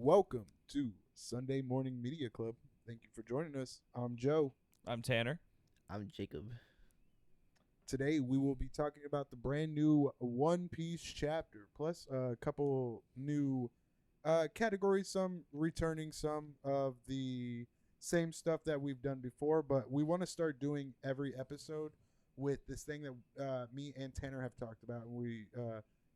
Welcome to Sunday Morning Media Club. Thank you for joining us. I'm Joe. I'm Tanner. I'm Jacob. Today we will be talking about the brand new One Piece chapter, plus a couple new categories, some returning some of the same stuff that we've done before, but we want to start doing every episode with this thing that me and Tanner have talked about. We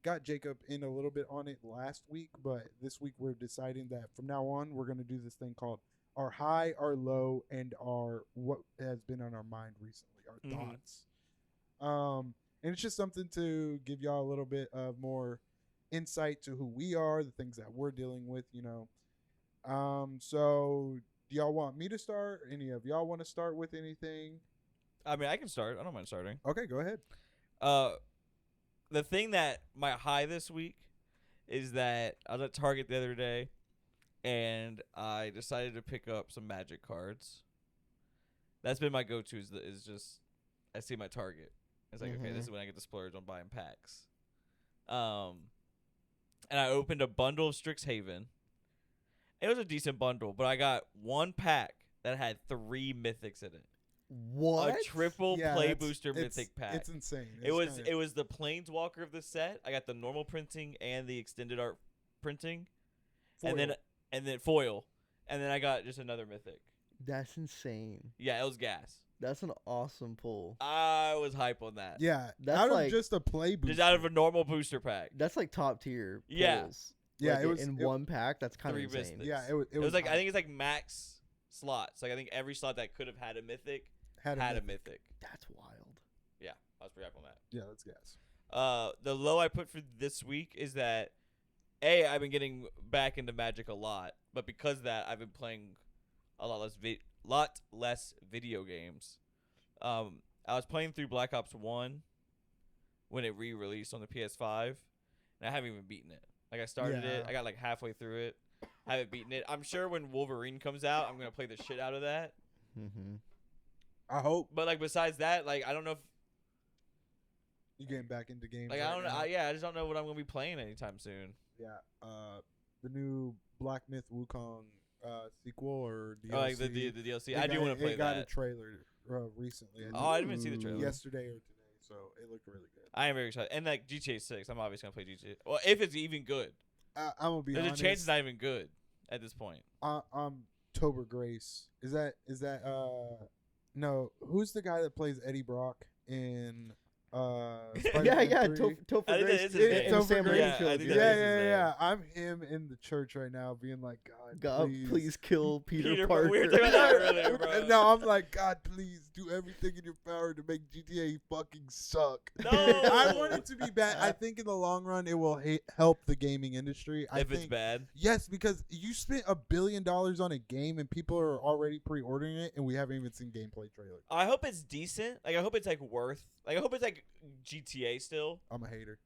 got Jacob in a little bit on it last week, but this week we're deciding that from now on we're going to do this thing called our high, our low, and our what has been on our mind recently, our thoughts. And it's just something to give y'all a little bit of more insight to who we are, the things that we're dealing with, you know. So do y'all want me to start? Any of y'all want to start with anything? I mean, I can start. I don't mind starting. Okay, go ahead. The thing that my high this week is that I was at Target the other day, and I decided to pick up some Magic cards. That's been my go-to. Is just I see my Target. It's like, okay, this is when I get to splurge on buying packs. And I opened a bundle of Strixhaven. It was a decent bundle, but I got one pack that had 3 mythics in it. What? A triple Yeah, play it's- booster mythic pack. It's insane. It was the Planeswalker of the set. I got the normal printing and the extended art printing, and then foil, and then I got just another mythic. That's insane. Yeah, it was gas. That's an awesome pull. I was hype on that. Yeah, That's out like- of just a play booster. Just out of a normal booster pack. That's like top tier pulls. Yeah. Yeah, Like, it was in it- one pack. That's kind of 3 insane. mystics. Yeah, it It was like I hype. think it's like max slots. Like I think every slot that could have had a mythic had had a a mythic. That's wild. Yeah, I was pretty hype on that. Yeah, that's gas. The low I put for this week is that I've been getting back into Magic a lot, but because of that I've been playing a lot less video games. I was playing through Black Ops 1 when it re-released on the PS5, and I haven't even beaten it. Like I started it, Yeah. I got like halfway through it, haven't beaten it. I'm sure when Wolverine comes out, I'm gonna play the shit out of that. Mm-hmm. I hope But like besides that, like I don't know if you getting back into games. like right I don't know. now. I just don't know what I'm gonna be playing anytime soon. Yeah, the new Black Myth Wukong sequel or DLC. Oh, like the DLC. It I do got- want to play It got a that. trailer recently. Oh, I didn't even see the trailer. Yesterday or today, so it looked really good. I am very excited. And like GTA 6, I'm obviously gonna play GTA. Well, if it's even good, I'm gonna be there's honest. a chance it's not even good at this point. Tober Grace. Is that no? Who's the guy that plays Eddie Brock in Yeah, Spider-Man yeah. 3? Topher I think that Grace. is his in name. the Topher Sam Grace. Raimi Yeah, I trilogy. think Yeah, that is his yeah, name. yeah. I'm him in the church right now, being like, God, please kill Peter Parker. Parker. We were talking about that earlier, bro. No, I'm like, God, please do everything in your power to make GTA fucking suck. No. I want it to be bad. I think in the long run, it will help the gaming industry. I If think, it's bad, yes, because you spent $1 billion on a game and people are already pre-ordering it, and we haven't even seen gameplay trailer. I hope it's decent. Like I hope it's like worth. Like I hope it's like GTA still. I'm a hater.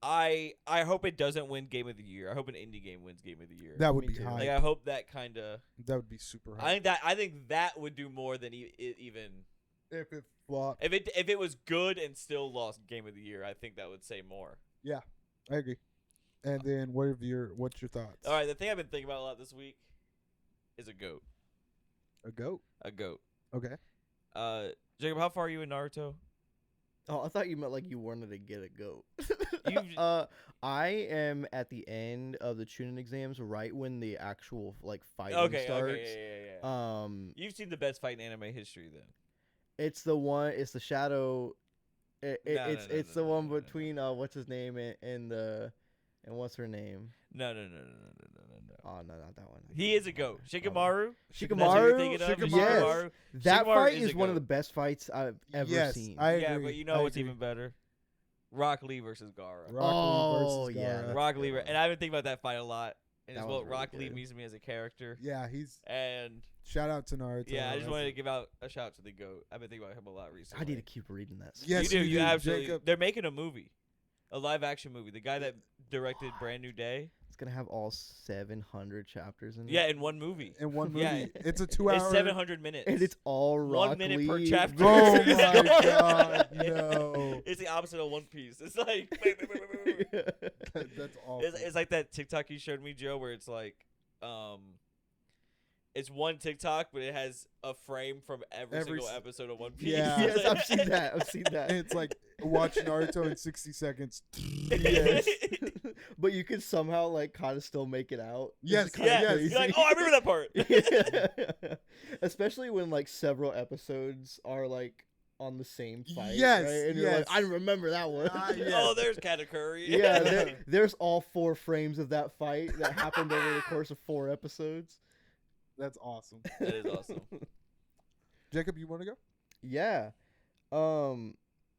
I hope it doesn't win Game of the Year. I hope an indie game wins Game of the Year. That would Me be too. high. Like I hope that kind of. That would be super high. I think that would do more than even If it flopped, if it was good and still lost Game of the Year. I think that would say more. I agree. And then what's your thoughts? All right, the thing I've been thinking about a lot this week is a goat. A goat. A goat. Okay. Jacob, how far are you in Naruto? Oh, I thought you meant like you wanted to get a goat. You've- I am at the end of the Chunin exams, right when the actual like fighting Okay, starts. yeah. You've You've seen the best fight in anime history, then. It's the one. It's the shadow. It's the one no. between what's his name and what's her name? No. Oh no, not that one. He is a goat. Shikamaru. That's who you're Shikamaru. thinking of? Shikamaru. Yes. Shikamaru. That Shikamaru fight is is a one of goat. the best fights I've ever Yes, seen. I Yeah, agree. but you know I what's agree. even better? Rock Lee versus Gaara. Rock Oh, Lee versus yeah, Gaara. that's Rock a Lee, good one. and I've been thinking about that fight a lot. And That it's was what really Rock Lee good. means to me as a character. Yeah, he's And shout out to Naruto. yeah, I just That's wanted to it. give out a shout out to the goat. I've been thinking about him a lot recently. I need to keep reading that. stuff. Yes, you do. you You do, absolutely. Jacob. They're making a movie, a live action movie. The guy that directed Brand New Day. It's gonna have all 700 chapters in it. Yeah, in one movie. In one movie. Yeah. It's a 2-hour. It's 700 minutes. and it's all Rock 1 minute Lee. per chapter. Oh my God, no. It's the opposite of One Piece. It's like That's awful. it's like that TikTok you showed me, Joe, where it's like it's one TikTok, but it has a frame from every single s- episode of One Piece. Yeah. Yes, I've seen that. I've seen that. It's like watch Naruto in 60 seconds. Yes. But you can somehow like kind of still make it out. which Yes, is kinda Yeah, yes. you're like, oh, I remember that part. Yeah. Especially when like several episodes are like on the same fight. Yes, right? And you're like, yes. I remember that one. Yeah. Oh, there's Katakuri. Yeah, there's all 4 frames of that fight that happened over the course of 4 episodes. That's awesome. That is awesome. Jacob, you want to go? Yeah.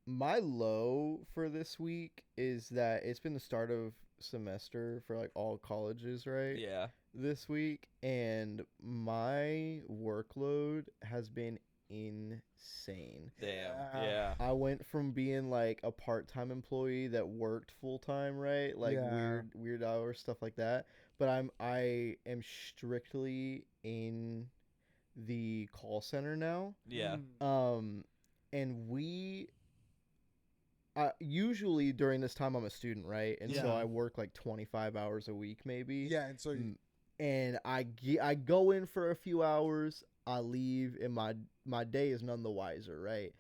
My low for this week is that it's been the start of semester for like all colleges, right? Yeah. This week, and my workload has been insane. Damn. Yeah. Yeah. I went from being like a part-time employee that worked full-time, right? Like Yeah. weird hours, stuff like that. But I am strictly in the call center now. Yeah. And we usually during this time I'm a student, right? And so Yeah. I work like 25 hours a week maybe. Yeah, and so And I go in for a few hours, I leave, and my day is none the wiser, right?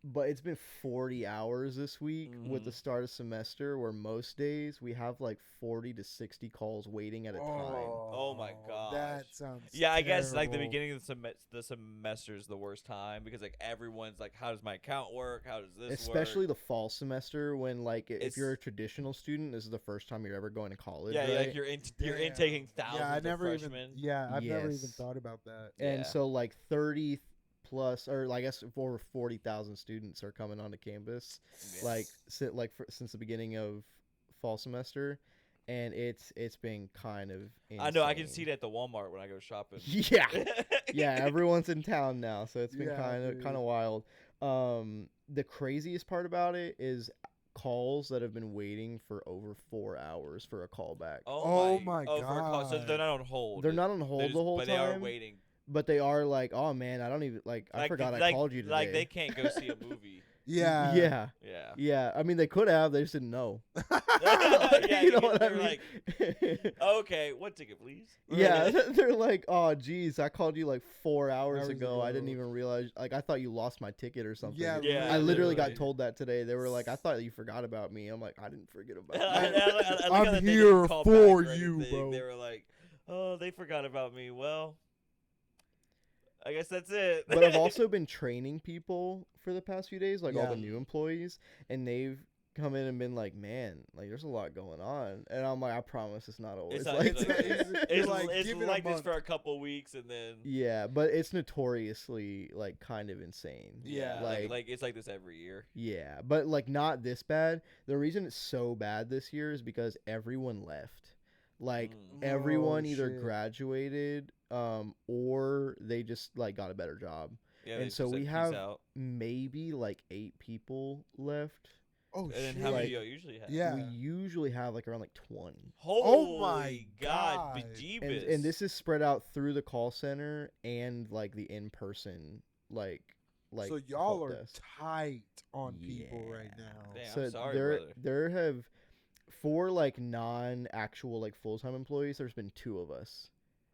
But it's been 40 hours this week with the start of semester, where most days we have like 40 to 60 calls waiting at a time. Oh my gosh. That sounds Yeah, I guess like the terrible. beginning of the semester is the worst time because like everyone's like, how does my account work? How does this Especially work? the fall semester, when like It's- if you're a traditional student, this is the first time you're ever going to college. Yeah, right? like you're Damn. intaking thousands Yeah, I of never freshmen. I've never even Yes. thought about that. And Yeah. so like 30 plus, or I guess over 40,000 students are coming onto campus, like since the beginning of fall semester, and it's been kind of insane. I know, I can see it at the Walmart when I go shopping. Yeah, yeah, everyone's in town now, so it's been Yeah, kind dude. of wild. The craziest part about it is calls that have been waiting for over 4 hours for a callback. Oh my for a call. So God. they're not on hold. They're not on hold They're the just- whole but time, they are waiting. but they are like, oh man, I don't even like. I forgot I called you today. Like they can't go see a movie. Yeah. Yeah. Yeah. Yeah, I mean they could have, they just didn't know. Yeah, You know what I they're mean? like, okay, one ticket, please. Yeah, they're like, oh geez, I called you like 4 hours Hours ago. I didn't ago. even realize. Like I thought you lost my ticket or something. Yeah, Yeah, I literally got literally. told that today. They were like, I thought you forgot about me. I'm like, I didn't forget about I you. like how I'm that they here didn't call for back or you, anything. bro. They were like, oh, they forgot about me. Well, I guess that's it. But I've also been training people for the past few days, like all the Yeah. new employees, and they've come in and been like, man, like there's a lot going on, and I'm like, I promise it's not always It's not- like it's like- that. it's- it's like, it's give it a like this month. for a couple weeks and then Yeah, but it's notoriously like kind of insane. Yeah. like it's like this every year. Yeah, but like not this bad. The reason it's so bad this year is because everyone left. Like everyone either shit. graduated or they just like got a better job. Yeah, And they so just we said, "Peace have out." Maybe like 8 people left. Oh And then shit. how many like- do you usually have? Yeah. We usually have like around like 20. Holy Oh my God, God. bejeebus. And this is spread out through the call center and like the in-person like so y'all help are desk. tight on people right Yeah. now. Damn. So I'm sorry, there brother. there have for like non-actual like full-time employees, there's been 2 of us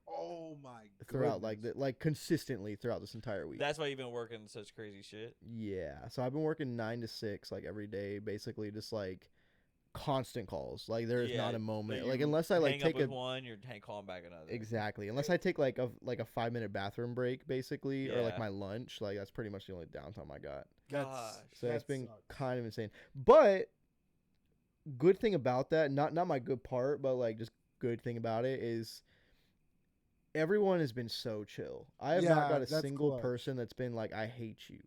Oh my god. throughout like consistently throughout this entire week. That's why you've been working such crazy shit. Yeah, so I've been working 9 to 6 like every day, basically just like constant calls. Like there is Yeah, not a that moment you like unless I like hang take up with a one, you're calling back another. exactly unless I take like a 5-minute bathroom break basically or like Yeah. my lunch. Like that's pretty much the only downtime I got. That's, Gosh. So it's that been sucks. kind of insane. But good thing about that, not my good part, but like just good thing about it is everyone has been so chill. I have not Yeah, got a that's single clutch. person that's been like, I hate you.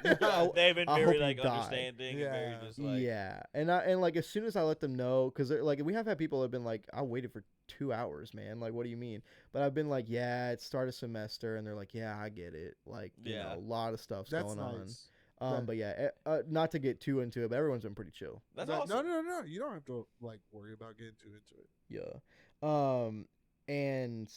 Yeah, they've been I very hope you like die. understanding and very Yeah. just like Yeah, and like as soon as I let them know, because like we have had people that have been like, I waited for 2 hours, man. Like, what do you mean? But I've been like, yeah, it's start of semester, and they're like, yeah, I get it. Like, you Yeah. know, a lot of stuff's That's going nice. on. That- But yeah, not to get too into it, but everyone's been pretty chill. that's No, awesome. no. You don't have to like worry about getting too into it. Yeah. And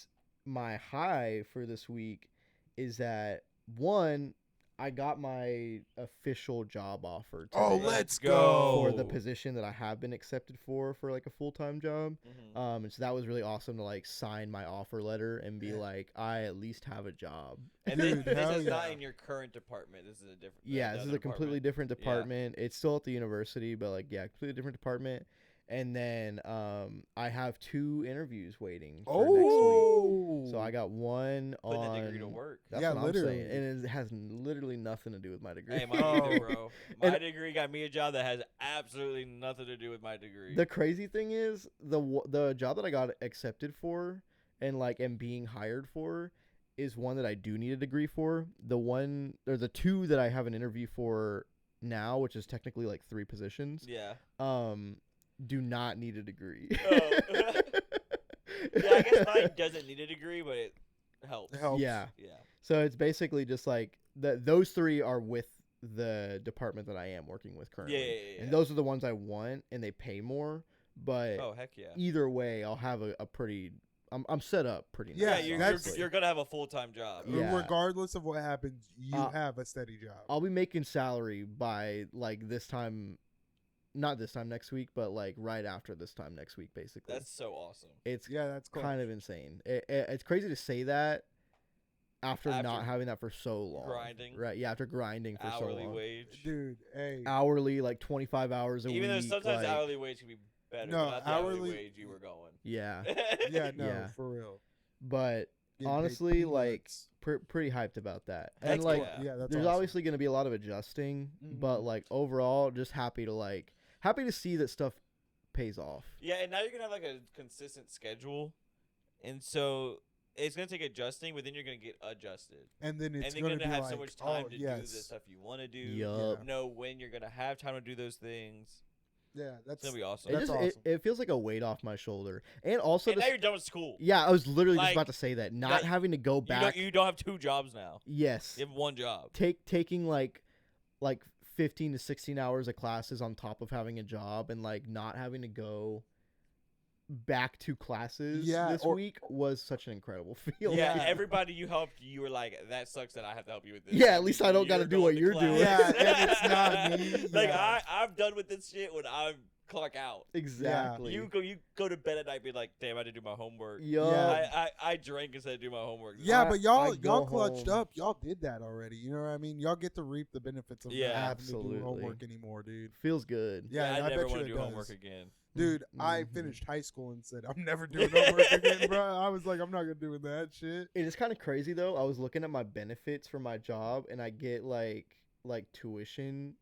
my high for this week is that one, I got my official job offer today Oh, let's go. for the position that I have been accepted for like a full-time job. Mhm. And so that was really awesome to like sign my offer letter and be Yeah. like, I at least have a job. And Dude, this hell is not yeah. in your current department. This is a different. Yeah, this is another a completely department. different Yeah. department. It's still at the university, but like, yeah, completely different department. And then I have 2 interviews waiting for next week. So I got one Putting on. that degree to work. That's Yeah, what I'm literally. saying, and it has literally nothing to do with my degree. Hey, mine Oh. either, bro. My And- degree got me a job that has absolutely nothing to do with my degree. The crazy thing is the job that I got accepted for and like am being hired for is one that I do need a degree for. The one or the 2 that I have an interview for now, which is technically like 3 positions, yeah. do not need a degree. Oh. Yeah, I guess mine doesn't need a degree, but it helps. Helps. Yeah. Yeah. So it's basically just like those 3 are with the department that I am working with currently. Yeah. And those are the ones I want, and they pay more. But Oh heck yeah. either way, I'll have a pretty. I'm set up pretty. Yeah, nice, you're, honestly. you're gonna have a full time job. Yeah. Regardless of what happens, you Uh, have a steady job. I'll be making salary by like this time, not this time next week, but like right after this time next week, basically. That's so awesome. It's Yeah, that's cool. kind of insane. It's crazy to say that after not After having that for so long. grinding. Right? Yeah, after grinding for so Hourly long. wage. Dude, hey. Hourly, like 25 hours a week. Even though sometimes like, hourly wage can be better. No, but not the hourly hourly- wage you were going. Yeah, Yeah, no, Yeah. for real. but Getting paid honestly, like peanuts. pretty hyped about that. Heck And like, yeah. Yeah, that's there's awesome. obviously going to be a lot of adjusting, but Mhm. like overall, just happy to see that stuff pays off. Yeah, and now you're gonna have like a consistent schedule, and so it's gonna take adjusting, but then you're gonna get adjusted, And then it's and then going you're to gonna be have like, so much time oh, to yes. do the stuff you want to do. Yup. Know when you're gonna have time to do those things. Yeah, that's It's gonna be awesome. It That's just awesome. it feels like a weight off my shoulder, and also And now just, you're done with school. yeah, I was literally just like, about to say that not like, having to go You back. don't, you don't have 2 jobs now. Yes, You have 1 job. taking like 15 to 16 hours of classes on top of having a job and like not having to go back to classes Yeah, this or- week was such an incredible feeling. Yeah, Yeah. everybody you helped, you were like, that sucks that I have to help you with this. Yeah, at least I don't You're gotta do going what to you're class. doing. Yeah, and it's not me. Like Yeah. I'm done with this shit when I clock out. Exactly. You go to bed at night, be like, damn, I had to do my homework. Yup. Yeah. I drank instead of do my homework. Yeah, I- but y'all I go clutched home- up. Y'all did that already. You know what I mean? Y'all get to reap the benefits of Yeah. not having to Absolutely. do homework anymore, dude. Feels good. Yeah, I and I never bet you want it to do does. homework again. Dude, I Mhm. finished high school and said I'm never doing homework again, bro. I was like, I'm not gonna do that shit. It is kind of crazy though. I was looking at my benefits for my job, and I get like tuition,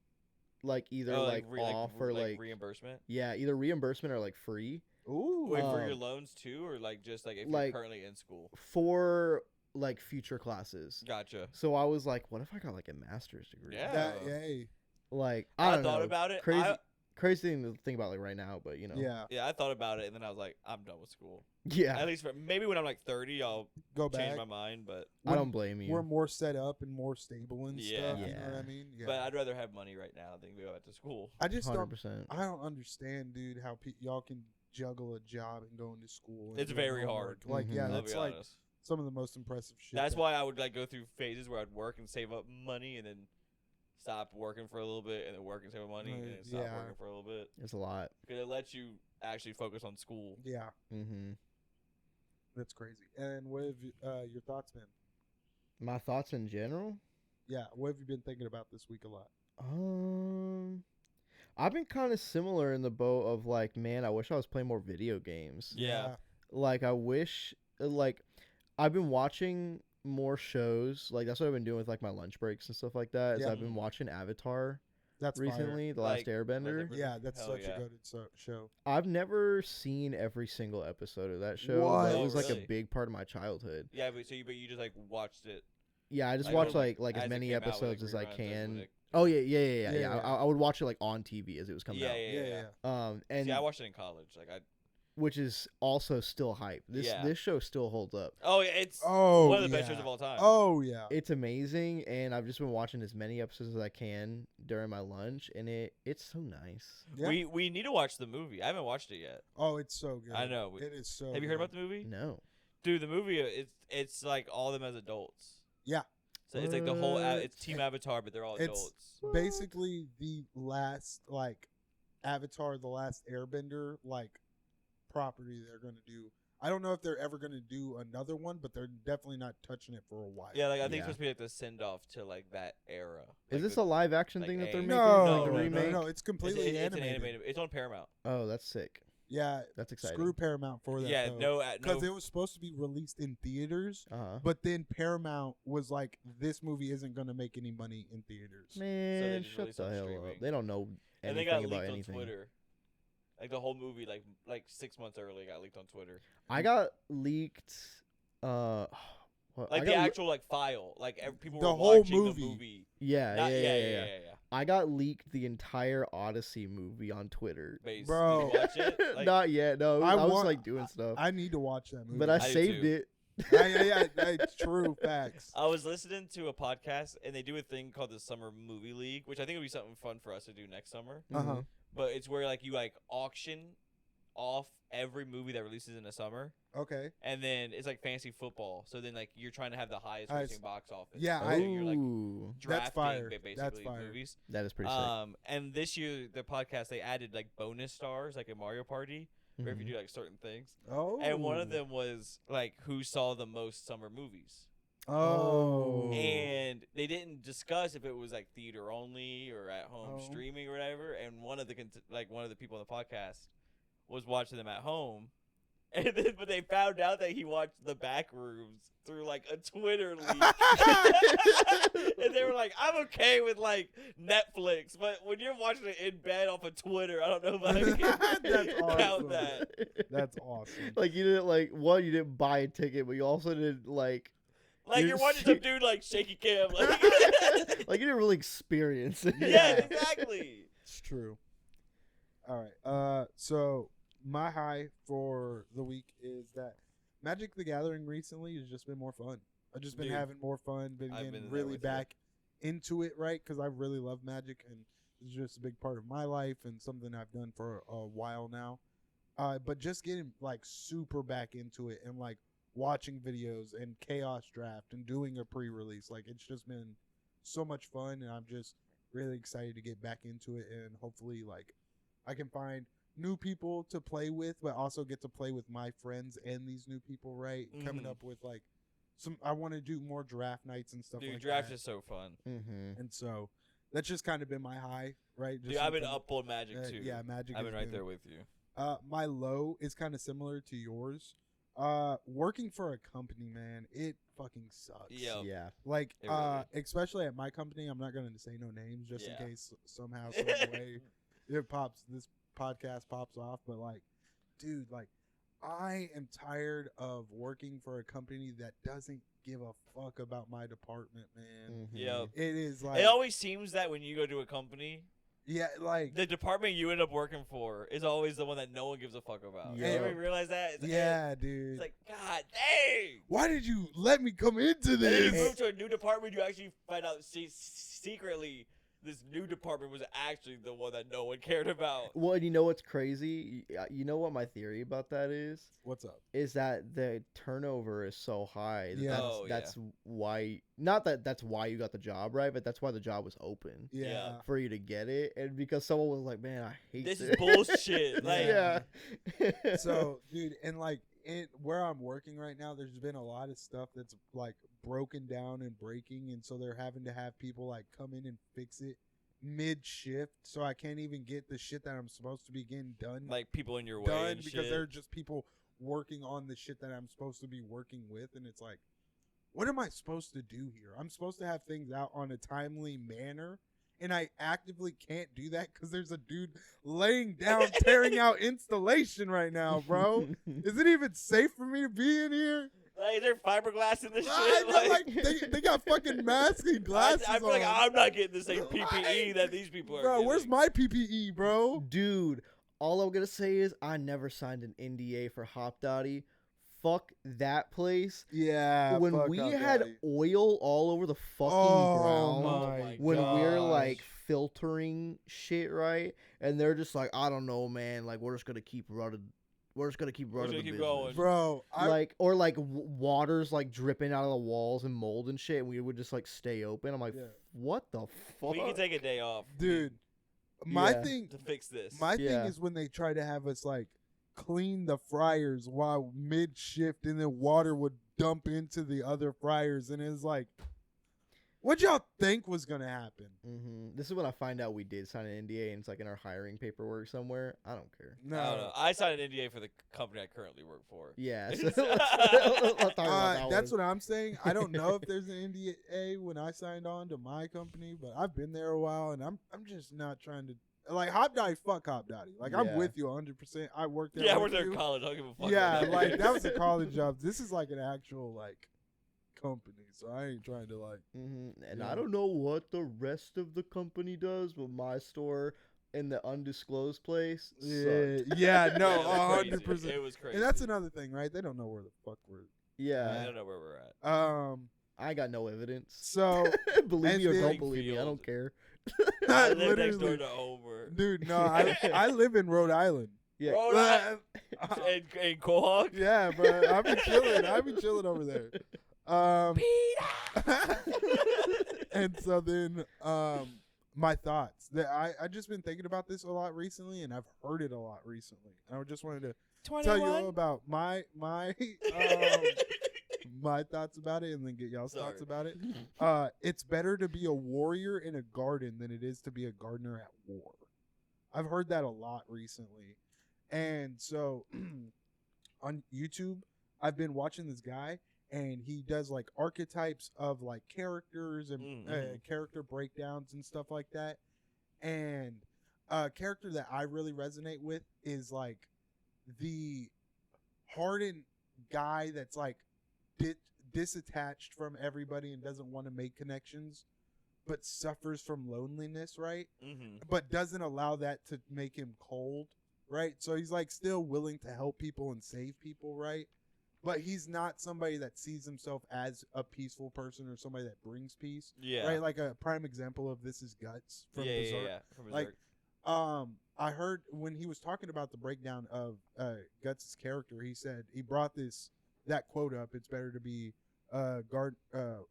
like either Oh, like off or like reimbursement. yeah, either reimbursement or like free Ooh, Wait, for your Um, loans too, or like just like if like- you're currently in school. for like future classes. Gotcha. So I was like, what if I got like a master's degree? Yeah. that, hey, Like I I don't thought know. about it. Crazy, crazy thing to think about like right now, but you know. yeah, Yeah, I thought about it, and then I was like, I'm done with school. Yeah. At least for maybe when I'm like 30, I'll go change back. my mind. But I don't blame you. We're more set up and more stable and Yeah. stuff. You know what Yeah. I mean? Yeah. but I'd rather have money right now than go back to school. I just 100%. I don't understand, dude, how y'all can juggle a job and go into school. And It's doing very homework. hard. Like, yeah, Mhm. I'll that's be like honest. some of the most impressive shit. That's that- why I would like go through phases where I'd work and save up money, and then stop working for a little bit, and then work and save up money, and then stop Yeah. working for a little bit. It's a lot. Because it lets you actually focus on school. Yeah, Mm-hmm. that's crazy. And what have your thoughts been? My thoughts in general. Yeah, what have you been thinking about this week a lot? I've been kind of similar in the boat of like, man, I wish I was playing more video games. Yeah. Like, I wish, like, I've been watching more shows. Like, that's what I've been doing with like my lunch breaks and stuff like that. Is Yeah. I've been watching Avatar That's fire. recently, The Like, Last Airbender. like Yeah, that's Hell such yeah. a good show. I've never seen every single episode of that show. What? But it Oh, was like really? a big part of my childhood. Yeah, but you just like watched it. Yeah, I just Like, watched like, like as as it many came out with, episodes like, as I reruns of can. it. Oh yeah. Yeah. I would watch it like on TV as it was coming Yeah, out. yeah. And See, I watched it in college. Like I. which is also still hype. This Yeah. this show still holds up. Oh, yeah, it's Oh, one of the yeah. best shows of all time. Oh yeah. It's amazing, and I've just been watching as many episodes as I can during my lunch, and it's so nice. Yeah. We need to watch the movie. I haven't watched it yet. Oh, it's so good. I know. It is so. Have you heard good. about the movie? No, Dude, the movie it's like all of them as adults. Yeah. So it's like the whole. What? It's Team Avatar, but they're all It's- adults. Basically, the last like Avatar, the last Airbender like property they're gonna do. I don't know if they're ever gonna do another one, but they're definitely not touching it for a while. Yeah, like I think Yeah. it's supposed to be like the send off to like that era. Is Like this the- a live action like thing that a- they're making? No, like a no, no, remake? no, it's completely it's an animated. animated. It's on Paramount. Oh, that's sick. Yeah, That's exciting. screw Paramount for that. Yeah, because no. it was supposed to be released in theaters, Uh-huh. but then Paramount was like, "This movie isn't gonna make any money in theaters." Man, just shut released the on hell up. streaming. They don't know And they anything got about leaked anything. on Twitter. Like the whole movie, like 6 months early, got leaked on Twitter. I got leaked. What, Like I the got actual like file, like people The were whole watching movie. the movie. yeah, Not- yeah. I got leaked the entire Odyssey movie on Twitter. Base. Bro. Did you watch it? Like, Not yet. No, I I was want- like doing stuff, I need to watch that movie. but I I do saved too. it. yeah, it's true facts. I was listening to a podcast, and they do a thing called the Summer Movie League, which I think would be something fun for us to do next summer. Uh huh. But it's where like you like auction off every movie that releases in the summer, Okay. and then it's like fantasy football. So then like you're trying to have the highest Nice. grossing box office. Yeah, So I- you're like Ooh, That's drafting fire. basically That's fire. movies. that is pretty sick. And this year the podcast they added like bonus stars like in Mario Party, where if you Mhm. do like certain things. Oh. And one of them was like who saw the most summer movies. Oh. And they didn't discuss if it was like theater only or at home Oh. streaming or whatever. And one of the one of the people on the podcast was watching them at home, and then but they found out that he watched The Back Rooms through like a Twitter leak, and they were like, "I'm okay with like Netflix, but when you're watching it in bed off of Twitter, I don't know if I can That's count awesome. that." That's awesome. Like you didn't like one, you didn't buy a ticket, but you also didn't like Like you're watching some dude like shaky cam, like like you didn't really experience it. yeah, exactly. It's true. All right. So my high for the week is that Magic the Gathering recently has just been more fun. I've just been Dude, having more fun, been I've getting been there really with you. back into it, right? Because I really love Magic, and it's just a big part of my life and something I've done for a while now. But just getting like super back into it and like watching videos and Chaos Draft and doing a pre-release, like it's just been so much fun, and I'm just really excited to get back into it, and hopefully like I can find new people to play with, but also get to play with my friends and these new people, right? Coming Mhm. up with like I want to do more draft nights and stuff Dude, like draft that. is so fun. Mm-hmm. And so that's just kind of been my high, right? Dude, Just I've been something- up on Magic too. Yeah, Magic. I've has been right there with you. My low is kind of similar to yours. Working for a company, man, it fucking sucks. Yeah. Yeah. Like, It really- especially at my company, I'm not going to say no names just Yeah. in case somehow, some way, this podcast pops off. But like, dude, like, I am tired of working for a company that doesn't give a fuck about my department, man. Mhm. Yeah. It is like, It always seems that when you go to a company, yeah, like, the department you end up working for is always the one that no one gives a fuck about. Yeah. You ever realize that? It's, yeah, dude. It's like, God dang! Why did you let me come into And then you this? move to a new department, you actually find out secretly this new department was actually the one that no one cared about. Well, and you know what's crazy? You know what my theory about that is? What's up? Is that the turnover is so high. That Yeah. Oh, that's why. Not that that's why you got the job, right? But that's why the job was open Yeah. for you to get it, and because someone was like, "Man, I hate This this." is bullshit. Like, yeah. So, dude, and like where I'm working right now, there's been a lot of stuff that's like broken down and breaking, and so they're having to have people like come in and fix it mid shift. So I can't even get the shit that I'm supposed to be getting done like people in your way done and because shit. they're just people working on the shit that I'm supposed to be working with, and it's like, what am I supposed to do here? I'm supposed to have things out on a timely manner, and I actively can't do that because there's a dude laying down tearing out installation right now, bro. Is it even safe for me to be in here? Like, is there fiberglass in this I shit? know, like they got fucking masks and glasses I feel like on. I'm not getting the same PPE Right. that these people are Bro, getting. where's my PPE, bro? Dude, all I'm gonna say is I never signed an NDA for Hop Dotty. Fuck that place. Yeah. When fuck we Hop had Dotty. oil all over the fucking Oh ground, my when we're gosh. like filtering shit, right? And they're just like, I don't know, man. Like we're just gonna keep we're just gonna keep We're running gonna the keep business. going. Bro, Like or like water's like dripping out of the walls and mold and shit, and we would just like stay open. I'm like, Yeah. what the fuck? We can take a day off, dude, my Yeah. thing to fix this. My thing Yeah. is when they try to have us like clean the fryers while mid shift, and then water would dump into the other fryers, and it's like, what y'all think was gonna happen? This is when I find out we did sign an NDA and it's like in our hiring paperwork somewhere. I don't care. No, I don't know. I signed an NDA for the company I currently work for. Yeah, so It's- let's talk about that that's one. what I'm saying. I don't know if there's an NDA when I signed on to my company, but I've been there a while, and I'm just not trying to like Hop Dotty. Fuck Hop Dotty. Like I'm Yeah. with you 100%. I worked there. Yeah, I with worked there in you. college. I don't give a fuck. Yeah, about like that was a college job. This is like an actual like company, so I ain't trying to like. And Yeah. I don't know what the rest of the company does, but my store in the undisclosed place Yeah, sucked. yeah, no, It was crazy. 100%. It was crazy. And that's another thing, right? They don't know where the fuck we're. I Yeah, don't know where we're at. I got no evidence. So Believe me or and don't then- believe me, I don't Field. care. I live next door literally, to Homer. dude. No, I live in Rhode Island. Yeah, Rhode Island. in Quahog. Yeah, but I be chilling. I be chilling over there. And so then, my thoughts. That I just been thinking about this a lot recently, and I've heard it a lot recently. And I just wanted to tell you all about my my thoughts about it, and then get y'all's thoughts Sorry. about it. It's better to be a warrior in a garden than it is to be a gardener at war. I've heard that a lot recently. And so on YouTube, I've been watching this guy, and he does like archetypes of like characters and Mhm. character breakdowns and stuff like that. And a character that I really resonate with is like the hardened guy that's like disattached from everybody and doesn't want to make connections, but suffers from loneliness, right? Mm-hmm. But doesn't allow that to make him cold, right? So he's like still willing to help people and save people, right? But he's not somebody that sees himself as a peaceful person or somebody that brings peace, Yeah. right? Like a prime example of this is Guts from yeah, Berserk. yeah. From Like, Berserk. I heard when he was talking about the breakdown of Guts' character, he said he brought that quote up. It's better to be a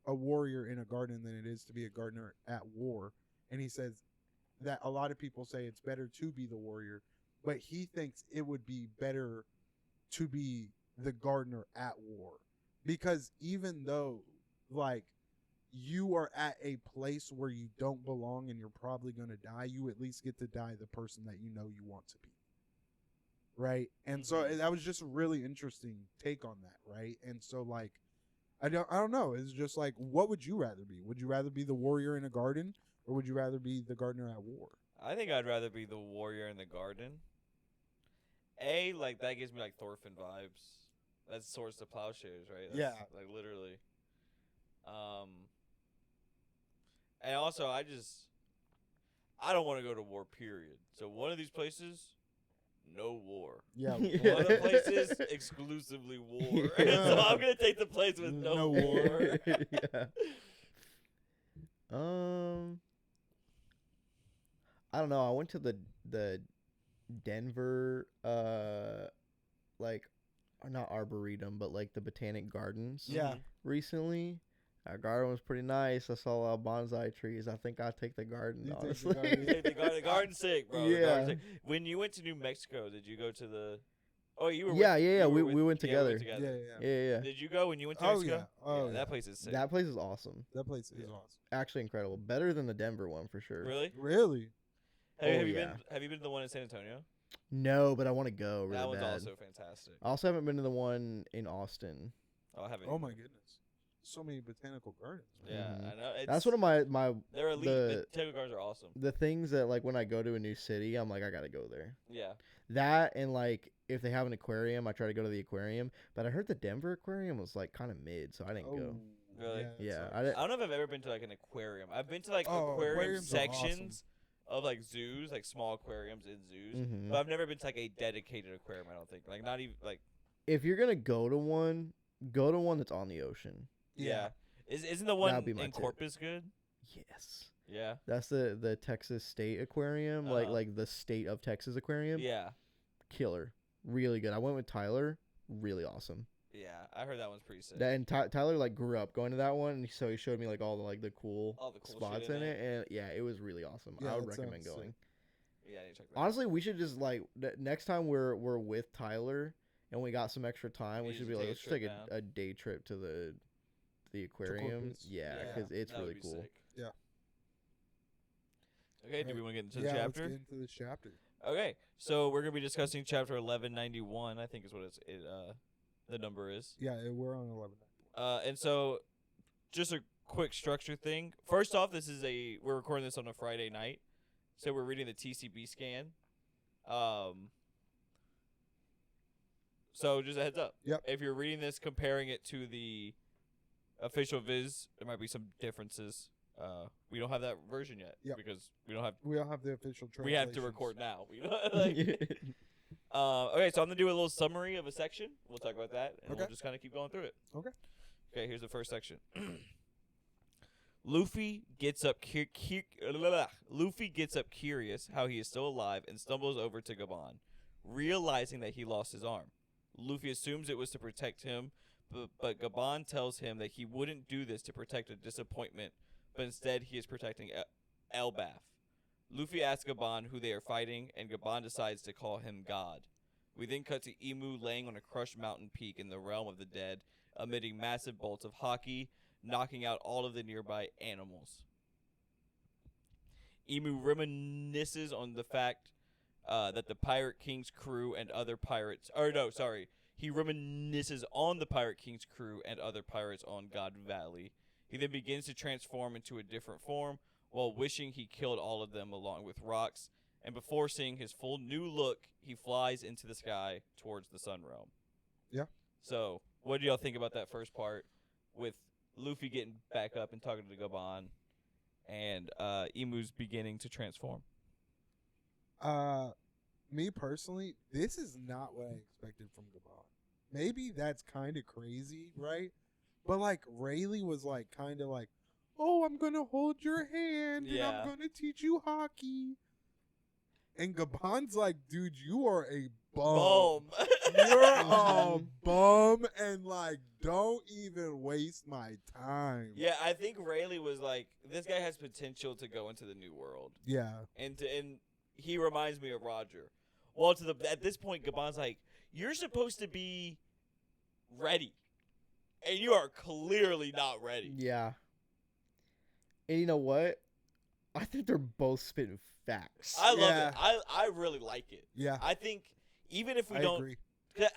warrior in a garden than it is to be a gardener at war. And he says that a lot of people say it's better to be the warrior, but he thinks it would be better to be the gardener at war, because even though like you are at a place where you don't belong and you're probably going to die, you at least get to die the person that you know you want to be, right? And so Mhm. that was just a really interesting take on that, right? And so like I don't know, it's just like, what would you rather be? Would you rather be the warrior in a garden, or would you rather be the gardener at war? I think I'd rather be the warrior in the garden. Like that gives me like Thorfinn vibes. That's swords to plowshares, right? That's, Yeah. like literally. And also I don't want to go to war. Period. So one of these places, no war. Yeah. Yeah. One of the places, exclusively war. So I'm gonna take the place with no, No war. Yeah. I don't know. I went to the Denver like not arboretum, but like the Botanic Gardens Yeah. recently. Our garden was pretty nice. I saw a lot of bonsai trees. I think I'll take the garden, You take the honestly. garden. The garden's sick, bro. The Yeah. garden's sick. When you went to New Mexico, did you go to the? Oh, you were. Yeah, with, yeah, you yeah, were we- with- we went yeah, we together. Yeah. Yeah, yeah. Did you go when you went to Oh, Mexico? yeah. Oh, yeah. That place is sick. That place is awesome. That place is Yeah. awesome. Actually incredible. Better than the Denver one for sure. Really? Really? Have, Oh, have you yeah. been? Have you been to the one in San Antonio? No, but I want to go really that one's bad. also fantastic. I also haven't been to the one in Austin. Oh, I haven't. Oh either. my goodness. So many botanical gardens. man. Yeah, Mhm. I know. It's, That's one of my They're elite. the- The Tego cars are awesome. the things that like when I go to a new city, I'm like I gotta go there. Yeah. That and like if they have an aquarium, I try to go to the aquarium. But I heard the Denver aquarium was like kind of mid, so I didn't go. Really? Yeah, sucks. I didn't. I don't know if I've ever been to like an aquarium. I've been to like Oh, aquarium aquariums are sections of like zoos, like small aquariums in zoos. Mhm. But I've never been to like a dedicated aquarium. I don't think. Like not even like. If you're gonna go to one that's on the ocean. Yeah. Isn't the one That'd be my in tip. Corpus good? Yes. Yeah. That's the Texas State Aquarium, Uh-huh. like the state of Texas aquarium. Yeah. Killer. Really good. I went with Tyler. Really awesome. Yeah, I heard that one's pretty sick. And Tyler like grew up going to that one, and so he showed me like all the cool All the cool spots shit in it, and yeah, it was really awesome. Yeah, I would that recommend sounds going. sick. Yeah, I need to check that. Honestly, we should just like next time we're with Tyler and we got some extra time, we We should should be like, take a let's just take trip a day trip to the aquarium. Corpus. Yeah, Yeah, because it's that would really be cool. sick. Yeah. Okay, do Right. we want to get into the Yeah, let's chapter? get into this chapter. Okay, so we're gonna be discussing chapter 1191. I think is what the number is. Yeah, we're on 11. And so, just a quick structure thing. First off, we're recording this on a Friday night, so we're reading the TCB scan. So just a heads up. Yep. If you're reading this, comparing it to the official Viz, there might be some differences. We don't have that version yet Yep. because we don't have. We don't have the official translation. We have to record now. Okay, so I'm gonna do a little summary of a section. We'll talk about that, and we'll Okay. just kind of keep going through it. Okay. Okay, here's the first section. Luffy gets up curious how he is still alive and stumbles over to Gabon, realizing that he lost his arm. Luffy assumes it was to protect him, but Gabon tells him that he wouldn't do this to protect a disappointment, but instead he is protecting Elbaf. Luffy asks Gabon who they are fighting, and Gabon decides to call him God. We then cut to Emu laying on a crushed mountain peak in the realm of the dead, emitting massive bolts of haki, knocking out all of the nearby animals. Emu reminisces on the fact that the Pirate King's crew and other pirates... He reminisces on the Pirate King's crew and other pirates on God Valley. He then begins to transform into a different form, while wishing he killed all of them along with rocks, and before seeing his full new look, he flies into the sky towards the Sun Realm. Yeah. So, what do y'all think about that first part with Luffy getting back up and talking to Gabon, and Emu's beginning to transform? Me personally, this is not what I expected from Gabon. Maybe that's kind of crazy, right? But like Rayleigh was like kind of like, "Oh, I'm gonna hold your hand and Yeah. I'm gonna teach you hockey." And Gabon's like, "Dude, you are a bum. Boom. You're a bum, and like, don't even waste my time." Yeah, I think Rayleigh was like, this guy has potential to go into the New World, Yeah. and he reminds me of Roger. Well, at this point, Gabon's like, you're supposed to be ready, and you are clearly not ready. Yeah. And you know what? I think they're both spitting facts. I love Yeah. it. I really like it. Yeah. I think even if we I don't, agree. 'cause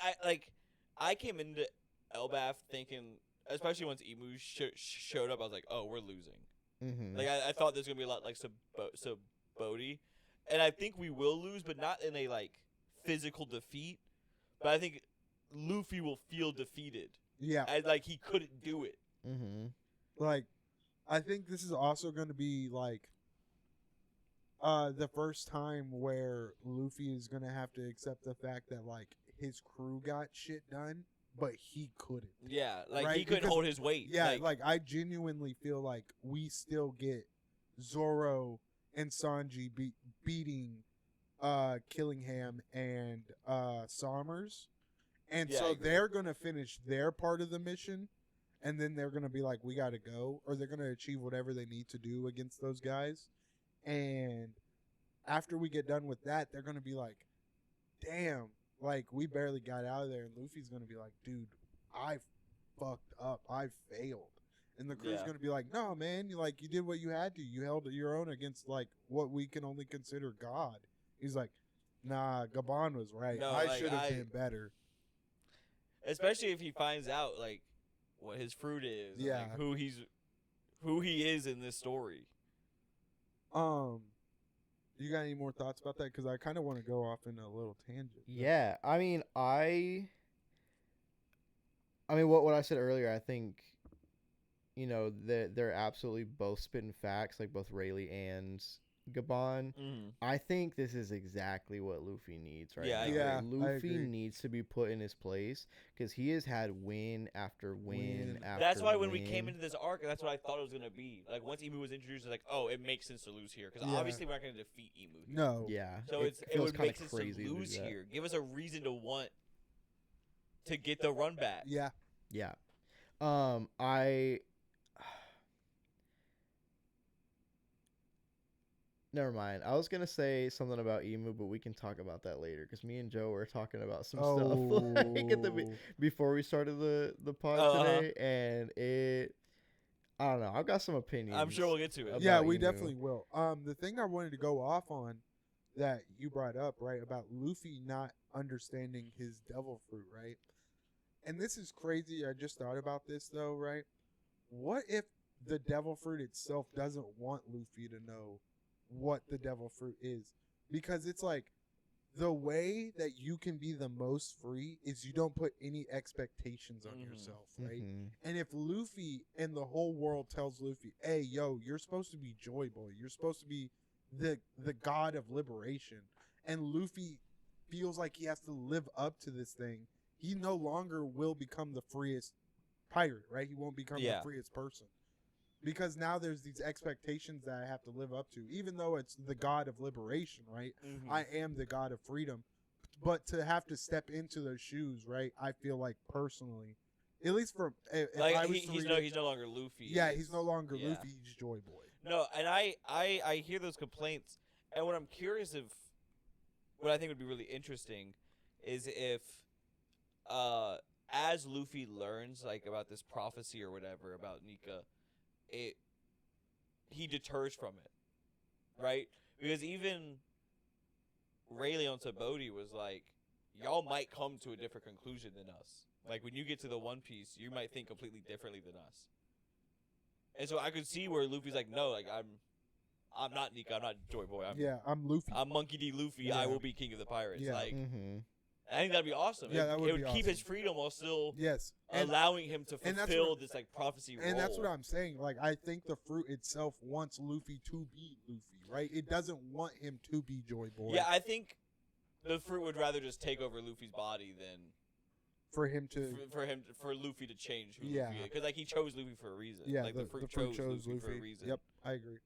I came into Elbaf thinking, especially once Emu showed up, I was like, oh, we're losing. Mm-hmm. Like I thought there's gonna be a lot like Bodhi, and I think we will lose, but not in a like physical defeat. But I think Luffy will feel defeated, Yeah. and like he couldn't do it. Mm-hmm. Like, I think this is also going to be like the first time where Luffy is going to have to accept the fact that like his crew got shit done, but he couldn't. Yeah, like Right, he couldn't because- hold his weight. Yeah, like I genuinely feel like we still get Zoro and Sanji beating Killingham and Sommers. And Yeah, I so agree. they're going to finish their part of the mission, and then they're going to be like, we got to go, or they're going to achieve whatever they need to do against those guys. And after we get done with that, they're going to be like, damn, like, we barely got out of there. And Luffy's going to be like, dude, I fucked up. I failed. And the crew's Yeah. going to be like, no, man, you did what you had to. You held your own against, like, what we can only consider God. He's like, nah, Gabon was right. No, I like, should have been better. especially if he finds out like what his fruit is, and, Yeah. like, who he is in this story. You got any more thoughts about that? Because I kind of want to go off in a little tangent. Yeah, I mean, what I said earlier, I think, they're absolutely both spitting facts, like both Rayleigh and Gabon. Mm. I think this is exactly what Luffy needs right Yeah, I now. agree. Yeah, I Luffy agree. needs to be put in his place because he has had win after win Win. after That's why when we came win. into this arc, that's what I thought it was gonna be. Like once Emu was introduced, it's like, oh, it makes sense to lose here because Yeah. obviously we're not gonna defeat Emu. Here. No. Yeah. So it feels would kinda make sense to crazy do lose that. here. Give us a reason to want to get the run back. Yeah. Yeah. I Never mind. I was gonna say something about Emu, but we can talk about that later because me and Joe were talking about some stuff like at the before we started the pod Uh-huh. today, and I don't know. I've got some opinions. I'm sure we'll get to it. Yeah, about we Emu. definitely will. The thing I wanted to go off on that you brought up, right, about Luffy not understanding his devil fruit, right? And this is crazy. I just thought about this though, right? What if the devil fruit itself doesn't want Luffy to know what the devil fruit is? Because it's like the way that you can be the most free is you don't put any expectations on Mhm. yourself, right? Mhm. And if Luffy and the whole world tells Luffy, "Hey, yo, you're supposed to be Joy Boy. You're supposed to be the god of liberation," and Luffy feels like he has to live up to this thing, he no longer will become the freest pirate, right? He won't become Yeah. the freest person. Because now there's these expectations that I have to live up to, even though it's the god of liberation, right? Mhm. I am the god of freedom. But to have to step into those shoes, right? I feel like personally, at least for if like I was he's to read no it- he's no longer Luffy. yeah, he's no longer yeah. Luffy. He's Joy Boy. No, and I hear those complaints, and what I'm curious of, what I think would be really interesting, is if, as Luffy learns like about this prophecy or whatever about Nika, he deters from it, right? Because even Rayleigh on Saboti was like, y'all might come to a different conclusion than us. Like when you get to the One Piece, you might think completely differently than us. And so I could see where Luffy's like, no, like I'm not Nika, I'm not Joy Boy, I'm Luffy. I'm Monkey D. Luffy. Yeah. I will be king of the pirates. Yeah. Like Mhm. I think that'd be awesome. Yeah, it, that would it would be keep his awesome. freedom while still Yes, and allowing him to and that's fulfill what- this like prophecy role. and that's what I'm saying. Like I think the fruit itself wants Luffy to be Luffy, right? It doesn't want him to be Joy Boy. Yeah, I think the fruit would rather just take over Luffy's body than for him to. for Luffy to change who Yeah. Luffy is. Because like he chose Luffy for a reason. Yeah, like the fruit fruit chose Luffy for a reason. Yep, I agree.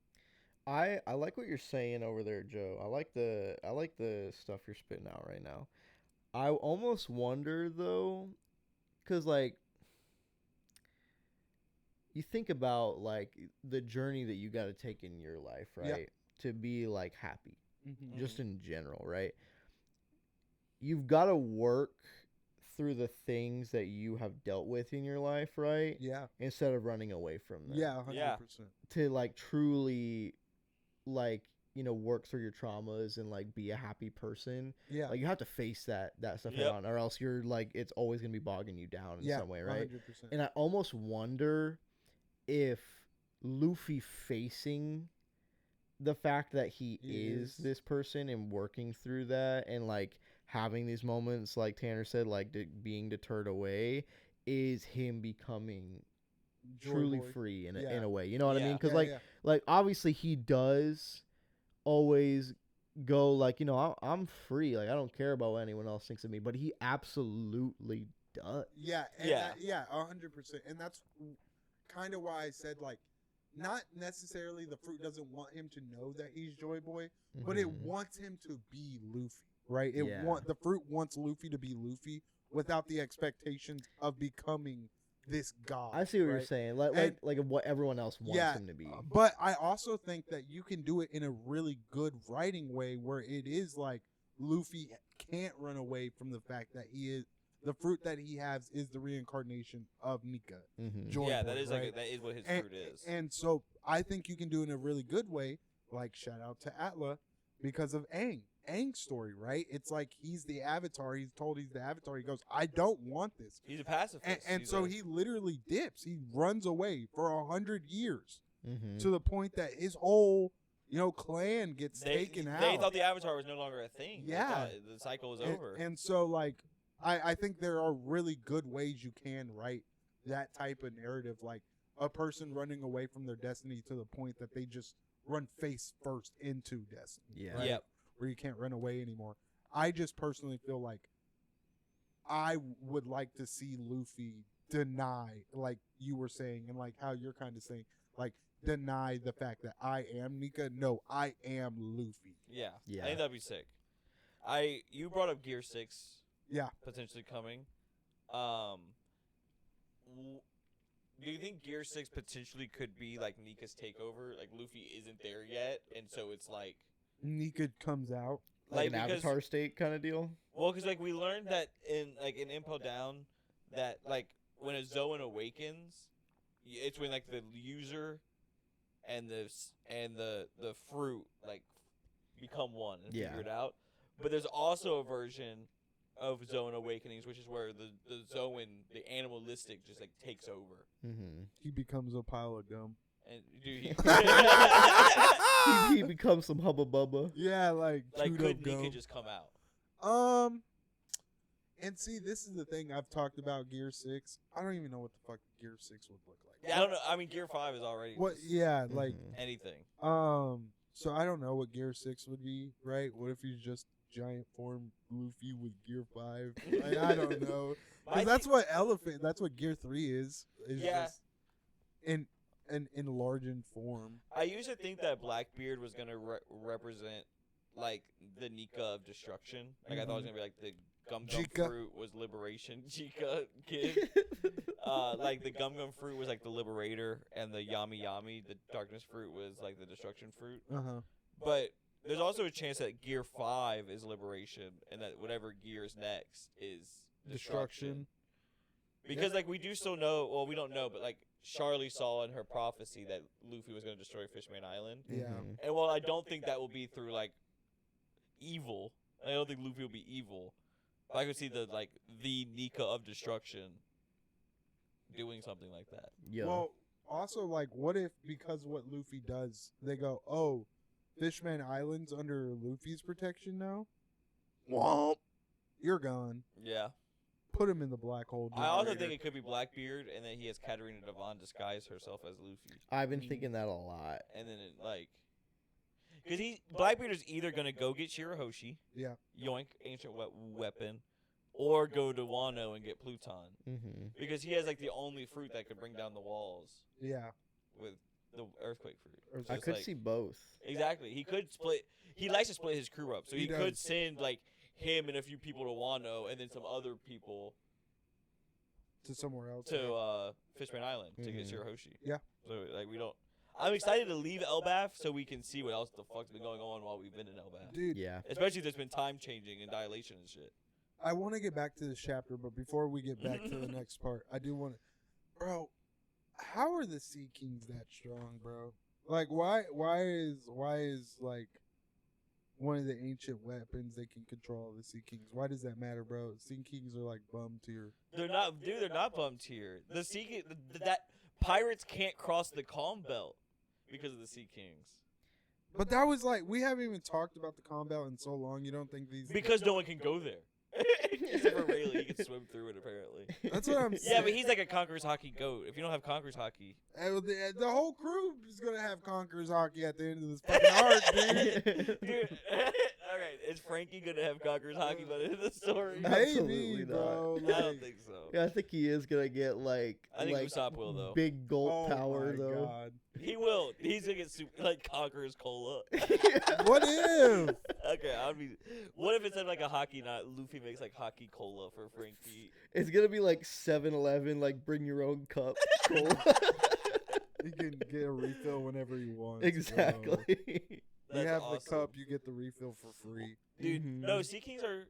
I like what you're saying over there, Joe. I like the stuff you're spitting out right now. I almost wonder though, because like you think about like the journey that you got to take in your life, Yeah. right? To be like happy, Mm-hmm. just in general, right? You've got to work through the things that you have dealt with in your life, right? Yeah, Instead of running away from them. yeah, 100%. Yeah. To like truly, like, you know, work through your traumas and like be a happy person. Yeah, Like you have to face that stuff head Yep. on, or else you're like it's always gonna be bogging you down in yeah, some way, right? 100%. And I almost wonder if Luffy facing the fact that he is Is. this person and working through that and like having these moments, like Tanner said, like being deterred away, is him becoming Joy truly Boy. free in Yeah. a way. You know what I Yeah. mean? Because Yeah, like obviously he does always go like, you know, I'm free, like I don't care about what anyone else thinks of me, but he absolutely does. yeah, and Yeah. yeah, 100%. And that's kind of why I said like, not necessarily the fruit doesn't want him to know that he's Joy Boy, but it Mhm. wants him to be Luffy, right? Yeah. The fruit wants Luffy to be Luffy without the expectations of becoming this god. I see what you're right? saying, like And- like what everyone else wants Yeah, him to be. But I also think that you can do it in a really good writing way where it is like Luffy can't run away from the fact that he is the fruit that he has is the reincarnation of Nika. Mhm. Joy Yeah, Boy, that is right? like that is what his and, fruit is. And so I think you can do it in a really good way, like shout out to Atla because of Aang. Aang's story, right? It's like he's the avatar. He's told he's the avatar. He goes, I don't want this. He's a pacifist. And He's so a- he literally dips. He runs away for 100 years Mhm. to the point that his whole, clan gets they, taken out. they thought the Avatar was no longer a thing. They Yeah. thought the cycle was and, over. and so like I think there are really good ways you can write that type of narrative, like a person running away from their destiny to the point that they just run face first into Destiny. Yeah. right? Yep. Where you can't run away anymore. I just personally feel like I would like to see Luffy deny, like you were saying, and like how you're kind of saying, like deny the fact that I am Nika. No, I am Luffy. Yeah. Yeah. I think that'd be sick. You brought up Gear 6 Yeah. potentially coming. Do you think Gear 6 potentially could be like Nika's takeover? Like Luffy isn't there yet, and so it's like Nika comes out. Like an because- Avatar state kind of deal. Well, because like we learned that in Impel Down, that like when a Zoan awakens, it's when like the user and the fruit like become one and Yeah. figure it out. But there's also a version of Zoan awakenings, which is where the Zoan, the animalistic, just like takes over. Mm-hmm. He becomes a pile of gum. And dude, He becomes some hubba bubba. Yeah, like like chewed could up Nika gum. just come out? And see, this is the thing I've talked about Gear 6. I don't even know what the fuck Gear 6 would look like. Yeah, I don't know. I mean, Gear 5 is already What? just Yeah, like Mhm. anything. So I don't know what Gear 6 would be, right? What if he's just giant form Luffy with Gear 5? Like, I don't know. I Because that's think- what Gear 3 is. Yeah. Just in an enlarged form. I used to think that Blackbeard was gonna represent like the Nika of destruction. Like I thought it was gonna be like the Gum Gum Jika. fruit was liberation. Jika kid. Like the Gum Gum fruit was like the liberator, and the Yami Yami, the darkness fruit, was like the destruction fruit. Uh-huh. But there's also a chance that Gear 5 is liberation, and that whatever gear is next is destruction. Because like we do still know, well we don't know, but like Charlie saw in her prophecy that Luffy was going to destroy Fishman Island. Yeah. Mhm. And while I don't think that will be through like evil, I don't think Luffy will be evil. But I could see the Nika of destruction doing something like that. Yeah. Well, also, like, what if because what Luffy does, they go, oh, Fishman Island's under Luffy's protection now? Womp. You're gone. Yeah. Put him in the black hole. I also generator. think it could be Blackbeard, and then he has Katarina Devon disguise herself as Luffy, I've been thinking that a lot. and then it like. Because Blackbeard is either gonna go get Shirahoshi, Yeah. yoink, ancient weapon, or go to Wano and get Pluton. Mm-hmm. Because he has like the only fruit that could bring down the walls Yeah. with the earthquake fruit. Or So I it's could like- see both. Exactly. He could split. He likes to split his crew up, so He he could does. send like him and a few people to Wano, and then some other people To somewhere else. to Fishman Island to get Mhm. Shirahoshi. Yeah. So like we don't. I'm excited to leave Elbaf so we can see what else the fuck's been going on while we've been in Elbaf. Dude, Yeah. Especially if there's been time changing and dilation and shit. I want to get back to this chapter, but before we get back to the next part, I do want to, bro. How are the Sea Kings that strong, bro? Like, why is like one of the ancient weapons they can control the Sea Kings? Why does that matter, bro? Sea Kings are like bum tier. They're not, dude. They're not bummed here. The Sea King, that pirates can't cross the calm belt because of the Sea Kings. But that was like we haven't even talked about the combat in so long. You don't think these? Because no one can go there. Except for Rayleigh, he can swim through it apparently. That's what I'm saying. Yeah, but he's like a Conqueror's Hockey goat. If you don't have Conqueror's Hockey, The whole crew is gonna have Conqueror's Hockey at the end of this fucking arc, dude. dude. All right, is Frankie gonna have Conqueror's Hockey by the end of the story? Absolutely Maybe, not. bro. I Like, don't think so. Yeah, I think he is gonna get like I think like Usopp will though. big gulp oh power my though. God. He will. He's gonna get super, like Conqueror's Cola. What if? Okay, I'd be. What if instead of like a hockey night, Luffy makes like hockey cola for Frankie? It's gonna be like 7-Eleven, like bring your own cup. Cola. He can get a refill whenever he wants. Exactly. Bro. You That's have awesome. the cup, you get the refill for free. Dude. Mhm. No, Sea Kings are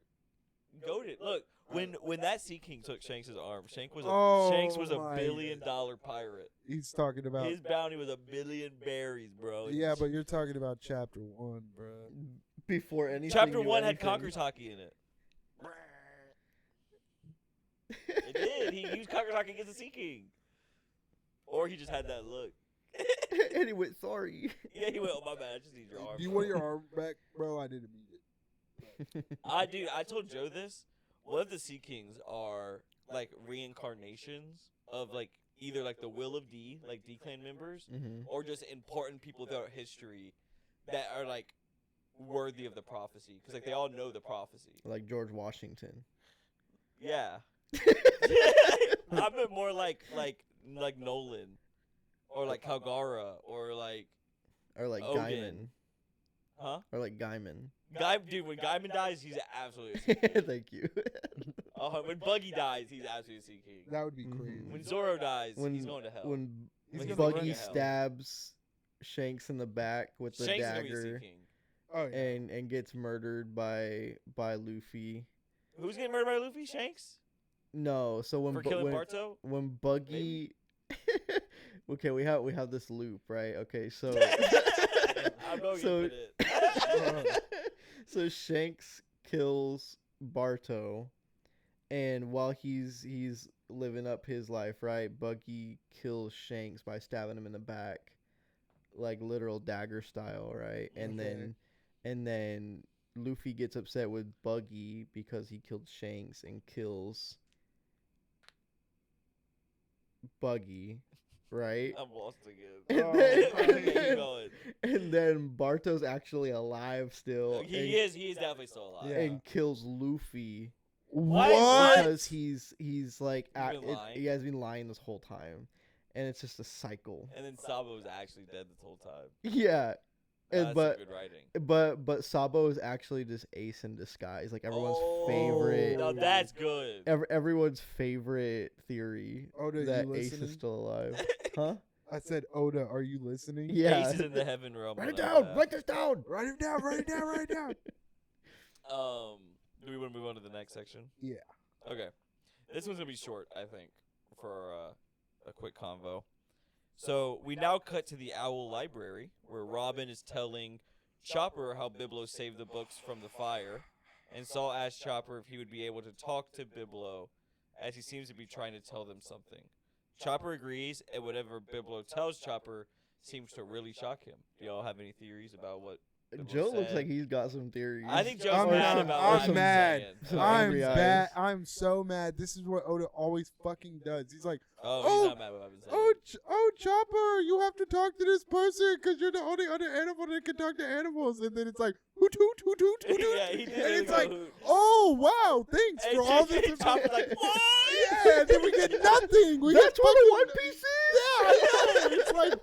goated. Look, when that Sea King took Shanks' arm, Shanks was a Oh $1 my billion pirate. He's talking about. His bounty was 1 billion berries, bro. Yeah, but you're talking about chapter 1, bro. Before anything. Chapter knew 1 had anything. Conqueror's Hockey in it. It did. He used Conqueror's Hockey against the Sea King. Or he just had that look. Anyway, sorry. Yeah, he went, oh, my bad. I just need your arm. Do you want your arm back, bro? I didn't mean it. I told Joe this. What if the Sea Kings are like reincarnations of like either like the will of D, like D clan members, Mm-hmm. or just important people throughout history that are like worthy of the prophecy, because like they all know the prophecy. Like George Washington. Yeah. I meant more like Nolan, or like Kalgara, or like Or like Odin. Gaiman. huh? Or like Gaiman. Dude, when Gaiman dies, he's absolutely a Sea King. Thank you. When Buggy dies, he's absolutely a Sea King. That would be Mhm. crazy. When Zoro dies, when he's going to hell. when He's gonna Buggy burn to hell. stabs Shanks in the back with the Shanks is gonna be a Sea dagger King. Oh yeah. and gets murdered by Luffy. Who's getting murdered by Luffy? Shanks? No, so when For killing when, Barto? when Buggy okay, we have this loop, right? Okay, so I know so- you put it. so Shanks kills Barto, and while he's living up his life, right? Buggy kills Shanks by stabbing him in the back, like literal dagger style, right? And Okay. then Luffy gets upset with Buggy because he killed Shanks and kills Buggy, right? I'm lost again. And Oh, then, okay, Keep going. and then Barto's actually alive still. He is definitely still alive. Yeah. and kills Luffy What? because he's like He's been lying? he has been lying this whole time, and it's just a cycle. And then Sabo was actually dead this whole time. Yeah, and That's but some good writing. but Sabo is actually just Ace in disguise, like everyone's Now favorite. that's good. Everyone's favorite theory Oda, that you Ace listening? is still alive. Huh? I said, Oda, are you listening? Yeah. Ace is in the heaven realm. Write it whenever down. that- Write this down. Write it down. Write it down. Write it down. Do we want to move on to the next section? Yeah. Okay. This one's gonna be short, I think, for a quick convo. So we now cut to the Owl Library, where Robin is telling Chopper how Biblo saved the books from the fire, and Saul asks Chopper if he would be able to talk to Biblo, as he seems to be trying to tell them something. Chopper agrees, and whatever Biblo tells Chopper seems to really shock him. Do y'all have any theories about what? Biblo Joe looks said? like he's got some theories. I think Joe's I'm mad mad. about I'm what I've mad. been saying. Some I'm angry bad. eyes. I'm so mad. This is what Oda always fucking does. He's like, Oh, Oh, he's not mad about what I've been saying. oh, Chopper, you have to talk to this person because you're the only other animal that can talk to animals. And then it's like, hoot, hoot, hoot, hoot, hoot, hoot. Yeah, he did And really it's go like, hoot. oh, wow, thanks And for all this Chopper's information. like, what? Yeah, and then we get nothing. We That's get what a fucking- One Piece is. Yeah, I know. It's like,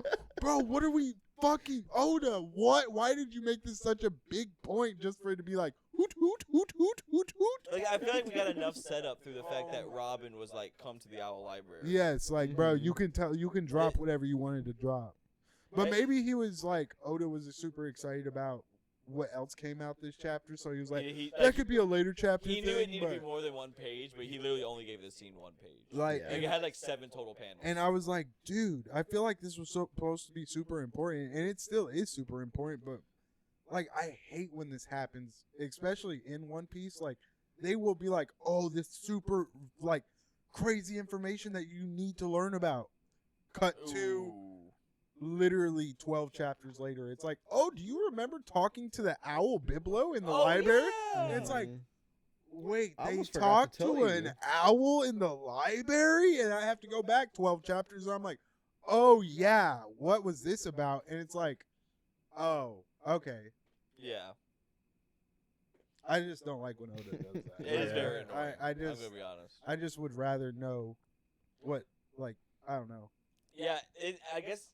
bro, what are we fucking Oda? What? Why did you make this such a big point just for it to be like hoot hoot hoot hoot hoot hoot? Like, I feel like we got enough setup through the fact that Robin was like, come to the Owl Library. Yes, like bro, Mhm. you can tell, you can drop whatever you wanted to drop. But Right. maybe he was like, Oda was super excited about what else came out this chapter, so he was like, he, that could be a later chapter. he knew it thing, needed to be but, more than one page, but he literally only gave the scene one page. like, Yeah. Like, it had like 7 total panels. and I was like, dude, I feel like this was supposed to be super important, and it still is super important, but like, I hate when this happens, especially in One Piece. Like, they will be like, oh, this super, like, crazy information that you need to learn about. Cut to Ooh. literally 12 chapters later. It's like, oh, do you remember talking to the owl Biblo in the Oh, library? yeah. It's like, Mhm. wait, I they almost forgot talked to tell to you. an owl in the library? And I have to go back 12 chapters. And I'm like, oh, yeah, what was this about? And it's like, oh, okay. Yeah. I just don't like when Oda does that. It is Yeah. very annoying. I I'm just, going to be honest. I just would rather know what, like, I don't know. Yeah, I guess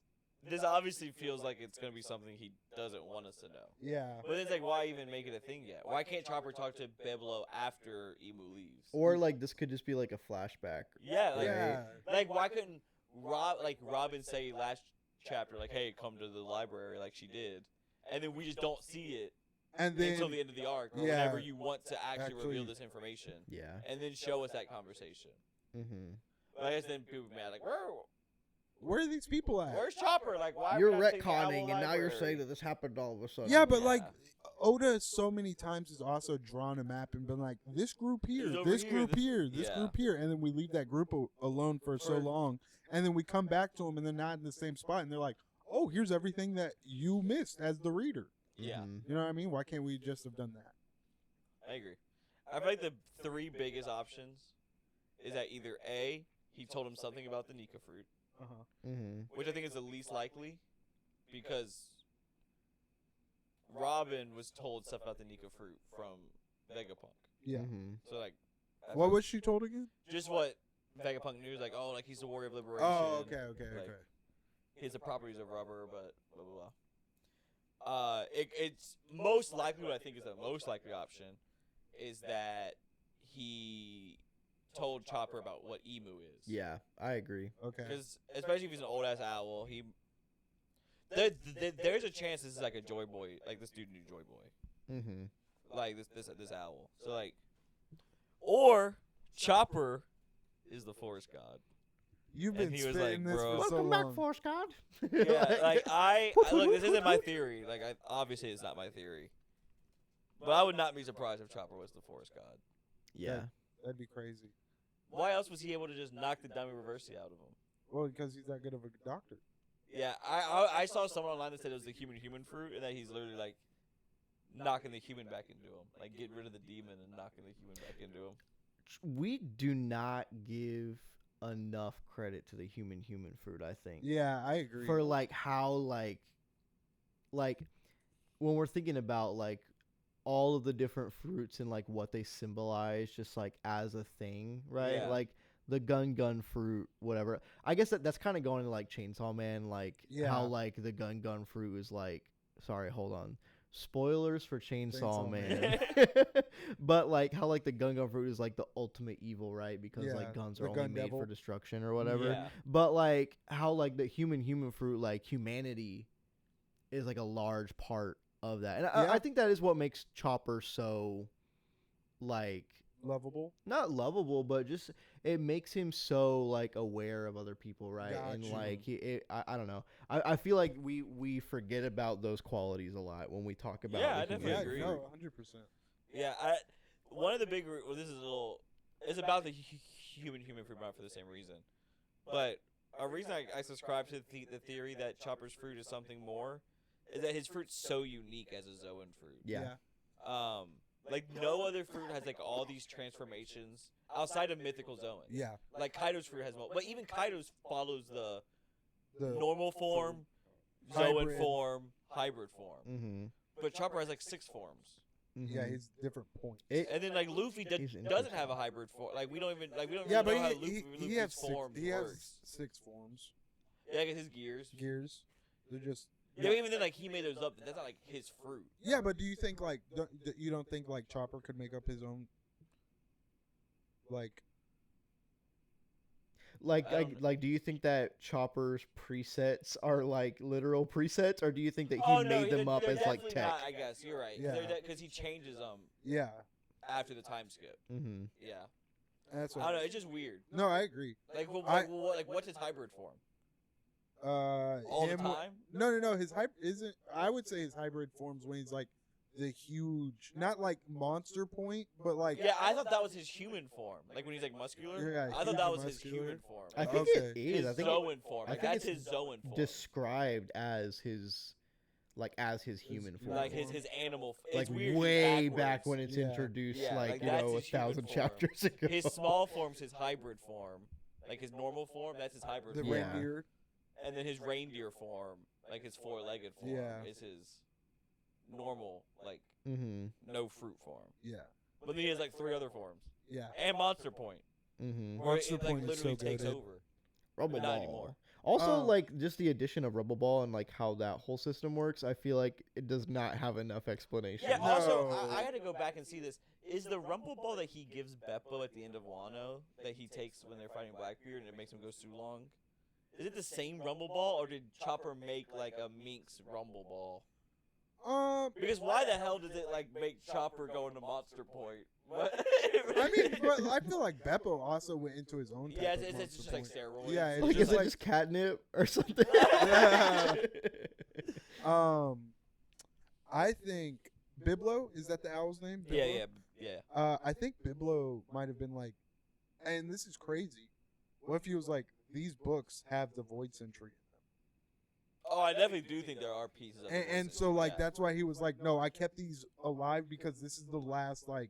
this obviously feels like it's going to be something he doesn't want us to know. Yeah. But it's like, why even make it a thing yet? Why can't Chopper talk to Biblo after Emu leaves? Or like this could just be like a flashback. Yeah, like, Yeah. like why couldn't Robin say last chapter, like, hey, come to the library, like she did, and then we just don't see it And then, until the end of the arc, or yeah, whenever you want to actually reveal actually- this information, Yeah. and then show us that conversation. Mm-hmm. But I guess then people be mad, like, where are these people at? where's Chopper? Like, why? You're would I say the Owl retconning, and now you're Library? saying that this happened all of a sudden. Yeah, but Yeah. like Oda so many times has also drawn a map and been like, this group here, He's over this here, group this- here, this yeah. group here, and then we leave that group alone for so long, and then we come back to them and they're not in the same spot, and they're like, oh, here's everything that you missed as the reader. Yeah, Mhm. You know what I mean? Why can't we just have done that? I agree. I feel like the 3 biggest options is that either A, he told him something about the Nika fruit, which I think is the least likely, because Robin was told stuff about the Nika fruit from Vegapunk. Yeah. So like, that's What was she told again? just what Vegapunk knew, like, oh, like he's the warrior of liberation. Oh, okay. like, He has the properties of rubber, but blah blah blah. It's most likely, what I think is the most likely option is that he told Chopper about what Emu is. Yeah, I agree. Okay. Because especially if he's an old ass owl, there's a chance this is like a Joy Boy, like this dude knew Joy Boy, like this owl. So like, or Chopper is the forest god. You've And been he was spitting like, this "Bro." for so Welcome long. back, Force God. Yeah, like I look, this isn't my theory. Like obviously it's not my theory, but I would not be surprised if Chopper was the forest god. Yeah. That'd be crazy. Why else was he able to just knock the dummy Reversi out of him? Well, because he's that good of a doctor. Yeah, I saw someone online that said it was the human fruit, and that he's literally like knocking the human back into him, like getting rid of the demon and knocking the human back into him. We do not give enough credit to the human fruit, I think. Yeah, I agree. For like how like when we're thinking about like all of the different fruits and like what they symbolize just like as a thing, right? Yeah. Like the gun fruit, whatever. I guess that's kind of going to like Chainsaw Man, like how Yeah. like the gun fruit is like, sorry, hold on. Spoilers for Chainsaw Chainsaw Man. But like how like the gun fruit is like the ultimate evil, right? Because Yeah, like guns the are only gun made devil. for destruction or whatever. Yeah. But like how like the human fruit, like humanity is like a large part of that. And Yeah. I think that is what makes Chopper so like Lovable. not lovable, but just it makes him so like aware of other people, right? Got And you. like I don't know. I feel like we forget about those qualities a lot when we talk about Yeah, I the definitely human agree. fruit. No, 100%. Yeah, one of the big well, this is a little. It's about the human fruit, not for the same reason, but a reason I subscribe to the theory that Chopper's fruit is something more is that his fruit's so unique as a Zoan fruit. Yeah. Like no other fruit has like all these transformations outside of mythical Zoan. Yeah. Like Kaido's fruit has, but even Kaido's follows the The normal form, Hybrid. Zoan form, hybrid form. Mm-hmm. But Chopper has like 6 forms. yeah, he's different points. And then like Luffy He's doesn't interesting. have a hybrid form. Like we don't yeah, really but know how he Luffy's has form he has works. 6 forms. Yeah, 'cause his gears. Gears. They're just. Yeah, but even then, like he made those up. That's not like his fruit. Yeah, but do you think like you don't think like Chopper could make up his own? Like Like, I don't like, do you think that Chopper's presets are like literal presets, or do you think that he Oh, no, made them up they're as like definitely tech? not, I guess you're right. Yeah. Because he changes them yeah, after the time skip. Mm-hmm. Yeah. that's I what. don't know. It's just weird. No, I agree. Like, I- like what's his hybrid form? All the time? No. His hybrid isn't. I would say his hybrid forms when he's like the huge, not like monster point, but like Yeah, I thought that was his human form. Like when he's like muscular. Yeah, I thought huge that and was his muscular. human form. I think Okay. it is. His I think Zoan form. I Like think that's it's his Zoan form. described as his, like as his human form, Like his animal. like It's weird, way backwards. back when it's Yeah. introduced, Yeah, like, like, you that's know, his human 1,000 form. chapters ago. His small form's his hybrid form. Like his normal form, that's his hybrid the form. Yeah. reindeer. And then his reindeer form, like his 4-legged form, Yeah. is his normal, like Mm-hmm. no fruit form. Yeah, But then he has like 3 other forms. yeah. And Monster Point, Mm-hmm. where Monster it like Point is so literally good takes at- over. Rubble But not Ball. anymore. Also, Oh. like just the addition of Rubble Ball and like how that whole system works, I feel like it does not have enough explanation. Yeah, also, No. I had to go back and see this. Is the Rumble Ball that he gives Beppo at the end of Wano that he takes when they're fighting Blackbeard and it makes him go too long? Is it the same Rumble Ball, or did Chopper make like a Minx Rumble Ball? Because why the hell does it like make Chopper go into Monster Point? I mean, but I feel like Beppo also went into his own. Type Yeah, of it's Monster just like Point. steroids. Yeah, it's Like, just is it like just catnip or something? I think Biblo, is that the owl's name? yeah, Biblo? yeah. I think Biblo might have been like, and this is crazy. What if he was like, these books have the Void Sentry Oh, I definitely do think there are pieces of in them, it and missing. so like Yeah. that's why he was like, no, I kept these alive because this is the last like,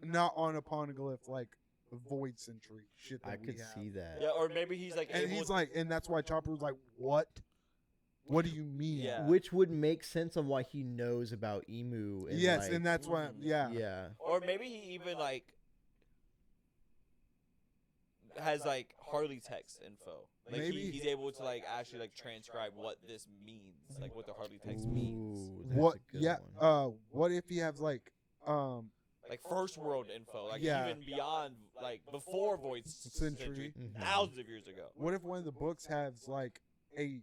not on a poneglyph like Void Sentry shit that I we could have. see that. Yeah, or maybe he's like And able he's to- like, and that's why Chopper was like, "What? What do you mean?" Yeah. Which would make sense on why he knows about Emu. And Yes, like, and that's why. Yeah. yeah. or maybe he even like has like Harley text info. Like Maybe- he's able to like actually like transcribe what this means, like what the Harley text means. Ooh, that's What? a good Yeah. one. What if he has like Like first world info, like Yeah. even beyond like before Void Century, Mhm. thousands of years ago. what if one of the books has like a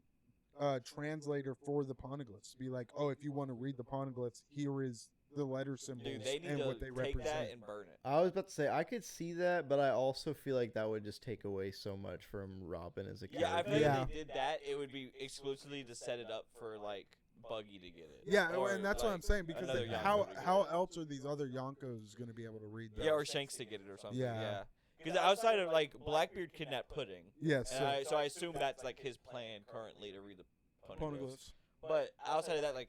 translator for the poneglyphs? Be like, oh, if you want to read the poneglyphs, here is the letter symbols Dude, they need and to what they take represent. that and burn it. I was about to say I could see that, but I also feel like that would just take away so much from Robin as a character. Yeah, I feel like Yeah. if they did that, it would be exclusively to set it up for like Buggy to get it. Yeah, Or, and that's what like, I'm saying because another like, Yonko how to get how it. else are these other Yonkos going to be able to read that? Yeah, or Shanks to get it or something. Yeah. Yeah. Because outside of like Blackbeard kidnapped Pudding, Yes. and so I assume that's like his plan currently to read the poneglyphs. poneglyphs. But outside of that, like,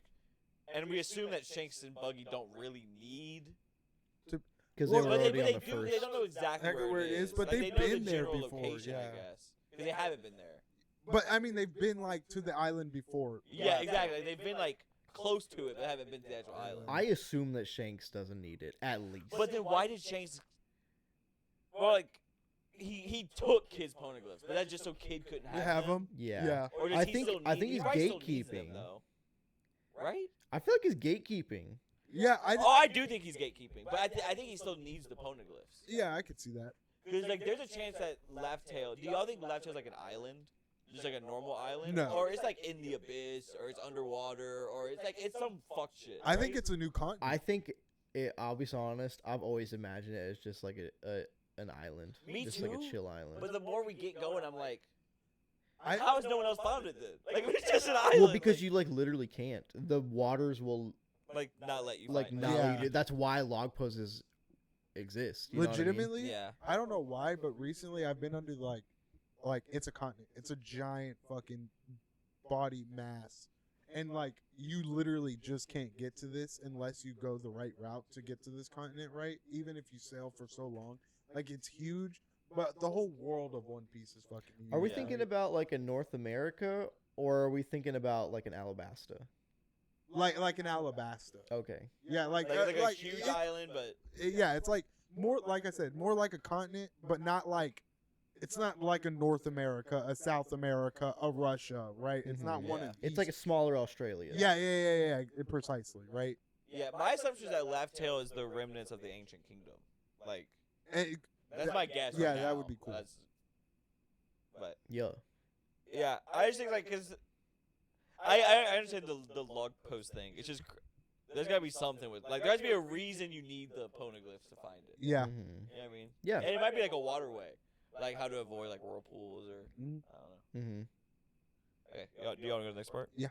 and we assume that Shanks and Buggy don't really need. because Well, they were But already they on the do. first. They don't know exactly where it is, but Like, they've they know been the there general before, location, yeah. I guess. Because they haven't been there. But I mean, they've been like to the island before. Yeah, exactly. They've been like close to it, but haven't been to the actual island. I assume that Shanks doesn't need it at least. But then why did Shanks? Well, like he took Kid's poneglyphs, but that's just so Kid couldn't You have, have them. them. yeah. Yeah. Or does I he think- still I need- think he he's probably still needs them, gatekeeping. though. Right? I feel like he's gatekeeping. Yeah. Oh, I do think he's gatekeeping, but I think he still needs the poneglyphs. Yeah, I could see that. Because like, there's a chance that Laugh Tale. Do y'all think Laugh Tale's like an island, just like a normal island, No. or it's like in the abyss, or it's underwater, or it's like it's some fuck shit. I think right? it's a new continent. I think I'll be so honest. I've always imagined it as just like an island, Me just like too, a chill island. But the more we get going, I'm like, I- how has no one else found it then? Like it's just an island. well, because like, you like literally can't. The waters will like not let you like find not. it. Yeah. let you do- That's why log poses exist. You know what I mean? Legitimately, I don't know why, but recently I've been under like it's a continent. It's a giant fucking body mass, and like you literally just can't get to this unless you go the right route to get to this continent, right? Even if you sail for so long, like it's huge. But the whole world of One Piece is fucking huge. Are we Yeah. thinking about like a North America, or are we thinking about like an Alabasta? like an Alabasta? Okay. Yeah, like Like a like, huge it- island, but yeah, it's like more like I said, more like a continent, but not like it's not like a North America, a South America, a Russia, right? It's not Mhm. one Yeah. of these. It's like a smaller Australia. yeah, precisely, right? yeah, my assumption is that Laugh Tale is the remnants of the ancient kingdom. Like And that's my guess. yeah, right that now. would be cool. But Yeah. yeah, I just think like because I understand the log post thing. It's just there's gotta be something with like there has to be a reason you need the poneglyphs to find it. yeah, Mhm. You know what I mean? Yeah. And it might be like a waterway, like how to avoid like whirlpools or Mhm. I don't know. Mm-hmm. Okay, do y'all want to go to the next part? Yeah.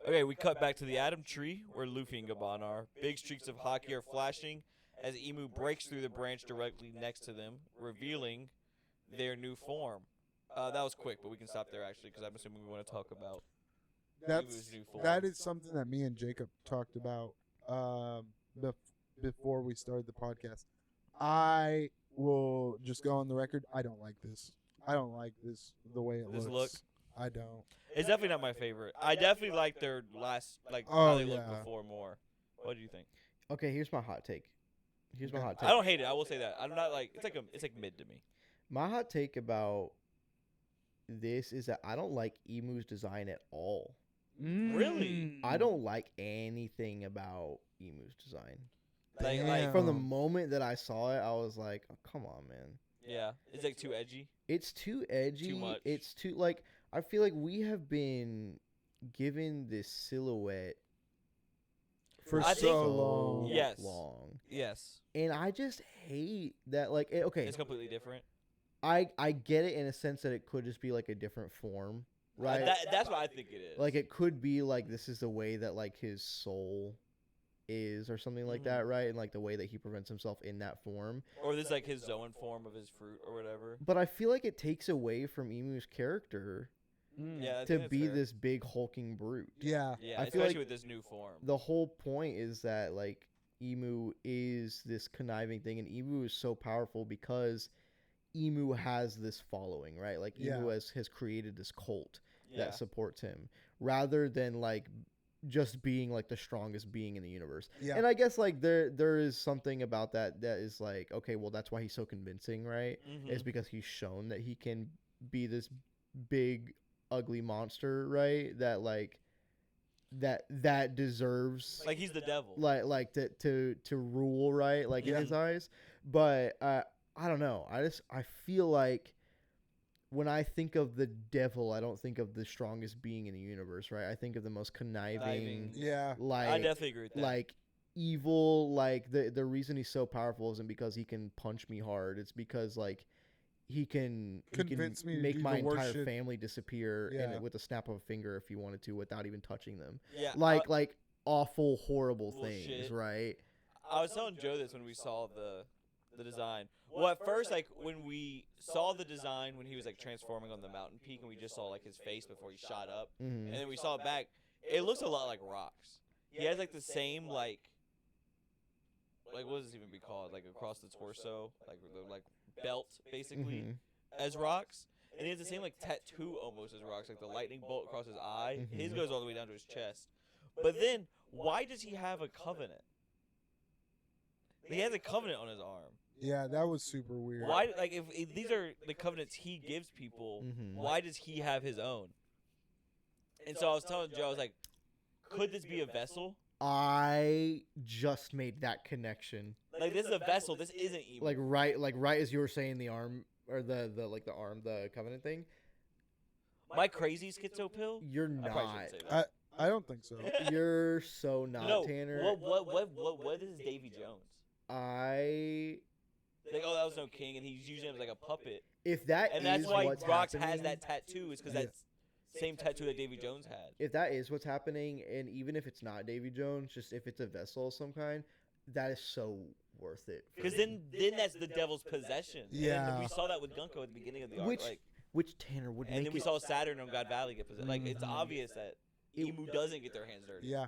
Okay, we cut back to the Atom Tree where Luffy and Gaban are. Big streaks of Haki are flashing as Emu breaks through the branch directly next to them, revealing their new form. That was quick, but we can stop there actually because I'm assuming we want to talk about that's Emu's new form. that is something that me and Jacob talked about before we started the podcast. I will just go on the record. I don't like this. I don't like this the way it This looks. look? I don't. It's definitely not my favorite. I definitely like their last, like Oh, how they looked yeah. before more. What do you think? Okay, here's my hot take. Here's my Okay. hot I take. don't hate it. I will say that. I'm not like it's like mid to me. My hot take about this is that I don't like Emu's design at all. Really? I don't like anything about Emu's design. Like From the Damn. moment that I saw it, I was like, oh, "Come on, man! yeah, it's like too edgy. It's too edgy. much. It's too like I feel like we have been given this silhouette For I so think- long. Yes. long, Yes, and I just hate that. Like, okay, it's completely different. I get it in a sense that it could just be like a different form, right? That's what I think it is. Like it could be like this is the way that like his soul is or something like Mhm. that, right? And like the way that he prevents himself in that form. or this like his Zoan form of his fruit or whatever. But I feel like it takes away from Emu's character Yeah, I think to that's be fair. this big hulking brute. Yeah. Yeah, I feel especially like with this new form. The whole point is that like Emu is this conniving thing, and Emu is so powerful because Emu has this following, right? Like Emu Yeah. has created this cult Yeah. that supports him, rather than like just being like the strongest being in the universe. Yeah. And I guess like there is something about that is like, okay, well that's why he's so convincing, right? Mhm. Is because he's shown that he can be this big ugly monster, right? That like that deserves Like he's the devil. like to rule, right? Like Yeah. in his eyes. But I don't know. I feel like when I think of the devil, I don't think of the strongest being in the universe, right? I think of the most conniving, Conniving. Yeah. like I definitely agree with that. like evil. Like the reason he's so powerful isn't because he can punch me hard. It's because like he can Convince me to make do my the worst entire shit. family disappear Yeah. with a snap of a finger if he wanted to, without even touching them. yeah. Like awful, horrible Bullshit. things, right? I was telling Joe this when we saw the design. Well, at first, like when we saw the design when he was like transforming on the mountain peak, and we just saw like his face before he shot up, Mm-hmm. and then we saw it back. It looks a lot like Rocks. He has like the same like what does it even be called? Like across the torso, like belt basically Mm-hmm. as Rocks, and he has the same like tattoo almost as Rocks, like the lightning bolt across his eye. His Mhm. goes all the way down to his chest. But then, why does he have a covenant? He has a covenant on his arm. Yeah, that was super weird. Why? Like, if these are the covenants he gives people, Mhm. why does he have his own? And so I was telling Joe, I was like, could this be a vessel? I just made that connection. Like, this is a vessel. This isn't evil. Like right as you were saying the arm or the arm, the covenant thing. my crazy schizo pill. You're I probably not. shouldn't say that. I don't think so. You're so not, no, Tanner. what is Davy Jones? I Like, oh, that was no king, and he's using him as like a puppet, if that and that's is why what's Rocks happening, has that tattoo. Is because Yeah. that's same tattoo that Davy Jones had. if that is what's happening, and even if it's not Davy Jones, just if it's a vessel of some kind, that is so worth it. for Because me. then that's the devil's possession. And Yeah. we saw that with Gunko at the beginning of the arc. Which Like, which Tanner would and make then we it saw Saturn on God Valley get possessed. Like, it's Mhm. obvious that It- Emu doesn't get their hands dirty. Yeah.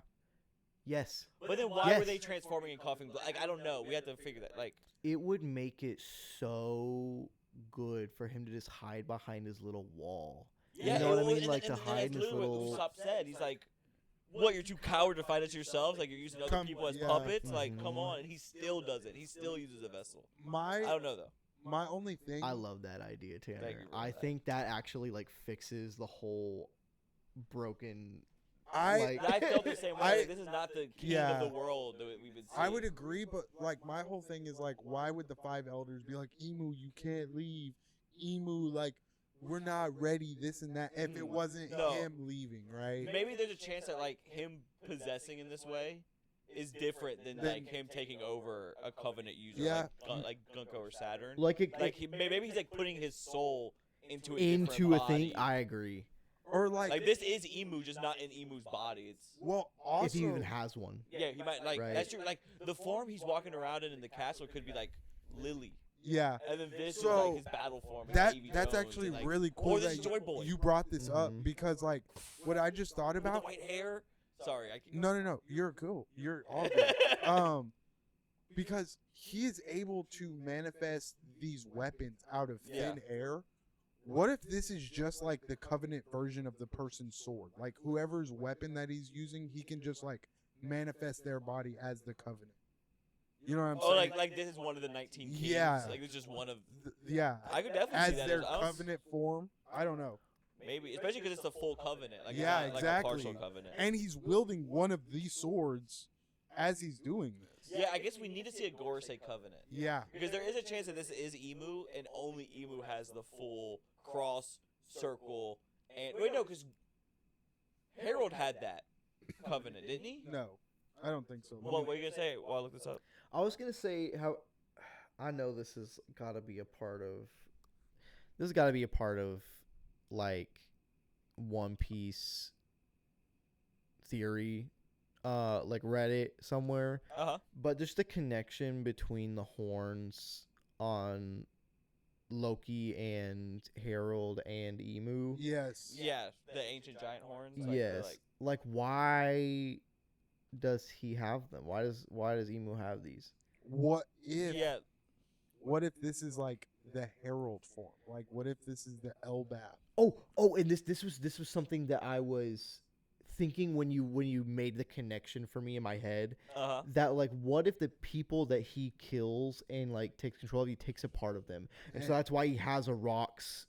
yes. But then why Yes. were they transforming and coughing blood? Like, I don't know. We have to figure that. Like, It would make it so good for him to just hide behind his little wall. yeah, You know what I well, mean? Like, to that's hide in this literally little- what Usopp said. He's like, "What? You're too coward to fight us yourselves? Like, you're using other Come- people as yeah. puppets? Like, come Mhm. on!" And he still does it. He still uses a vessel. I My don't know though. my only thing. I love that idea, Tanner. you for I that. think that actually like fixes the whole broken. I like- I felt the same way. I- Like, this is not the king Yeah. of the world that we've been seeing. I would agree, but like my whole thing is like, why would the five elders be like, Emu, you can't leave. Emu, like, we're not ready. This and that. If it wasn't No. him leaving, right? Maybe there's a chance that like him possessing in this way is different than like him taking over a covenant user, Yeah. like Gunko or Saturn. Like it, Like maybe he's like putting his soul into a into different a thing. body. I agree. Or like, Like this is Emu, just not in Emu's body. It's well, also, if he even has one. yeah, he might like Right. that's true. Like the form he's walking around in the castle could be like Lily, yeah. and then this is So, like his battle form. Is That Davy that's Jones, actually and, like, really or cool this that Joy Boy you brought this up Mhm. because like what I just thought with the about. white hair. Sorry, I keep No, you're cool. You're all good. Because he is able to manifest these weapons out of Yeah. thin air. What if this is just like the Covenant version of the person's sword? Like whoever's weapon that he's using, he can just like manifest their body as the Covenant. You know what I'm Oh, saying? like this is one of the 19 kings. Yeah. Like it's just one of. Yeah. I could definitely As see that their I was- Covenant form. I don't know. Maybe, especially because it's the full covenant. Like, Yeah, it's not exactly. Like a partial covenant. And he's wielding one of these swords as he's doing this. Yeah, I guess we need to see a Gorosei covenant Yeah. because there is a chance that this is Emu, and only Emu has the full cross, circle, and wait, no, because Harold had that covenant, didn't he? No. I don't think so. What were you gonna say? While I look this up. I was gonna say how I know this has got to be a part of. This has got to be a part of like One Piece theory, like Reddit somewhere. Uh huh. But just the connection between the horns on Loki and Harold and Emu. Yes. Yeah, the ancient giant horns. Like, Yes. Like, Like why does he have them? Why does Emu have these? What if? Yeah. What if this is like the Herald form? Like, what if this is the Elbaf? Oh, and this was something that I was thinking when you made the connection for me in my head. Uh-huh. That like, what if the people that he kills and like takes control of, he takes a part of them, and so that's why he has a rocks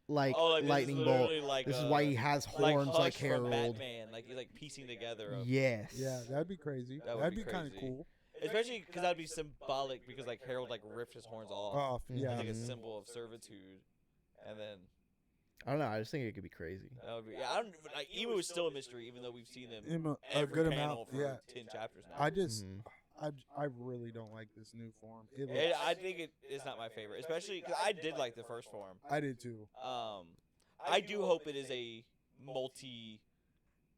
like, Like lightning this is bolt. literally like This is why he has like horns like Hush from Harold. Batman. Like he's like piecing together. Of, Yes. Yeah, that'd be crazy. That would That'd be be kind of crazy. cool. Especially because that'd be symbolic because like Harold like ripped his horns off. Off, yeah. It's like a Mhm. symbol of servitude, and then I don't know. I just think it could be crazy. that would be. Yeah, I don't. Like Emu is still a mystery, even though we've seen him A every good panel amount. for Yeah. 10 chapters now. I just, Mhm. I really don't like this new form. It looks, I think it is not my favorite, especially because I did like the first form. I did too. I do hope it is a multi.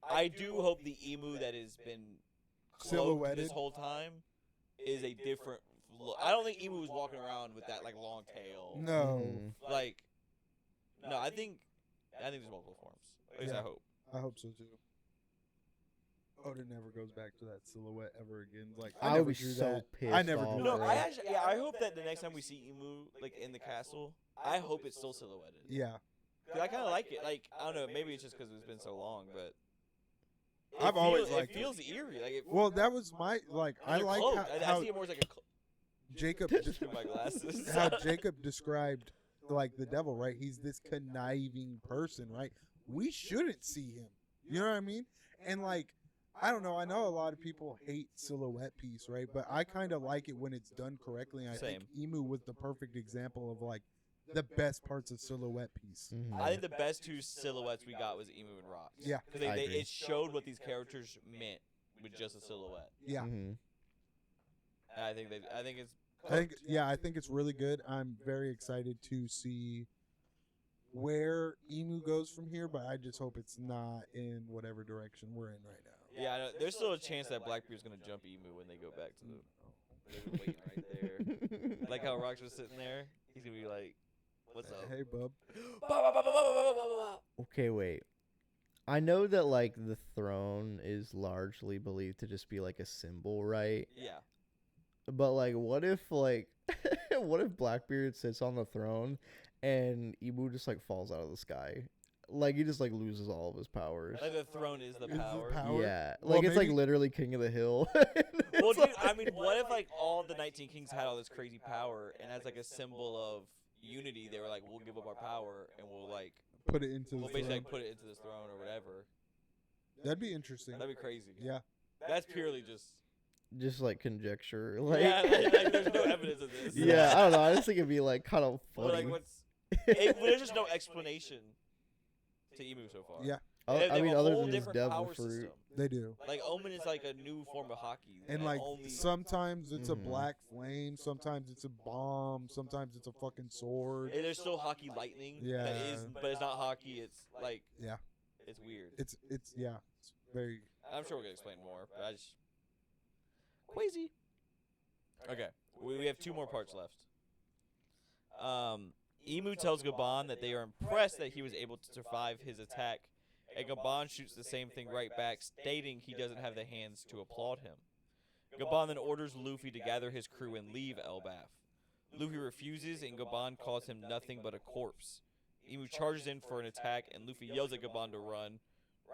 I do hope the emu that has been cloaked Silhouetted. this whole time is a different look. I don't think emu was walking around with that like long tail. No, Mhm. Like, no, I think there's multiple forms. At least Yeah. I hope. I hope so too. Oda never goes back to that silhouette ever again. Like I I would never be drew so that. pissed I never off, drew No, that. I actually, yeah, I hope that the next time we see emu like in the castle, I hope it's still silhouetted. Yeah, 'Cause I kind of like it. Like I don't know, maybe it's just because it's been so long, but I've always it liked it. feels eerie. Like it, well, that was my like. I they're like cloaked. I how see it more as like a Jacob through my glasses. how Jacob described like the devil, right? He's this conniving person, right? We shouldn't see him. You know what I mean? And like, I don't know. I know a lot of people hate silhouette piece, right? But I kind of like it when it's done correctly. And I think Emu was the perfect example of like the best parts of silhouette piece. Mhm. I think the best two silhouettes we got was Emu and Rocks. Yeah. because I agree. it showed what these characters meant with just a silhouette. Yeah. Mhm. And I think it's. I think it's really good. I'm very excited to see where Emu goes from here, but I just hope it's not in whatever direction we're in right now. Yeah, I know, there's still a chance that Blackbeard's gonna jump Emu when they go back to the. They're waiting right there. Like how Rocks was sitting there, he's gonna be like, "What's up?" Hey, bub. Okay, wait. I know that like the throne is largely believed to just be like a symbol, right? Yeah. But like, what if like, what if Blackbeard sits on the throne and Emu just like falls out of the sky? Like he just like loses all of his powers. Like the throne is the Is the power. power? Yeah, Well, like it's like maybe- literally King of the Hill. Well, It's dude, like- I mean, what if like all the 19 kings had all this crazy power, and as like a symbol of unity, they were like, "We'll give up our power, and we'll like, Put it into we'll the basically throne. like, put it into this throne or whatever." That'd be interesting. That'd be crazy. Yeah. That's purely just. just like conjecture. Like, Yeah, like, there's no evidence of this. yeah, I don't know. I just think it'd be like kind of But, funny. like, there's just no explanation to Emu so far. Yeah. They I have mean, a other whole than this different devil power fruit. system. They do. Like Omen is like a new form of hockey. And like only sometimes it's a Mhm. black flame, sometimes it's a bomb, sometimes it's a fucking sword. there's still hockey lightning. That Yeah. is, but it's not hockey. It's like Yeah. it's weird. It's yeah, it's very I'm sure we're gonna explain more, but I just crazy. Okay, we have two more parts left. Emu tells Gaban that they are impressed that he was able to survive his attack, and Gaban shoots the same thing right back, stating he doesn't have the hands to applaud him. Gaban then orders Luffy to gather his crew and leave Elbaf. Luffy refuses, and Gaban calls him nothing but a corpse. Emu charges in for an attack, and Luffy yells at Gaban to run.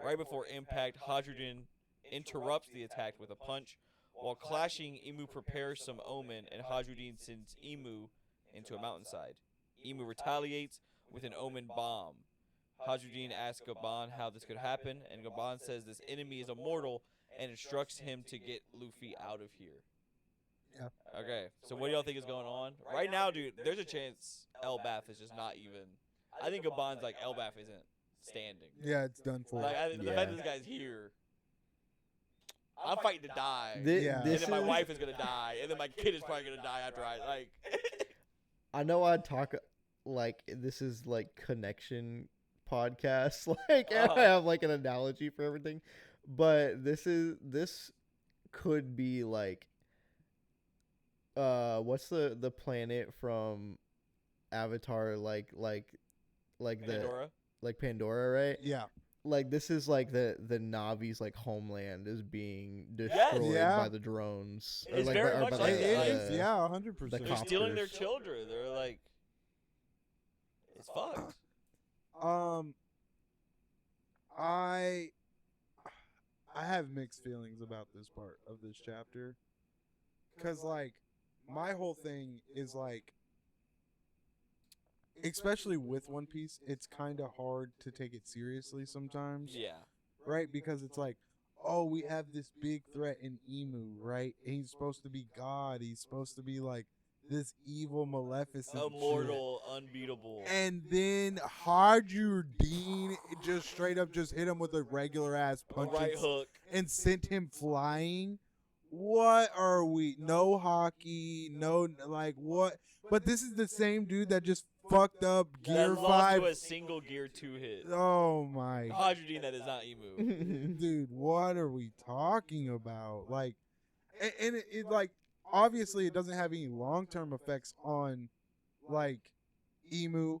Right before impact, Hadrudin interrupts the attack with a punch. While clashing, Emu prepares some omen, and Hadrudin sends Emu into a mountainside. Emu retaliates with an omen bomb. Hadrudin asks Gaban how this could happen, and Gaban says this enemy is immortal and instructs him to get Luffy out of here. Yeah. Okay, so what do y'all think is going on? Right now, dude, there's a chance Elbaf is just not even. I think Gaban's like, Elbaf isn't standing. yeah, it's done for. Like, the Yeah. fact that this guy's here, I'm fighting to die. Yeah. And This then my is- wife is gonna die, and then my kid is probably gonna die after I like. I know I talk like this is like connection podcast, like and I have like an analogy for everything, but this could be like what's the planet from Avatar like the Pandora. like Pandora, right? Yeah, like this is like the Navi's like homeland is being destroyed Yeah. by the drones. It's very much like It that. is, yeah, 100%. They're stealing their Copters. children. They're like, it's fucked. I have mixed feelings about this part of this chapter, cause like my whole thing is like, especially with One Piece, it's kind of hard to take it seriously sometimes, Yeah. right? Because it's like, oh, we have this big threat in Emu, right? And he's supposed to be God. He's supposed to be like this evil Maleficent, shit. Immortal, unbeatable. And then Haji Dean just straight up just hit him with a regular ass A punch right hook. and sent him flying. What are we? No hockey, no like what? But this is the same dude that just fucked up Gear That lost 5. to a single Gear 2 hit. Oh my Hadradine, that is not Emu. dude, what are we talking about? Like, and it like obviously it doesn't have any long term effects on like Emu,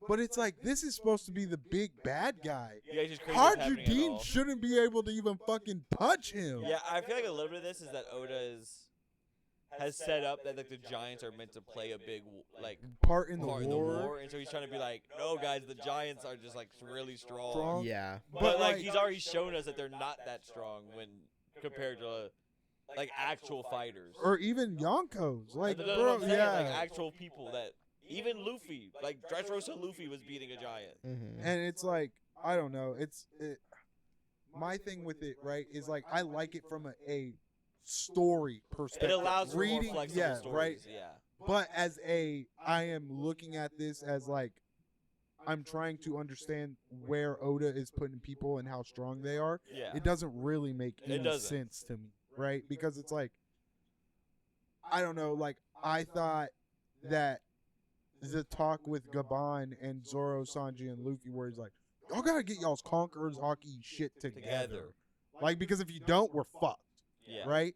but it's like this is supposed to be the big bad guy. Yeah, it's just crazy what's happening at Dean all. shouldn't be able to even fucking touch him. Yeah, I feel like a little bit of this is that Oda has set up that like the Giants are meant to play a big like Part in the part war. in the war, and so he's trying to be like, no guys, the Giants are just like really strong. Strong. Yeah. But like he's already shown us that they're not that strong when compared to like actual fighters. Or even Yonkos. Like, That's what bro, I'm saying, yeah. like actual people that even Luffy, like Dressrosa Luffy was beating a giant. Mm-hmm. And it's like, I don't know. My thing with it, right, is like I like it from a story It perspective. allows for reading, more flexible yeah, stories. right. Yeah. But I am looking at this as like I'm trying to understand where Oda is putting people and how strong they are. Yeah. It doesn't really make It any doesn't. sense to me, right? Because it's like I don't know, like I thought that the talk with Gaban and Zoro, Sanji, and Luffy, where he's like, y'all gotta get y'all's Conquerors hockey shit together. Like, because if you don't, we're fucked, Yeah. right?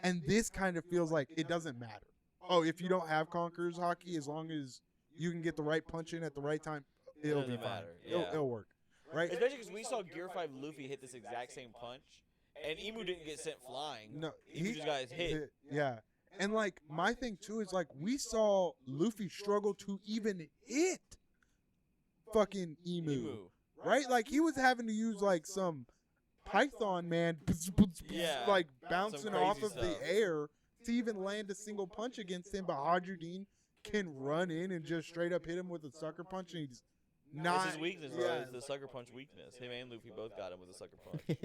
And this kind of feels like it doesn't matter. Oh, if you don't have Conquerors hockey, as long as you can get the right punch in at the right time, it'll be doesn't fine. matter, It'll, yeah. it'll work, right? Especially because we saw Gear 5 Luffy hit this exact same punch, and Emu didn't get sent flying. No, Emu just got his hit. Yeah. And like my thing too is like we saw Luffy struggle to even hit fucking Emu. Right? Like he was having to use like some Python man Yeah, like bouncing some off crazy of the stuff. air to even land a single punch against him, but Hadradine can run in and just straight up hit him with a sucker punch and he's not It's his weakness, bro. It's the sucker punch weakness. Him and Luffy both got him with a sucker punch.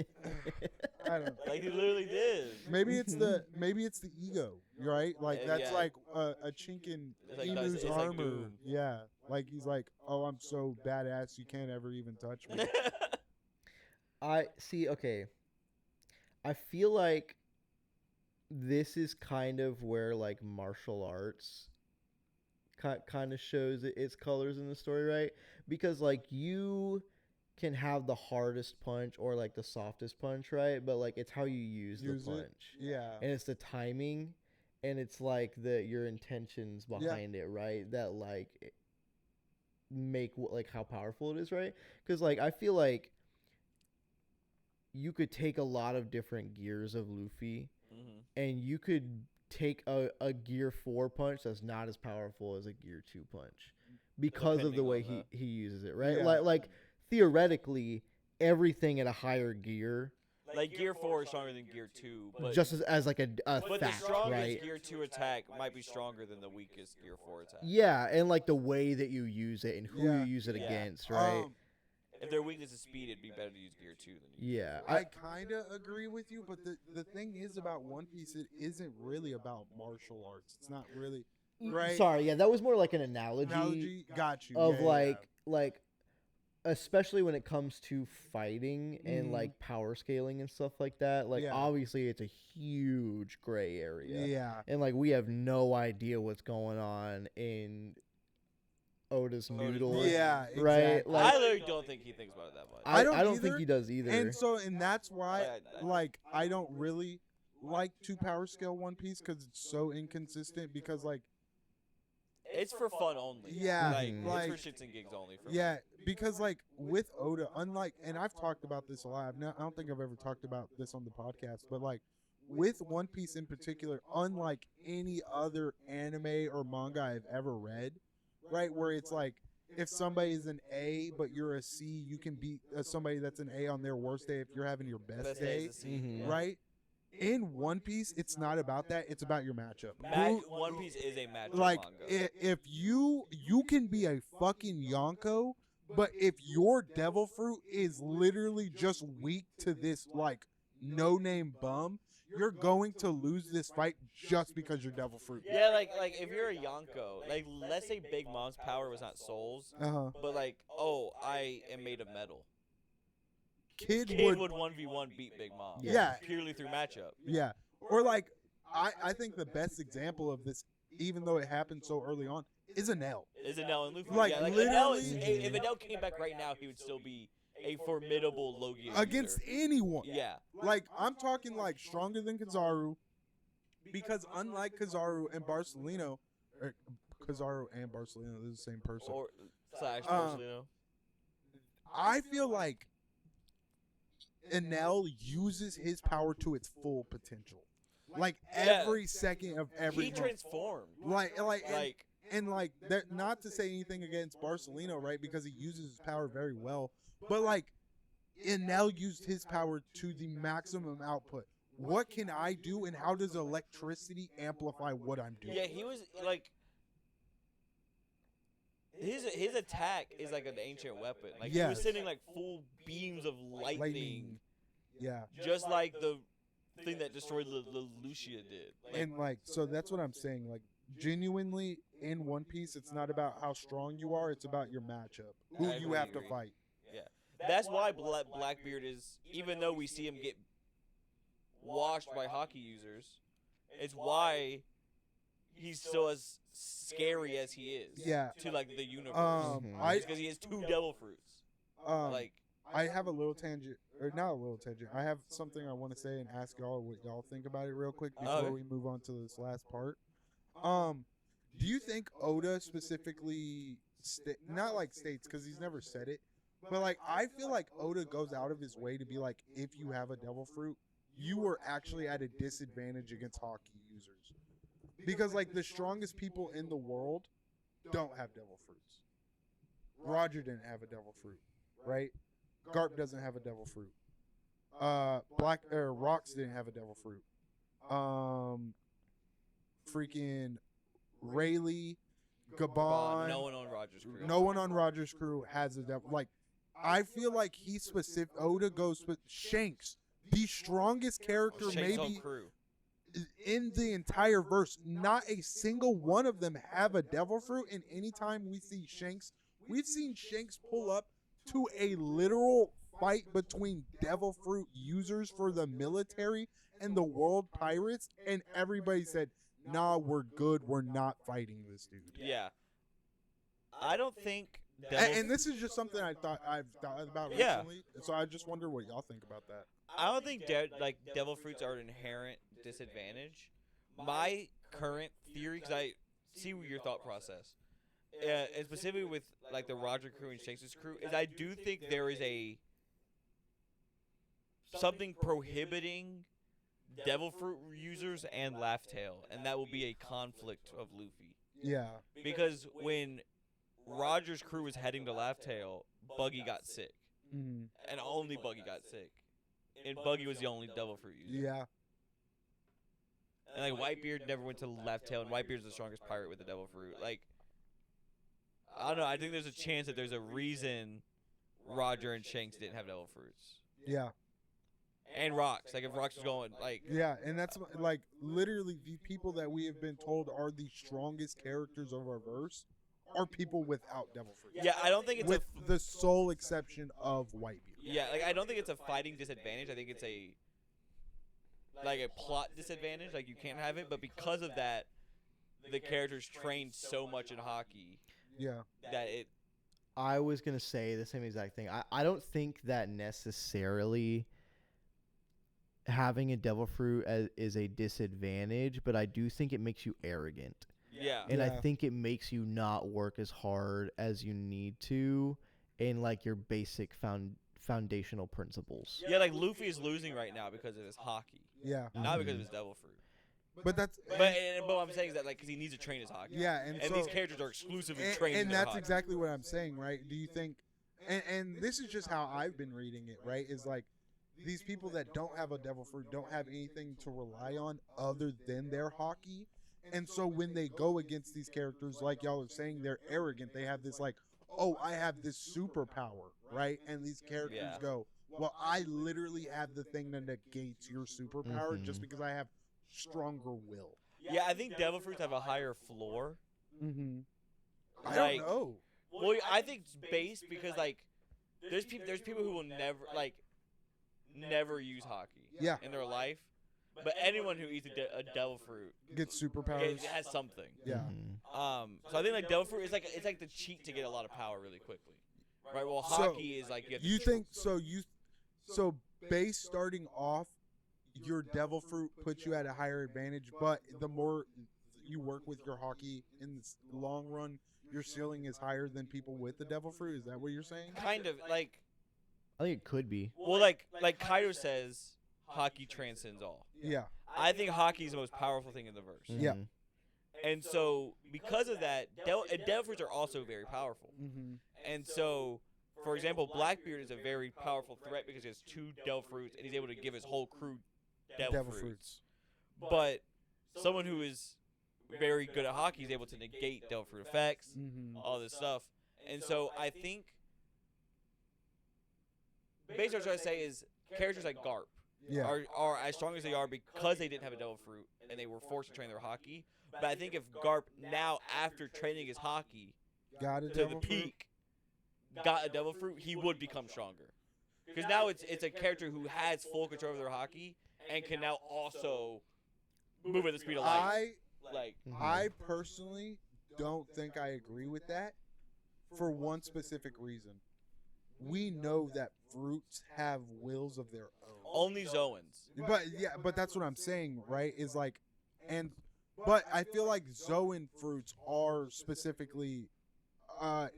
I don't Like he literally did. maybe it's the ego, right? Like that's Yeah. like a chink in It's like- Emu's it's like armor. Doom. Yeah, like he's like, oh, I'm so badass, you can't ever even touch me. I see. Okay, I feel like this is kind of where like martial arts kind of shows its colors in the story, right? Because like you can have the hardest punch or like the softest punch, right? But like it's how you use Use the it. punch, Yeah, and it's the timing, and it's like your intentions behind it, right? That like make like how powerful it is, right? Because like I feel like you could take a lot of different gears of Luffy Mhm. and you could take a gear 4 punch that's not as powerful as a gear 2 punch because of the Depending way on he uses it, right? Yeah. Like theoretically everything at a higher gear Like Gear 4 is stronger than Gear 2, but just as like a but the fact, strongest right? Gear 2 attack might be stronger than the weakest Gear 4 attack. Yeah, and like the way that you use it and who Yeah. you use it Yeah. against, right? If their weakness is speed, it'd be better to use Gear 2 than use Yeah. I kind of agree with you, but the thing is about One Piece, it isn't really about martial arts. It's not really right. Sorry, yeah, that was more like an analogy Got you. of Yeah, yeah, like especially when it comes to fighting and Mhm. like power scaling and stuff like that. Like Yeah. obviously it's a huge gray area. yeah. And like we have no idea what's going on in Oda's noodle. brain. Yeah, Right, exactly. like- I literally don't think he thinks about it that much. I don't I don't either. think he does either. And that's why, I- like, I don't really like to power scale One Piece because it's so inconsistent. Because like It's for fun only. Yeah, like it's for shits and gigs only. For Yeah, because like with Oda, unlike, and I've talked about this a lot. I don't think I've ever talked about this on the podcast, but like with One Piece in particular, unlike any other anime or manga I've ever read, right, where it's like if somebody is an A but you're a C, you can beat somebody that's an A on their worst day if you're having your best day, is a C, Mhm. yeah. right? In One Piece, it's not about that. It's about your matchup. One Piece is a matchup Like manga. if you can be a fucking Yonko, but if your Devil Fruit is literally just weak to this like no name bum, you're going to lose this fight just because you're Devil Fruit. Yeah, like if you're a Yonko, like let's say Big Mom's power was not souls, but like, oh, I am made of metal. Kid Kid would would 1v1 beat Big Mom. Yeah. Purely through matchup. yeah. Or like I think the best example of this, even though it happened so early on, is Enel. Is Enel and Luffy. Like, yeah, like literally- if Enel came back right now, he would still be a formidable Logia Against user. anyone. Yeah. Like I'm talking like stronger than Kizaru, because unlike Kizaru and Barcelino, or Kizaru and Barcelino, they're the same person. Or slash Um, Barcelona. I feel like Enel uses his power to its full potential. Like Yeah. every second of every He month. transformed. like Like and like that, not to say anything against Barcelino, right? Because he uses his power very well. But like Enel used his power to the maximum output. What can I do, and how does electricity amplify what I'm doing? yeah, he was like his attack is like an ancient weapon. Like he was Yes. sending like full beams of lightning, Yeah. just like the thing that destroyed Lucia did. Like, And like, so that's what I'm saying. Like, genuinely in One Piece, it's not about how strong you are; it's about your matchup, who I you completely have to agree. fight. that's why Blackbeard is, even though we see him get washed by hockey users, it's why he's still as scary as he is. Yeah. To like the universe. Mhm. I because he has 2 devil fruits. Like I have a little tangent, or not a little tangent. I have something I want to say and ask y'all what y'all think about it real quick before Okay. we move on to this last part. Do you think Oda specifically, not like states, because he's never said it, but like I feel like Oda goes out of his way to be like, if you have a devil fruit, you are actually at a disadvantage against hockey users, because like the strongest people in the world don't have devil fruits. Roger didn't have a devil fruit, right? Garp doesn't have a devil fruit. Rocks didn't have a devil fruit. Freaking Rayleigh, Gabon, no one on Rogers' crew. no one on Roger's crew has a devil. Like, I feel like he's specific. Oda goes with Shanks, the strongest character Shank's whole maybe crew. in the entire verse. Not a single one of them have a devil fruit. And anytime we see Shanks, we've seen Shanks pull up to a literal fight between devil fruit users for the military and the world pirates, and everybody said, nah, we're good, we're not fighting this dude. Yeah. I don't think And this is just something I've thought about Yeah. recently, so I just wonder what y'all think about that. I don't think devil fruits are an inherent disadvantage. My current theory, because I see your thought process, and specifically with like the Roger crew and Shanks' crew, is I do think there is something prohibiting devil fruit users and Laugh Tale, and that will be a conflict of Luffy. Yeah. Because when Roger's crew was heading to Laugh Tale, Buggy got sick, Mm-hmm. and only Buggy got sick, and Buggy was the only devil fruit user. Yeah. And like Whitebeard never went to Laugh Tale, and Whitebeard's the strongest pirate with the devil fruit. Like, I don't know. I think there's a chance that there's a reason Roger and Shanks didn't have devil fruits. Yeah. And Rocks. Like, if Rocks was going, like, Yeah, and that's like literally the people that we have been told are the strongest characters of our verse are people without devil fruit. yeah, I don't think it's With the sole exception of Whitebeard. like, I don't think it's a fighting disadvantage. I think it's a plot disadvantage. Like, you can't have it, but because of that, the characters trained so much in hockey Yeah. that it. I was gonna say the same exact thing. I don't think that necessarily having a devil fruit is a disadvantage, but I do think it makes you arrogant. Yeah. And I Yeah. think it makes you not work as hard as you need to in like your basic foundational principles. Yeah, like Luffy is losing right now because of his hockey, Yeah. not because of Mhm. his devil fruit. But that's But what I'm saying is that like because he needs to train his hockey. yeah, and, And so, these characters are exclusively and, trained. and their that's hockey. exactly what I'm saying, right? Do you think and this is just how I've been reading it, right? Is like these people that don't have a devil fruit don't have anything to rely on other than their hockey. And so when they go against these characters, like y'all are saying, they're arrogant. They have this like, oh, I have this superpower, right? And these characters Yeah. go, well, I literally have the thing that negates your superpower just Mhm. because I have stronger will. Yeah, I think devil fruits have a higher floor. Mm-hmm. I Like- don't know. Well, I think it's based because like there's people who will never use hockey Yeah, in their life, but anyone who eats a devil fruit get superpowers. it has something. Yeah. Mhm. So I think like devil fruit is it's like the cheat to get a lot of power really quickly, right? Well, So, hockey is like you have to You think so base starting off your devil fruit puts you at a higher advantage, but the more you work with your hockey in the long run, your ceiling is higher than people with the devil fruit. Is that what you're saying? kind of like I think it could be. well like Kaido says hockey transcends all. Yeah. I think hockey is the most powerful thing in the verse. Yeah. Mhm. And so because of that, devil fruits are also very powerful. Mm-hmm. And so, for example, Blackbeard is a very powerful threat because he has 2 devil fruits and he's able to give his whole crew devil fruits. But someone who is very good at hockey is able to negate devil fruit effects, Mm-hmm. all this stuff. And so I think basically what I say is characters like Garp Yeah. are as strong as they are because they didn't have a devil fruit and they were forced to train their hockey. But I think if Garp now, after training his hockey Got a to devil the fruit? peak, got a devil fruit, he would become stronger. Because now it's a character who has full control of their hockey and can now also move at the speed of light. Mhm. I personally don't think I agree with that for one specific reason. We know that fruits have wills of their own. Only Zoans. But that's what I'm saying, right? Is like, but I feel like Zoan fruits are specifically,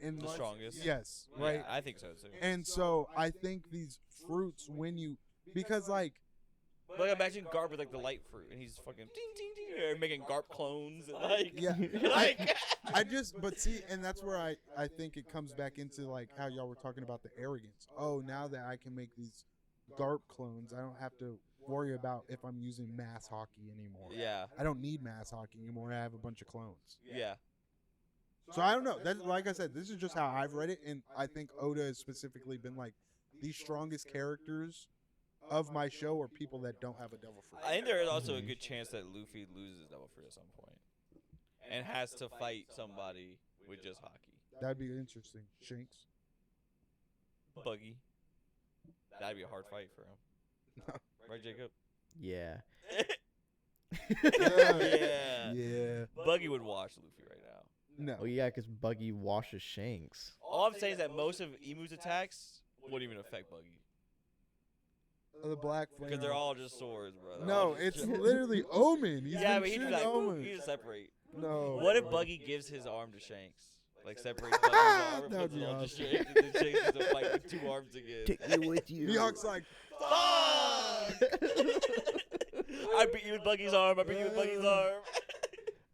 in The strongest. Yes, Yeah, right. I think so too. And so I think these fruits, because like, But like, imagine Garp with like the light fruit, and he's fucking ding ding ding, or making Garp clones, and like yeah, like but see, and that's where I think it comes back into like how y'all were talking about the arrogance. Oh, now that I can make these Garp clones, I don't have to worry about if I'm using mass hockey anymore. yeah, I don't need mass hockey anymore. I have a bunch of clones. yeah. So I don't know. That, like I said, this is just how I've read it, and I think Oda has specifically been like the strongest characters of my show are people that don't have a devil fruit. I think there is also a good chance that Luffy loses devil fruit at some point, and has to fight somebody with just hockey. That'd be interesting. Shanks. Buggy. That'd be a hard fight for him. Right, Jacob? Yeah. Yeah. Yeah. Buggy would wash Luffy right now. No. Oh yeah, because Buggy washes Shanks. All I'm saying is that most of Emu's attacks wouldn't even affect Buggy. The black flame. Because they're all just swords, bro. They're No, all just- it's literally Omen. He's yeah, been but he just shooting like Omen. he just separate. No. What if Buggy gives his arm to Shanks? Like separates Buggy's arm and That would puts it be on to awesome. Shanks, and then Shanks has to fight with 2 arms again. Take me with you. Mihawk's like, Fuck! I beat you with Buggy's arm. I beat you with Buggy's arm.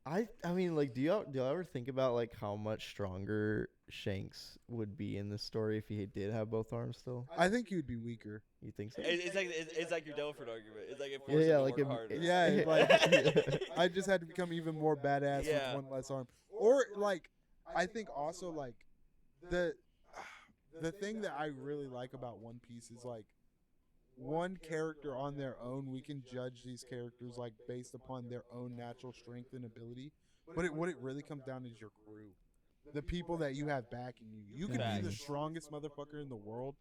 I mean, like, do y'all ever think about like how much stronger Shanks would be in this story if he did have both arms still? I think he would be weaker. You think so? It's like your Delford argument. It's like it Yeah, forces yeah, him like to it- work harder. Yeah, like I just had to become even more badass Yeah. with one less arm. Or like, I think also like the thing that I really like about One Piece is like one character on their own. We can judge these characters like based upon their own natural strength and ability. But what it really comes down to is your crew, the people that you have backing you. You can be the Facts. strongest motherfucker in the world.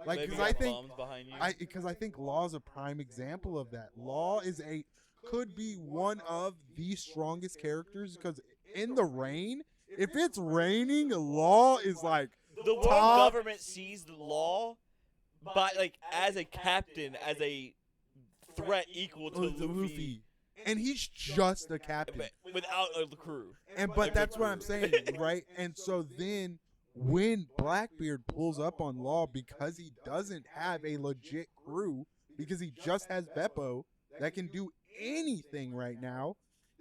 Like, Maybe because you I have think bums behind you. because I think Law is a prime example of that. Law could be one of the strongest characters because in the rain, if it's raining, Law is like the world top- government sees the law by like as a captain, as a threat equal to Luffy. and he's just a captain. But without a crew. But that's what I'm saying, right? And so then when Blackbeard pulls up on Law because he doesn't have a legit crew, because he just has Beppo that can do anything right now,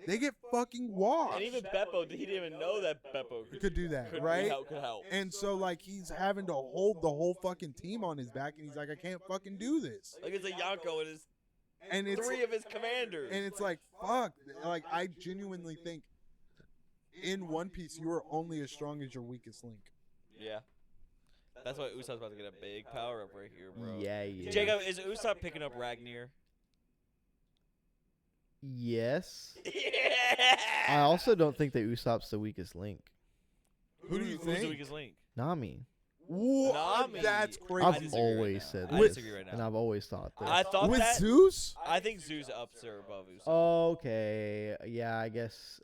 they get fucking washed. And even Beppo, he didn't even know that Beppo could do that, could right? Could help. And so, like, he's having to hold the whole fucking team on his back, and he's like, I can't fucking do this. Like, it's a Yonko and And it's 3 of his commanders. And it's like, fuck. Like, I genuinely think in One Piece, you are only as strong as your weakest link. Yeah. That's why Usopp's about to get a big power up right here, bro. Yeah, yeah. Jacob, is Usopp picking up Ragnar? Yes. Yeah. I also don't think that Usopp's the weakest link. Who do you Who's the think? weakest link? Nami. Whoa, Nami. that's I crazy. I've disagree right always now. said I this, disagree right and now. I've always thought this. I thought With that. Zeus? I think Zeus ups her above Usopp. Okay, yeah, I guess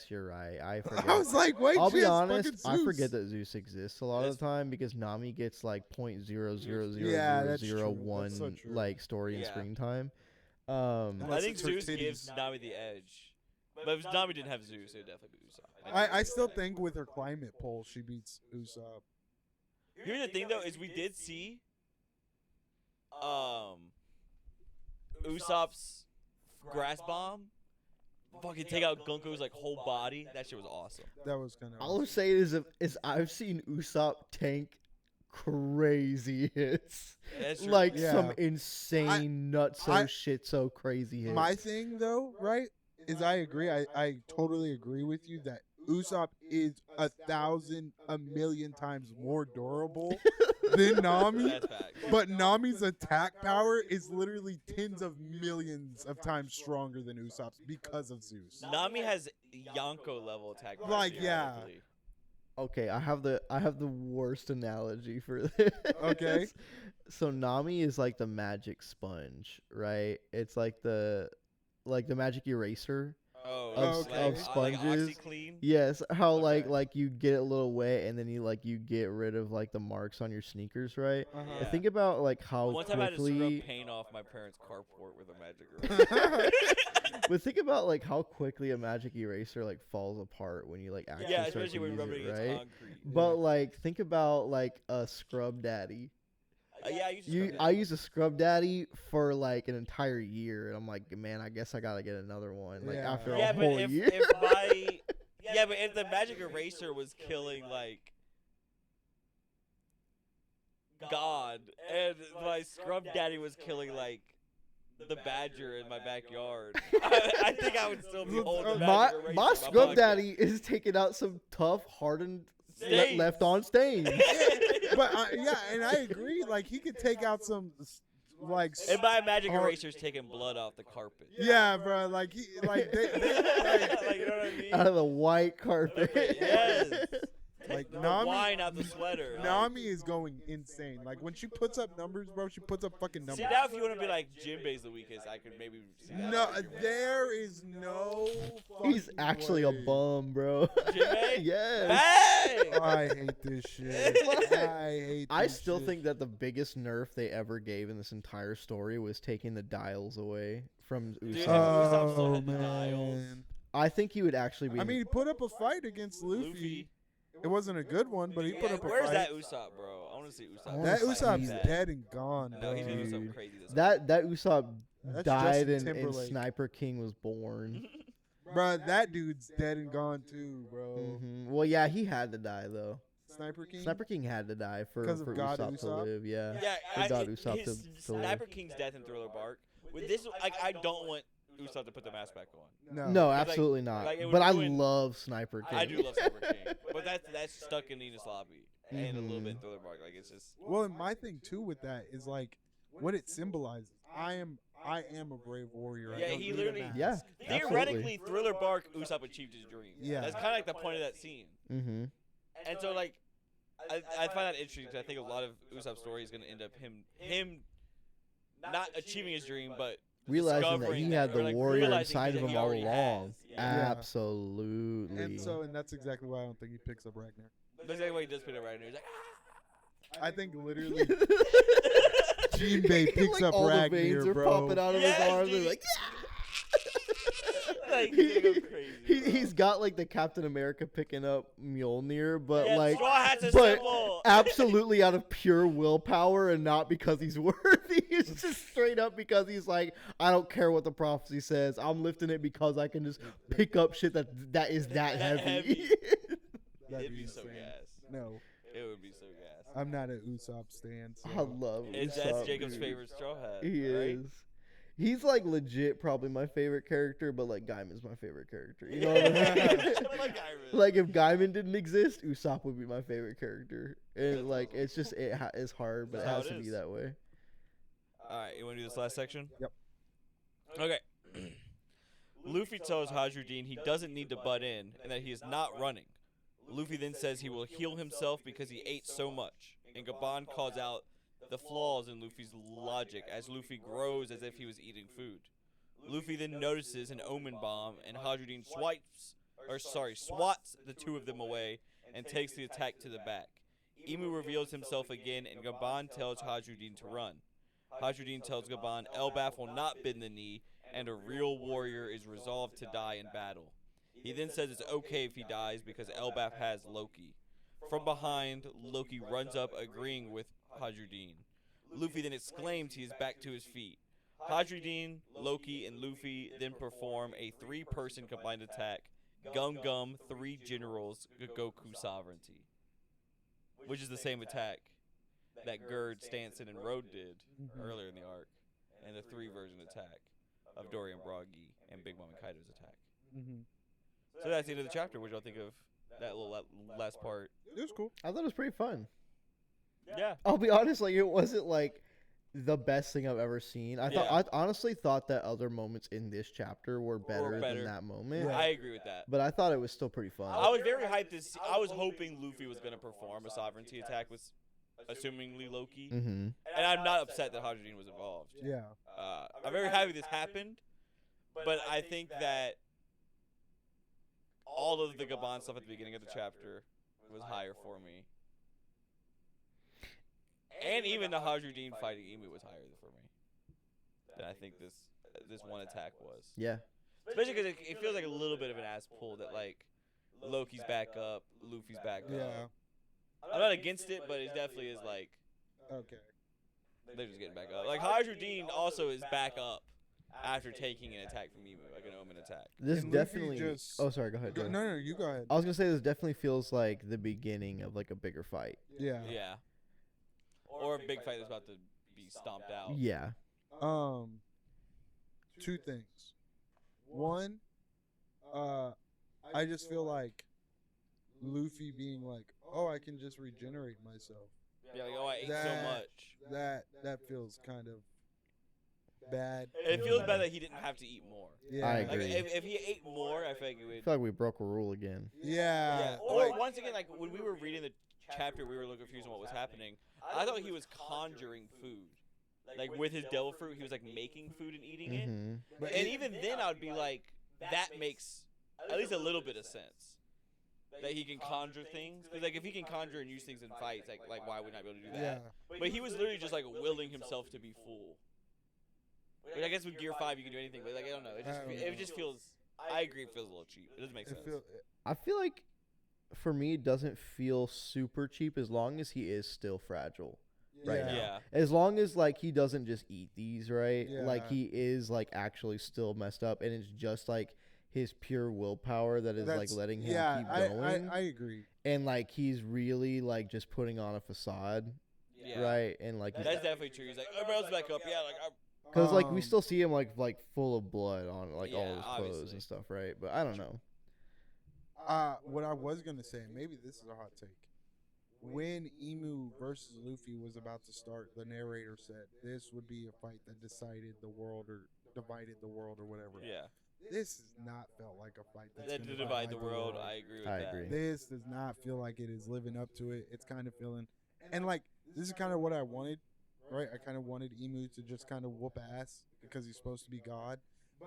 you're right. I forget. I was like, wait, I'll she be has honest. fucking I Zeus. forget that Zeus exists a lot of That's- the time because Nami gets like Yeah, that's true. 0.00001 That's so true. like story and Yeah. screen time. Unless I think it's her Zeus titties. gives Nami the edge. But if Nami didn't have Zeus, it would definitely be Usopp. I still think with her climate poll, she beats Usopp. Here's the thing, though, is we did see Usopp's grass bomb fucking take out Gunko's like whole body. That shit was awesome. That was kind of. All I'm saying is I've seen Usopp tank crazy hits, That's true. like Yeah. some insane nutso I- shit, so crazy hits. My thing, though, right, is I agree. I totally agree with you that Usopp is 1,000, 1,000,000 times more durable than Nami. That's fact. But Nami's attack power is literally tens of millions of times stronger than Usopp's because of Zeus. Nami has Yonko level attack. Like, pressure, yeah. luckily. Okay, I have the worst analogy for this. Okay. So Nami is like the magic sponge, right? It's like the magic eraser. Oh, Of- like, of sponges. Like OxyClean? Yes, how Okay. like you get it a little wet and then you get rid of like the marks on your sneakers, right? Uh-huh. Yeah. Think about like how One time I had to quickly scrub paint off my parents' carport with a magic eraser. but think about like how quickly a magic eraser like falls apart when you like actually Yeah, start especially to when use rubbing it, against right? concrete. But like think about like a scrub daddy. Yeah, I used to scrub I it. use a scrub daddy for like an entire year, and I'm like, man, I guess I gotta get another one. Like Yeah. after Yeah, a but whole if, year. if my yeah, but if the magic eraser was killing like God, and my scrub daddy was killing like the badger in my backyard, I think I would still be holding the my magic eraser my in scrub pocket. daddy is taking out some tough, hardened, Stains. left on stains. But yeah, and I agree. Like he could take out some, like. And my magic hard- eraser's taking blood off the carpet. Yeah, bro. Like he, like they Like, you know what I mean? Out of the white carpet. Yes. like The Nami. wine out the sweater. Nami is going insane. Like when she puts up numbers, bro, she puts up fucking numbers. See, now if you want to be like Jinbei's the weakest, I could maybe see that. No, there is no. He's fucking actually way. a bum, bro. Jinbei? Yes. Hey! I hate this shit. What? I hate. I this still shit. think that the biggest nerf they ever gave in this entire story was taking the dials away from Dude, Usopp. Usopp still Oh had the dials. man. I think he would actually be. I mean, he put up a fight against Luffy. It wasn't a good one, but he put Yeah, up a where's fight. that Usopp, bro? I want to see Usopp. I wanna That see Usopp's that. dead and gone, No, bro. he's doing Dude. something crazy this that Usopp That's died Justin and Timberlake. Sniper King was born. Bro, that dude's dead and gone too, bro. Well, yeah, he had to die though. Sniper King. Sniper King had to die for 'Cause of God Usopp to Usopp? live. Yeah. Yeah, For God Usopp his to live. Sniper King's death in Thriller Bark. With this, like, I don't want Usopp to put the mask back on. No. No, like- absolutely not. like, it would but I ruin- love Sniper King. I do love Sniper King, but that's stuck in Nina's lobby and a little bit in Mhm. Thriller Bark. Like it's just Well, and my thing too with that is like what it symbolizes. I am a brave warrior. I Yeah, don't he need a literally- mask. Yeah. theoretically Thriller Bark. Usopp achieved his dream. Yeah. that's kind of like the point of that scene. Mm-hmm. And so like, I find that interesting because I think a lot of Usopp's story is going to end up him not achieving his dream, but Realizing that discovering he that- had or, the like, warrior realizing inside of that him he all already along. has. Yeah. Absolutely. And that's exactly why I don't think he picks up Ragnar. That's exactly what he does put it right now. He's like, I think literally Jinbei picks Like, up all Ragnar, the veins are bro. popping out of Yes, his arms. dude. They're like, Like, he's gonna go crazy, bro. He's got like the Captain America picking up Mjolnir, but Yeah, like, Straw Hat's a but symbol. absolutely out of pure willpower and not because he's worthy. It's just straight up because he's like, I don't care what the prophecy says. I'm lifting it because I can just pick up shit that is that heavy. That'd It'd be so insane. gas. No, It would be so gas. I'm not an Usopp stan. So. I love It's Usopp, that's Jacob's dude. favorite Straw Hat. He right? is. He's like legit probably my favorite character, but like Gaiman's my favorite character. You know what I mean? Like Iron. Like if Gaiman didn't exist, Usopp would be my favorite character. And That's like awesome. it's just it's hard, but That's it how has it to be is. that way. All right, you want to do this last section? Yep. Okay. Luffy tells Hajudin he doesn't need to butt in and that he is not running. Luffy then says he will heal himself because he ate so much, and Gaban calls out the flaws in Luffy's logic as Luffy grows as if he was eating food. Luffy then notices an omen bomb, and Hajudin swats the two of them away and takes the attack to the back. Imu reveals himself again, and Gaban tells Hajudin to run. Hajudin tells Gaban Elbaf will not bend the knee, and a real warrior is resolved to die in battle. He then says it's okay if he dies because Elbaf has Loki. From behind, Loki runs up agreeing with Hajudin. Luffy then exclaims he is back to his feet. Hajudin, Loki, and Luffy then perform a 3-person combined attack, Gum Gum 3 Generals Goku Sovereignty, which is the same attack that Gerd, Stanson, and Road did earlier in the arc, and the 3-version attack of Dorian Broggy and Big Mom and Kaido's attack. Mm-hmm. So that's the end of the chapter. What y'all think of that little last part? It was cool. I thought it was pretty fun. Yeah. I'll be honest, like it wasn't like the best thing I've ever seen. I Yeah. honestly thought that other moments in this chapter were better better. than that moment. Yeah. I agree with that. But I thought it was still pretty fun. I was very hyped to see. I was hoping Luffy was going to perform a sovereignty attack with, assumingly Loki. Mm-hmm. And I'm not upset that Hajudin was involved. Yeah. I'm very happy this happened, but I think that all of the Gaban stuff at the beginning of the chapter was higher for me. And even the Hajudin fighting Imu was higher for me than I think this one attack was. Yeah. Especially because it feels like a little bit of an ass pull that, like, Loki's back up, Luffy's back Yeah. up. I'm not against it, but it definitely is like, Okay. they're just getting back up. Like, Hajudin also is back up after taking an attack from Imu, like an omen attack. This And Luffy definitely. just- Oh, sorry. Go ahead. No, no, you go ahead. I was gonna say this definitely feels like the beginning of like a bigger fight. Yeah. Yeah. Or a big fight that's about to be stomped out. Yeah. Two things. One, I just feel like Luffy being like, "Oh, I can just regenerate myself." Yeah, like, oh, I ate so That- much. That feels kind of bad. It feels bad that he didn't have to eat more. Yeah. I Like, agree. if he ate more, I feel like it I would. feel like we broke a rule again. Yeah. Yeah. Or like- once again, like when we were reading the chapter, we were a little confused on what was happening. I thought he was conjuring food, like with his devil fruit. He was like making food and eating it. Mm-hmm. but And it- even then, I would be like, that makes at least a little bit of sense. That he can conjure things, because like if he can conjure and use things in fights, like why would not be able to do that? yeah. But he was literally just like willing himself to be full. Which I guess with Gear 5 you can do anything, but like I don't know. I don't It know. just feels. I agree, it feels a little cheap. It doesn't make sense. It feel, I feel like for me it doesn't feel super cheap as long as he is still fragile. Right yeah. now. Yeah. As long as like he doesn't just eat these, right? Like Yeah. he is like actually still messed up and it's just like his pure willpower that is like That's- letting him yeah, keep I, going. I agree. And like he's really like just putting on a facade, Yeah. right? And like That's definitely true. He's like, everybody else is back up. Yeah, like because like we Um, still see him like full of blood on like all Yeah, his clothes obviously. and stuff, right? But I don't know. What I was gonna say, maybe this is a hot take. When Emu versus Luffy was about to start, the narrator said this would be a fight that decided the world or divided the world or whatever. yeah. This has not felt like a fight that's That gonna to divide the world, I agree with I that. agree. This does not feel like it is living up to it. It's kind of feeling, and like this is kind of what I wanted, right? I kind of wanted Emu to just kind of whoop ass because he's supposed to be God,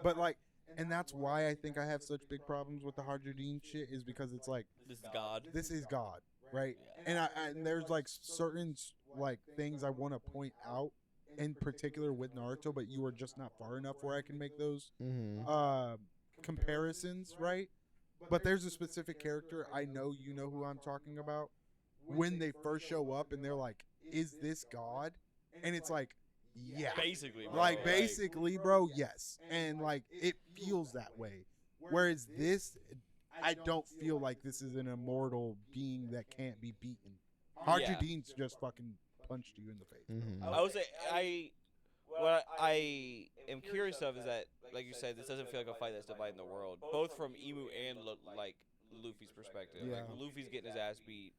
but like, and that's why I think I have such big problems with the Hajudin shit is because it's like This is God. this is God, right? Yeah. And there's like certain like things I want to point out in particular with Naruto, but you are just not far enough where I can make those. Mm-hmm. comparisons, right? But there's a specific character, I know you know who I'm talking about, when they first show up and they're like, is this God? And it's like, yeah. Basically, bro, Like, basically, bro, yes. And, like, it feels that way. Whereas this, I don't feel like this is an immortal being that can't be beaten. Harja Dean's just fucking punched you in the face. Mhm. I would say what I am curious of is that, like you said, this doesn't feel like a fight that's dividing the world, both from Emu and like Luffy's perspective. Yeah. Like Luffy's getting his ass beat,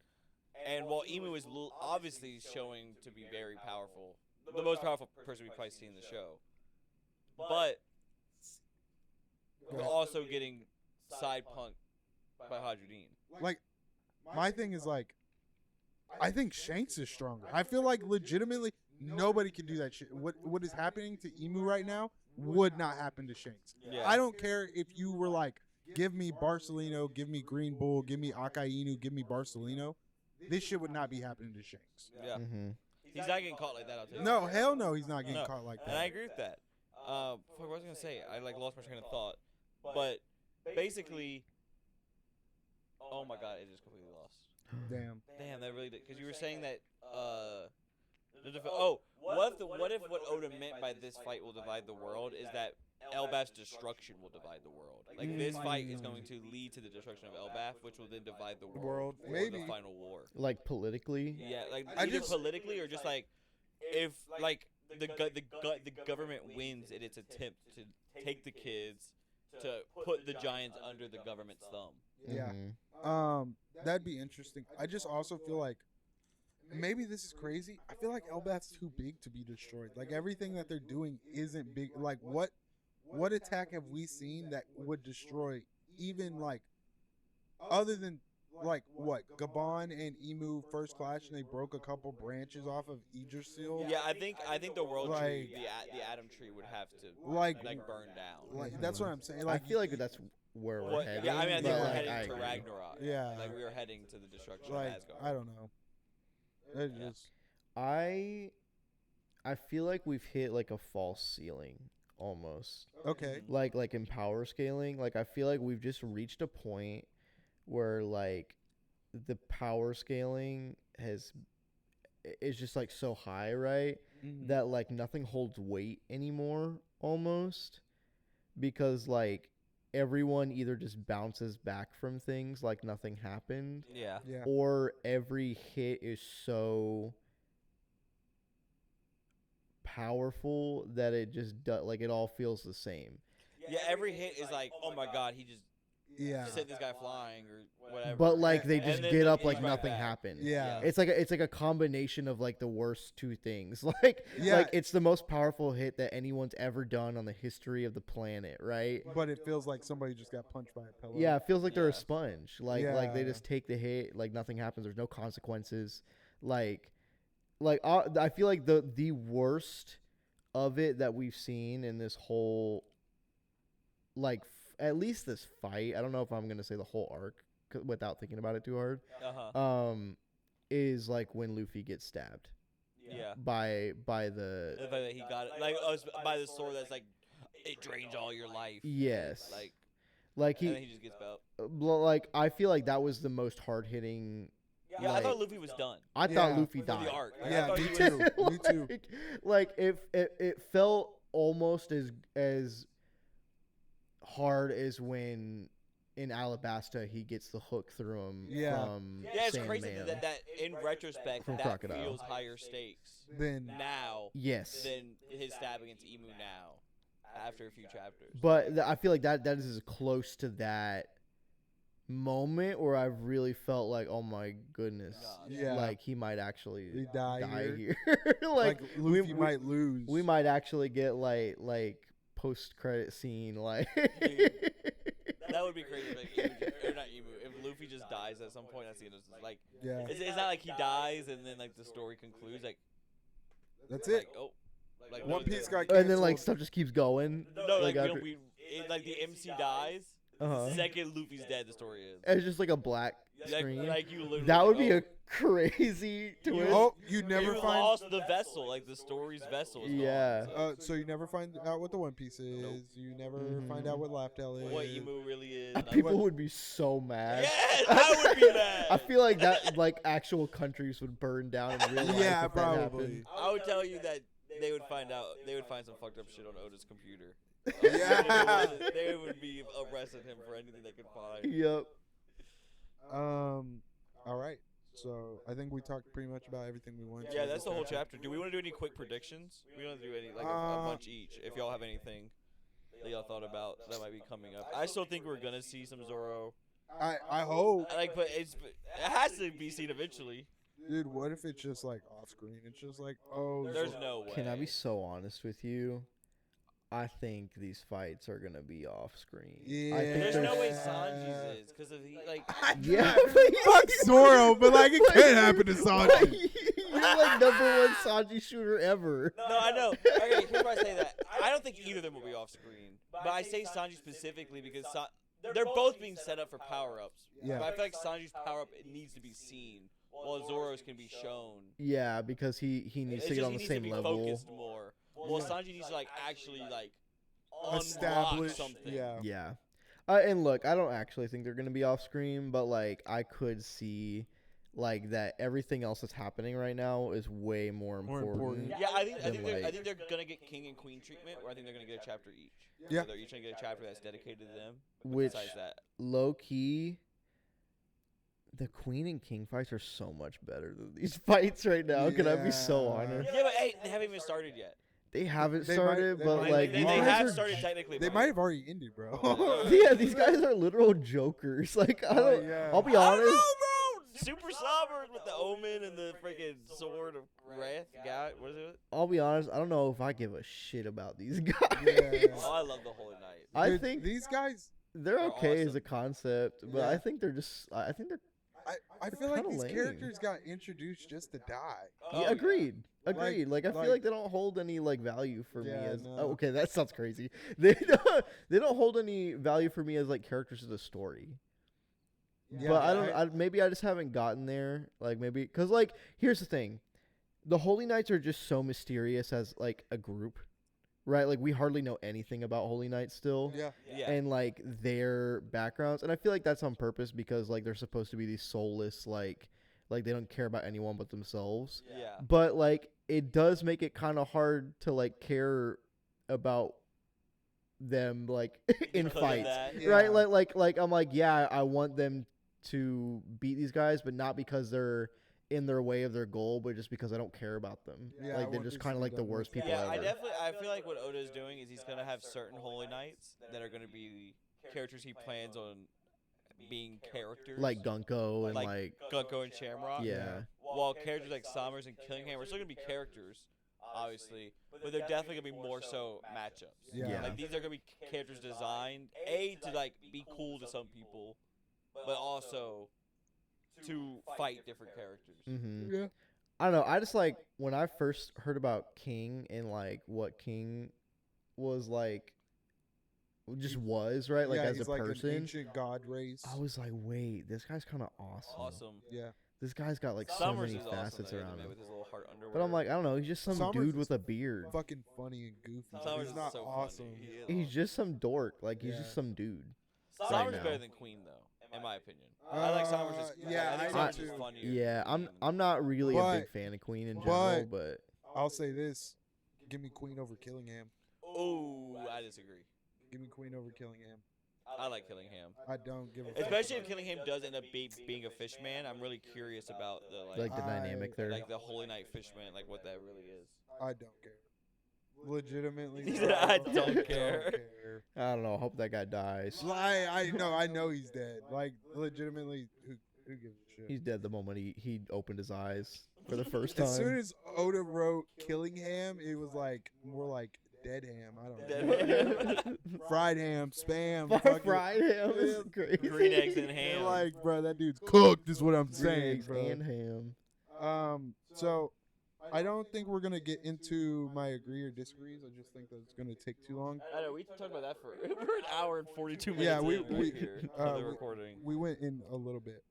and while Emu is obviously showing to be very powerful, the most powerful person we've probably seen in the show, but also getting side punked by Harja Dean. Like, my thing is, like, I think Shanks is stronger. I feel like legitimately nobody can do that shit. What is happening to Emu right now would not happen to Shanks. Yeah. I don't care if you were like, give me Barcelino, give me Green Bull, give me Akainu, give me Barcelino. This shit would not be happening to Shanks. Yeah, Mhm. he's not getting caught like that. I'll tell you. No, hell no, he's not getting No. caught like And I that. agree with that. Fuck, what was I gonna say? I like lost my train of thought. But basically, oh my god, it just completely lost. Damn. Damn, that really did. Because you were saying that. What if what Oda meant by this fight will divide the world is that Elbaf's destruction will divide the world. Like this fight is going to lead to the destruction of Elbaf, which will then divide the world for Maybe. the final war. Like politically. Yeah, like I either just- politically or just like if like the government wins in its attempt to take the kids to put the giants under the government's thumb. Yeah. Mhm. That'd be interesting. I just also feel like maybe this is crazy. I feel like Elbaf's too big to be destroyed. Like everything that they're doing isn't big. Like what attack have we seen that would destroy even like other than like what Gabon and Emu first clash and they broke a couple branches off of Yggdrasil. Yeah, I think the world tree, Like- the atom tree would have to Like, burn down. like that's what I'm saying. I Like feel like that's where we're What- heading. yeah, I mean, I think but, we're like, heading I to agree. Ragnarok. Yeah. Like we are heading to the destruction like of Asgard. I don't know. It Yeah. just I feel like we've hit like a false ceiling almost. okay. Like in power scaling, like I feel like we've just reached a point where like the power scaling is just like so high, right? Mhm. That like nothing holds weight anymore almost, because like everyone either just bounces back from things like nothing happened, Yeah. Yeah. or every hit is so powerful that it just like it all feels the same. Yeah, every hit is like, oh my god, he just Yeah. sent this guy flying or whatever. But like they And just then get up he's like right nothing back. happened. Yeah. It's like a combination of like the worst two things. Like Yeah. like it's the most powerful hit that anyone's ever done on the history of the planet, right? But it feels like somebody just got punched by a pillow. Yeah, it feels like they're a Yeah. sponge. Like they Yeah. just take the hit, like nothing happens. There's no consequences. Like I feel like the worst of it that we've seen in this whole, like at least this fight. I don't know if I'm gonna say the whole arc without thinking about it too hard. Uh-huh. Is like when Luffy gets stabbed Yeah. by the The fact that he got it, like by the sword that's like it drains all your life. yes, Like he and then he just gets out. like I feel like that was the most hard hitting. Yeah, I like- thought Luffy was done I thought Yeah. Luffy for died. the arc. Like, I Yeah, thought me he was- too. Me too. Like it felt almost as hard as when in Alabasta he gets the hook through him Yeah. from Yeah, it's crazy Sandman. that in retrospect From that Crocodile. feels higher stakes Then now Yes. than his stabbing into Emu now after a few chapters. But I feel like that is as close to that moment where I've really felt like, oh my goodness, God. Yeah. like he might actually he die die here. here. Like, we- Luffy we- might lose. we might actually get like post credit scene like. That would be crazy. Like, Emu or not Emu. If Luffy just dies at some point, that's the end of it. Like, Yeah. it's not like he dies and then like the story concludes. Like, That's it. Like, oh, like One no, Piece no, got And then like canceled. stuff just keeps going. No, like, after- like the MC dies. Uh-huh. Second Luffy's dead, the story is. It's just like a black screen. Like you literally. That would be oh, a crazy twist. Oh, you never you find. lost the vessel, like the story's vessel. Is Yeah. Gone. So you never find out what the One Piece is. You never find out what Laftel is. What emu really is. People would be so mad. Yes, I would be mad. I feel like that, like actual countries would burn down in real life. Yeah, if that probably. happened. I would tell you that they would find out. They would find some fucked up shit on Oda's computer. Yeah. They would be arresting him for anything they could find. Yep. All right. So I think we talked pretty much about everything we wanted. Yeah, to that's the this whole chapter. chapter. Do we want to do any quick predictions? We want to do any like a bunch each. If y'all have anything that y'all thought about that might be coming up, I still think we're gonna see some Zoro. I hope. But it has to be seen eventually. Dude, what if it's just like off screen? It's just like, oh, There's no way. Can I be so honest with you? I think these fights are gonna be off screen. Yeah. I think There's no way there's- Sanji's is because of he like. Yeah. fuck Zoro, but like it can't happen to Sanji. You're like #1 Sanji shooter ever. No, I know. Okay, here's why I say that. I don't think either of them will be off screen. But I say Sanji specifically because they're both being set up for power ups. Yeah. But I feel like Sanji's power up needs to be seen, while Zoro's can be shown. Yeah, because he needs It's to get just on he the needs same to be level. focused more. Well, Sanji needs to like actually like unlock Establish. something. Yeah. Yeah. And look, I don't actually think they're gonna be off screen, but like I could see like that everything else that's happening right now is way more More important. important. Yeah, I think Then, they're gonna get king and queen treatment, or I think they're gonna get a chapter each. Yeah. So they're each gonna get a chapter that's dedicated to them. Which Besides that, low key, the queen and king fights are so much better than these fights right now. Can I be so Yeah. honest? yeah, but hey, they haven't even started yet. They haven't They started, might- but they like they, these they guys have are started technically. They but- might have already ended, bro. yeah, these guys are literal jokers. Like I don't. yeah. I'll be I don't honest. know, bro. Super sovereign with the omen and the freaking sword of wrath. God, what is it? I'll be honest. I don't know if I give a shit about these guys. Yeah. Oh, I love the Holy Knight. I Dude, think these guys. they're They're okay as awesome. a concept, but Yeah. I think they're just. I think they're. I feel like kinda these lame. characters got introduced just to die. Oh, Yeah, agreed. Agreed. Like, I like- feel like they don't hold any like value for me Yeah, as. no. Oh, okay, that sounds crazy. They don't hold any value for me as like characters of the story. Yeah, But I don't. Maybe I just haven't gotten there. Like maybe because like here's the thing, the Holy Knights are just so mysterious as like a group, right? Like we hardly know anything about Holy Knights still. Yeah. Yeah. And like their backgrounds, and I feel like that's on purpose because like they're supposed to be these soulless like they don't care about anyone but themselves. Yeah. But like it does make it kind of hard to like care about them like in Because of fights, that. Yeah. right? Like I'm like, yeah, I want them to beat these guys, but not because they're in their way of their goal, but just because I don't care about them. Yeah, I Like they're want just this kind to of be like the done worst with. people Yeah, ever. I feel like what Oda is doing is he's gonna have certain Holy Knights that are gonna be characters he plans on being characters, Like Gunko and Like like Gunko and Shamrock. yeah. While characters like Summers and Killingham are still gonna be characters, obviously, but they're definitely gonna be more so matchups. Yeah. Like these are gonna be characters designed to like be cool to some people, but also to fight different characters. Mm-hmm. Yeah. I don't know. I just like when I first heard about King and like what King was like, just was right, like yeah, as he's a like person. an ancient god race. I was like, wait, this guy's kind of awesome. Awesome. Yeah. This guy's got like so Summers many is awesome facets though, around man, him. with his little heart underwear. But I'm like, I don't know. He's just some Summers dude is with a beard. Fucking funny and goofy. but Summers he's is not so awesome. funny. He's just some dork. Like he's Yeah. just some dude. Summers now. is better than Queen though, in my opinion. I like Summers. yeah, I think I Summers do is too. funnier. Yeah, than Queen. I'm not really a big But- fan of Queen in general, but I'll say this: give me Queen over Killingham. Oh, I disagree. Give me Queen over Killingham. I like Killingham, I don't give a fuck. especially if Killingham does end up being a fishman. I'm really curious about the like the dynamic there. like the Holy Knight fishman, like what that really is. I don't care. Legitimately, He bro, said, "I don't care." care. I don't know. I hope that guy dies. I know he's dead. Like legitimately, who gives a shit? He's dead the moment he opened his eyes for the first As soon time. as Oda wrote Killingham, it was like more like dead ham. I don't know. Dead ham. Fried ham, spam, fucking- Fried ham is Yeah. crazy. Green eggs and They're ham. like, bro, that dude's cooked. Is what I'm Green saying, eggs bro. and ham. So I don't think we're gonna get into my agree or disagrees. I just think that it's gonna take too long. I know we talked about that for an hour and 42 minutes. Yeah, we here of the recording. we went in a little bit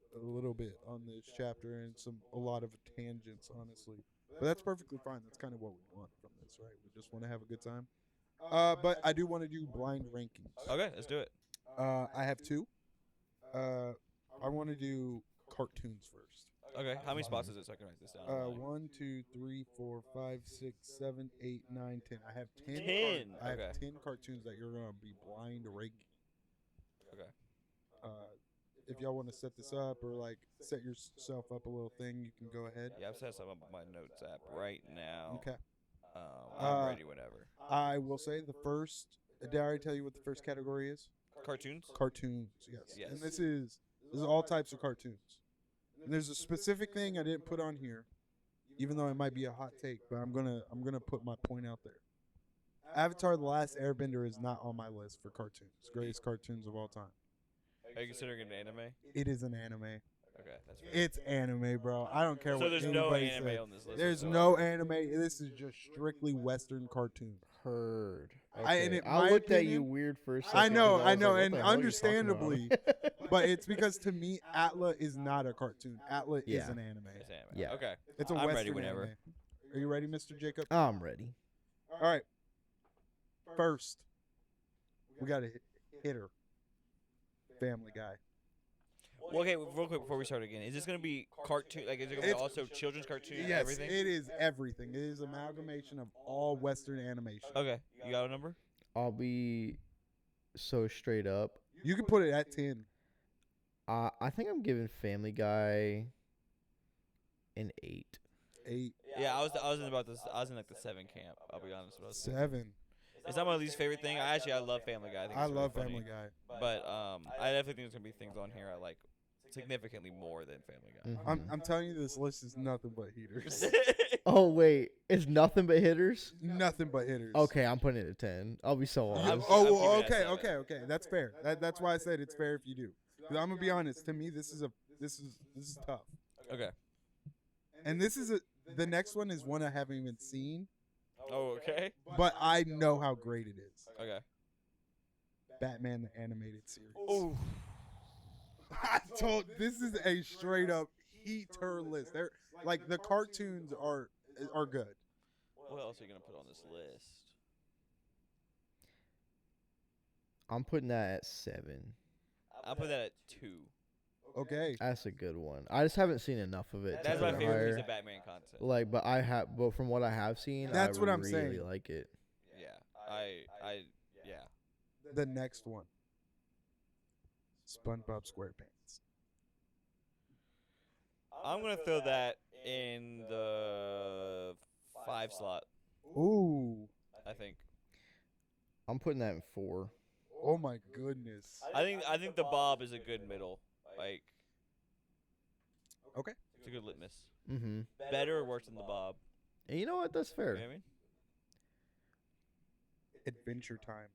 on this chapter and a lot of tangents, honestly. But that's perfectly fine. That's kind of what we want from this, right? We just want to have a good time. But I do want to do blind rankings. Okay, let's do it. I have two. I want to do cartoons first. Okay, how many spots is it so I can write this down? 1, 2, 3, 4, 5, 6, 7, 8, 9, 10. I have 10. 10, I have okay. 10 cartoons that you're gonna be blind ranking. Okay. If y'all want to set this up or like set yourself up a little thing, you can go ahead. Yeah, I've set some up on my notes app right now. Okay. I'm ready whenever. I will say the first. Did I already tell you what the first category is? Cartoons? Cartoons. Yes. Yes. And this is all types of cartoons. And there's a specific thing I didn't put on here, even though it might be a hot take, but I'm gonna put my point out there. Avatar: The Last Airbender is not on my list for cartoons, greatest cartoons of all time. Are you considering it an anime? It is an anime. Okay, that's fair. It's anime, bro. I don't care So what there's no anybody anime says. on this list. There's whatsoever. no anime. This is just strictly Western cartoon. Heard. And Okay. in I my looked at you opinion- weird for a second. I know, 'cause I was know, like, what and the hell are you talking about? understandably, but it's because to me, Atla is not a cartoon. Atla is Yeah. an anime. It's anime. Yeah. Okay. It's a I'm Western ready whenever. anime. Are you ready, Mr. Jacob? I'm ready. All right. First, we got a hitter. Family Guy. Well, okay, real quick before we start again, is this gonna be cartoon? Like, is it gonna be It's- also children's cartoon? Yes, Everything? it is everything. It is amalgamation of all Western animation. Okay, you got a number? I'll be so straight up. You can put it at 10. I think I'm giving Family Guy an 8. 8, Yeah, I was in about this. I was in like the 7 camp. I'll be honest with you. 7. It's not my least favorite thing. I love Family Guy. I, think I it's really love funny. Family Guy. But I definitely think there's gonna be things on here I like significantly more than Family Guy. Mhm. I'm telling you, this list is nothing but heaters. Oh wait, it's nothing but hitters. Nothing but hitters. Okay, I'm putting it at 10. I'll be so I'm- honest. Oh, I'm well, giving it a okay, 7. okay. That's fair. That's why I said it's fair if you do. 'Cause I'm gonna be honest. To me, this is tough. Okay. And the next one is one I haven't even seen, Oh, okay. but I know how great it is. Okay. Batman the Animated Series. Oh. This is a straight up heater list. They're like the cartoons are good. What else are you gonna put on this list? I'm putting that at 7. I'll put that at 2. Okay. That's a good one. I just haven't seen enough of it. to That's put my it favorite higher. piece of Batman content. Like, but from what I have seen, That's I what I'm really saying. like it. Yeah. Yeah. The next one. SpongeBob SquarePants. I'm gonna throw that in the 5 slot. Ooh. I think. I'm putting that in 4. Oh my goodness. I think the Bob is a good middle. Like. Okay. It's a good litmus. Mm-hmm. Better or worse than the Bob? And you know what? That's You fair. know what I mean? Adventure Time.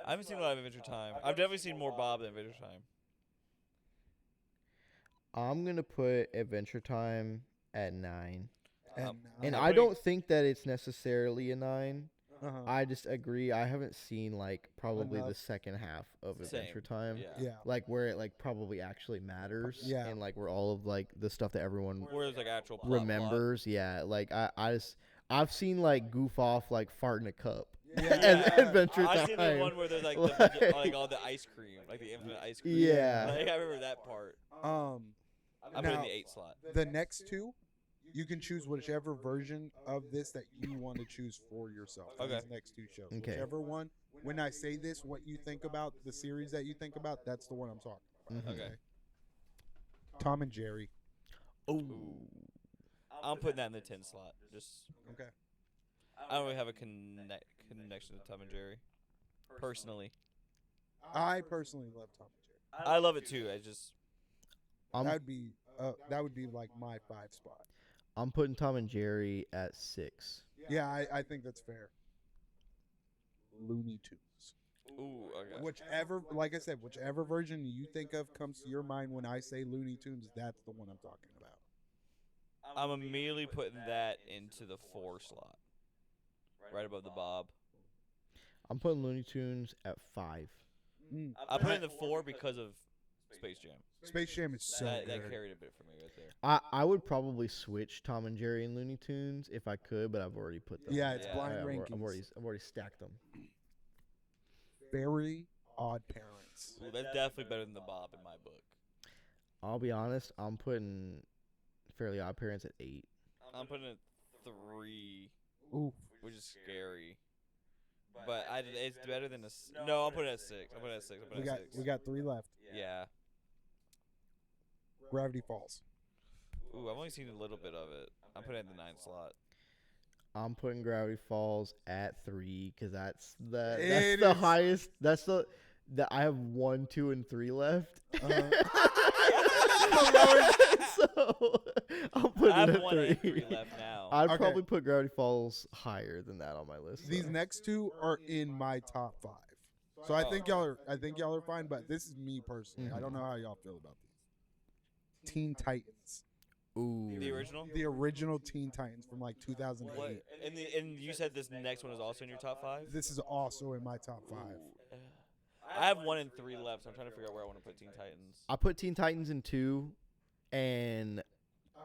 I haven't seen a lot of Adventure Time. I've definitely seen more Bob than Adventure Time. I'm gonna put Adventure Time at 9. And, And I'm I putting- don't think that it's necessarily a 9. uh-huh. I just agree. I haven't seen like probably the Enough. second half of Same. Adventure Time. Yeah. yeah. Like where it like probably actually matters. Yeah. And like where all of like the stuff that everyone Where there's like actual plot. remembers. Yeah. Like I've seen like goof off like fart in a cup. Yeah. and Adventure I've seen the Time. one where there's like Like- like all the ice cream, like the infinite ice cream. Yeah. Like, I remember that part. I put it in Now- the 8 slot. The next two, you can choose whichever version of this that you want to choose for yourself. for Okay. These next two shows. Okay. Whichever one. When I say this, what you think about the series that you think about, that's the one I'm talking about. Mhm. Okay. Tom and Jerry. Ooh. I'm putting that in the 10 slot. Just Okay. I don't really have a connection to Tom and Jerry, personally. I personally love Tom and Jerry. I love it too. I just That would be like my 5 spot. I'm putting Tom and Jerry at 6. Yeah, I think that's fair. Looney Tunes. ooh okay. Whichever, like I said, whichever version you think of comes to your mind when I say Looney Tunes, that's the one I'm talking about. I'm immediately putting that into the 4 slot, right above the Bob. I'm putting Looney Tunes at 5. Mm. I put it in the 4 because of Space Jam. Space Jam is so that good. carried a bit for me right there. I would probably switch Tom and Jerry and Looney Tunes if I could, but I've already put them. Yeah, it's Yeah. blind I've rankings. already stacked them. Very Odd Parents. Ooh, that's definitely better than the Bob in my book. I'll be honest, I'm putting Fairly Odd Parents at 8. I'm putting it 3, Ooh, which is scary. But it's better than no. I'll put it at 6. I'm putting it at 6. we got 3 left. Yeah. Gravity Falls. Ooh, I've only seen a little bit of it. I'm putting it in the 9th slot. I'm putting Gravity Falls at 3 because that's It the is. highest. That's the I have 1, 2, and 3 left. So I'm putting I it have at 1 and 3. 3 left now. I'd Okay. probably put Gravity Falls higher than that on my list. These though. next 2 are in my top 5. So I think y'all are fine, but this is me personally. I don't know how y'all feel about these. Teen Titans. Ooh. The original. The original Teen Titans from like 2008. What? And you said this next one is also in your top 5. This is also in my top 5. I have 1 and 3 left, so I'm trying to figure out where I want to put Teen Titans. I put Teen Titans in 2, and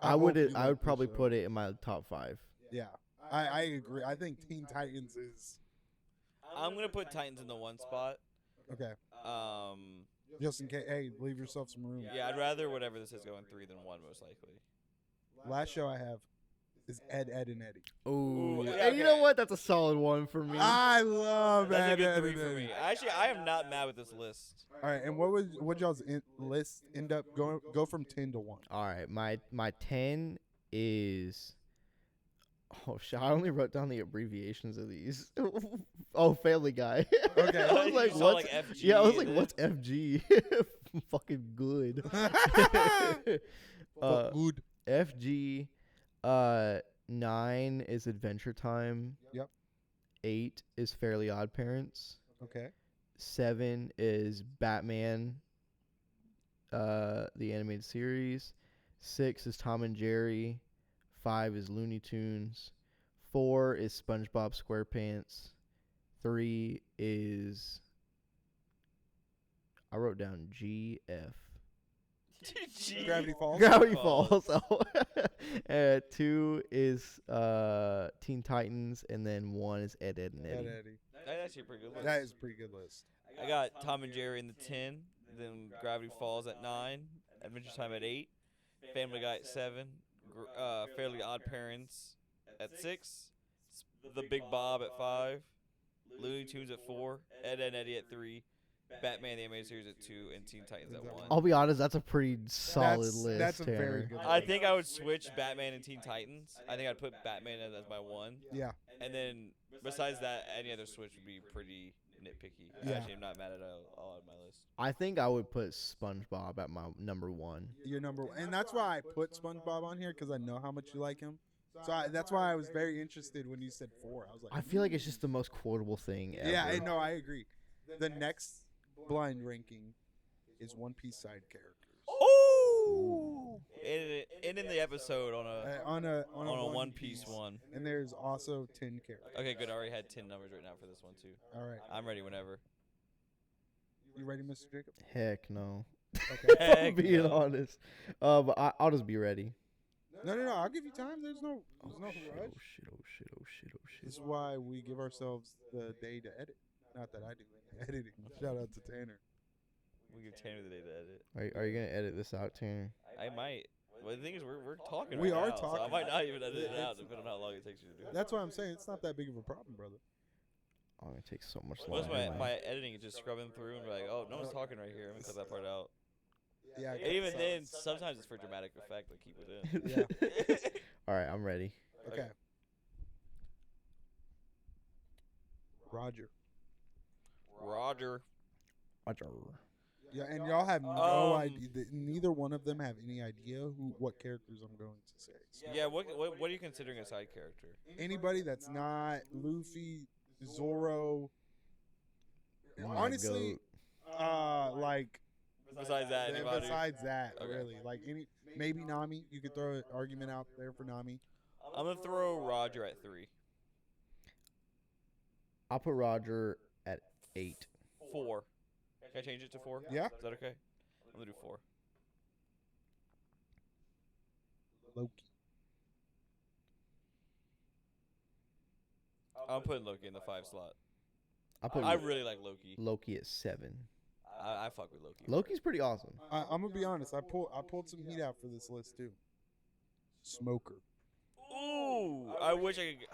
I hope would you like this probably show. put it in my top 5. Yeah, I agree. I think Teen Titans is I'm gonna put Titans in the 1 spot. okay. Um, Just in case, hey, leave yourself some room. yeah, I'd rather whatever this is go in 3 than 1 most likely. Last show I have is Ed, Ed, and Eddie. Ooh, yeah, and you know okay. what? That's a solid one for me. I love That's a Ed, good Ed, 3 and for Eddie. me. Actually, I am not mad with this list. All right, and what y'all's list end up go from 10 to 1? All right, my 10 is. Oh shit! I only wrote down the abbreviations of these. Oh, Family Guy. Okay. I was You like, saw, what's? like, FG Yeah, I was in like, it. what's FG? Fucking good. But good. FG, 9 is Adventure Time. Yep. 8 is Fairly Odd Parents. Okay. 7 is Batman, the animated series. 6 is Tom and Jerry. 5 is Looney Tunes. 4 is SpongeBob SquarePants. 3 is I wrote down GF. Gravity Falls. Gravity Falls. 2 is Teen Titans, and then 1 is Ed, Ed, and Ed, Eddie. Eddie. That's actually a pretty good list. That is a pretty good list. I got Tom and Jerry in the 10, then Gravity Falls at 9, Adventure Time at 8, Family Guy at 7, Fairly Odd Parents at 6, The Big Bob at 5, Looney Tunes at 4, Ed and Eddie at 3, Batman the Animated Series at 2, and Teen Titans at 1. I'll be honest, that's a pretty solid list. That's a Tanner. very good I list. think I would switch Batman and Teen Titans. I think I'd put Batman as my 1. Yeah. And then besides that, any other switch would be pretty nitpicky. Yeah. Actually, I'm not mad at all on my list. I think I would put SpongeBob at my number 1. Your number 1. And that's why I put SpongeBob on here, because I know how much you like him. So that's why I was very interested when you said 4. I was like, I feel like it's just the most quotable thing ever. yeah, no, I agree. The next blind ranking is One Piece side characters. Oh! And in the episode on a On a One Piece one. And there's also 10 characters. Okay, good. I already had 10 numbers right now for this one too. All right. I'm ready whenever. You ready, Mr. Jacob? Heck no. Okay. If I'm Heck being no. honest. But I'll just be ready. No, I'll give you time. There's no rush. Oh shit. This is why we give ourselves the day to edit. Not that I do editing. Shout out to Tanner. We give Tanner the day to edit. Are you gonna edit this out, Tanner? I might. Well, the thing is, we're talking. We right are now, So I talking. might not even edit it out, It's- depending on how long it takes you to do it. That's what I'm saying. It's not that big of a problem, brother. Oh, it takes so much Most longer. of my editing is just scrubbing through and be like, oh, no one's talking right here. I'm gonna cut that part out. Yeah. And even then, sometimes it's for dramatic effect. Like keep it in. Yeah. All right, I'm ready. Okay. Roger. Roger. Roger. Yeah, and y'all have no idea. Neither one of them have any idea what characters I'm going to say. So Yeah. What are you considering a side character? anybody that's not Luffy, Zoro, My honestly, goat. like Besides that, Then anybody? besides that, Okay. really, like maybe Nami. You could throw an argument out there for Nami. I'm gonna throw Roger at 3. I'll put Roger at 8. 4. Can I change it to 4? Yeah, Is that okay? I'm gonna do 4. Loki. I'm putting Loki in the 5 slot. I'll put I really like Loki. Loki at 7. I fuck with Loki. Loki's pretty awesome. I'm gonna be honest. I pulled some heat out for this list too. Smoker. Ooh, I wish I could.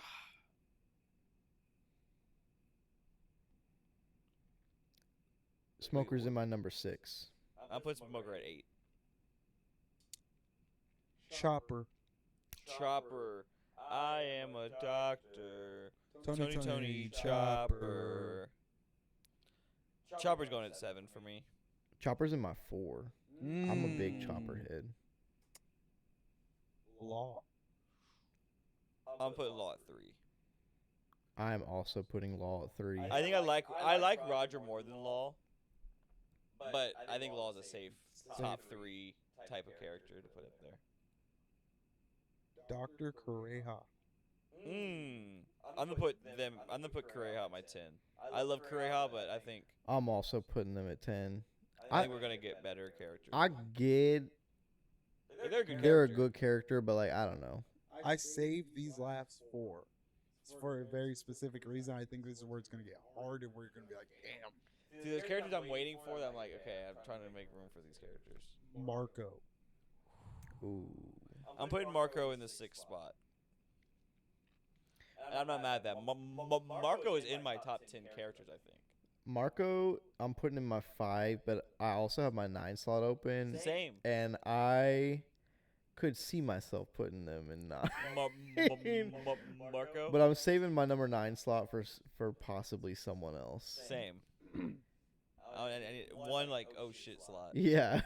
Smoker's in my number 6. I'm putting Smoker at 8. Chopper. Chopper. I am a doctor. Tony Tony Chopper. Chopper's going at 7 for me. Chopper's in my 4. I'm a big Mm. Chopper head. Law. I'm putting Law at 3. I'm also putting Law at 3. I think I like Roger more than Law, but I think Law is a safe top 3 type of character to put up there. Dr. Kureha. I'm gonna put Kureha at my 10. I love Kureha, but I think I'm also putting them at 10. I think we're gonna get better characters. I get They're a good they're a character. good character, but like I don't know. I saved these last 4. It's for a very specific reason. I think this is where it's gonna get hard and where you're gonna be like, damn. See, there's characters I'm waiting for that I'm like, okay, I'm trying to make room for these characters. Marco. Ooh. I'm putting Marco in the 6th spot. And I'm not mad at that. Marco is in my top 10 characters, I think. Marco, I'm putting in my 5, but I also have my 9 slot open, Same. and I could see myself putting them in 9. Marco. But I'm saving my number 9 slot for possibly someone else. Same. And one like oh shit slot. Yeah.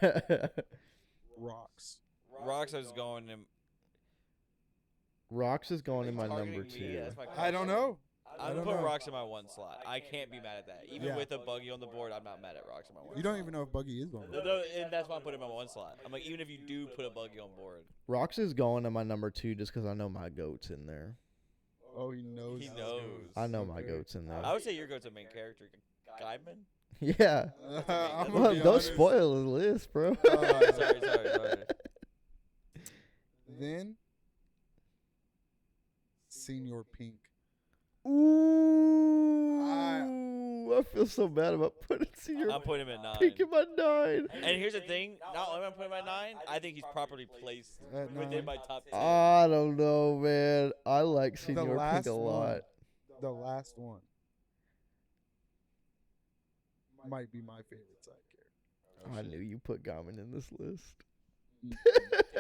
Rocks. Rocks I was going in. Rocks is going in my targeting number me, 2. that's my I don't know. I I'm don't gonna put know. Rocks in my 1 slot. I can't be mad at that. Even Yeah. with a buggy on the board, I'm not mad at Rocks in my 1. You don't even know if Buggy is on. No, and that's why I'm putting him in my 1 slot. I'm like, even if you do put a buggy on board, Rocks is going in my number 2 just because I know my goat's in there. Oh, he knows. he his knows. goats. I know my Okay. goat's in there. I would say your go-to main character, Guyman. Yeah. I'm gonna Well, be don't honest. spoil the list, bro. Sorry. Then, Senior Pink. Ooh, I feel so bad about putting Senior I'm putting him at 9. Pink in my 9. And here's the thing, not only am I putting him at 9, I think he's properly placed At within 9. my top 10. I don't know, man. I like Senior Pink last a lot. The last one might be my favorite side character. I knew you put Gammon in this list.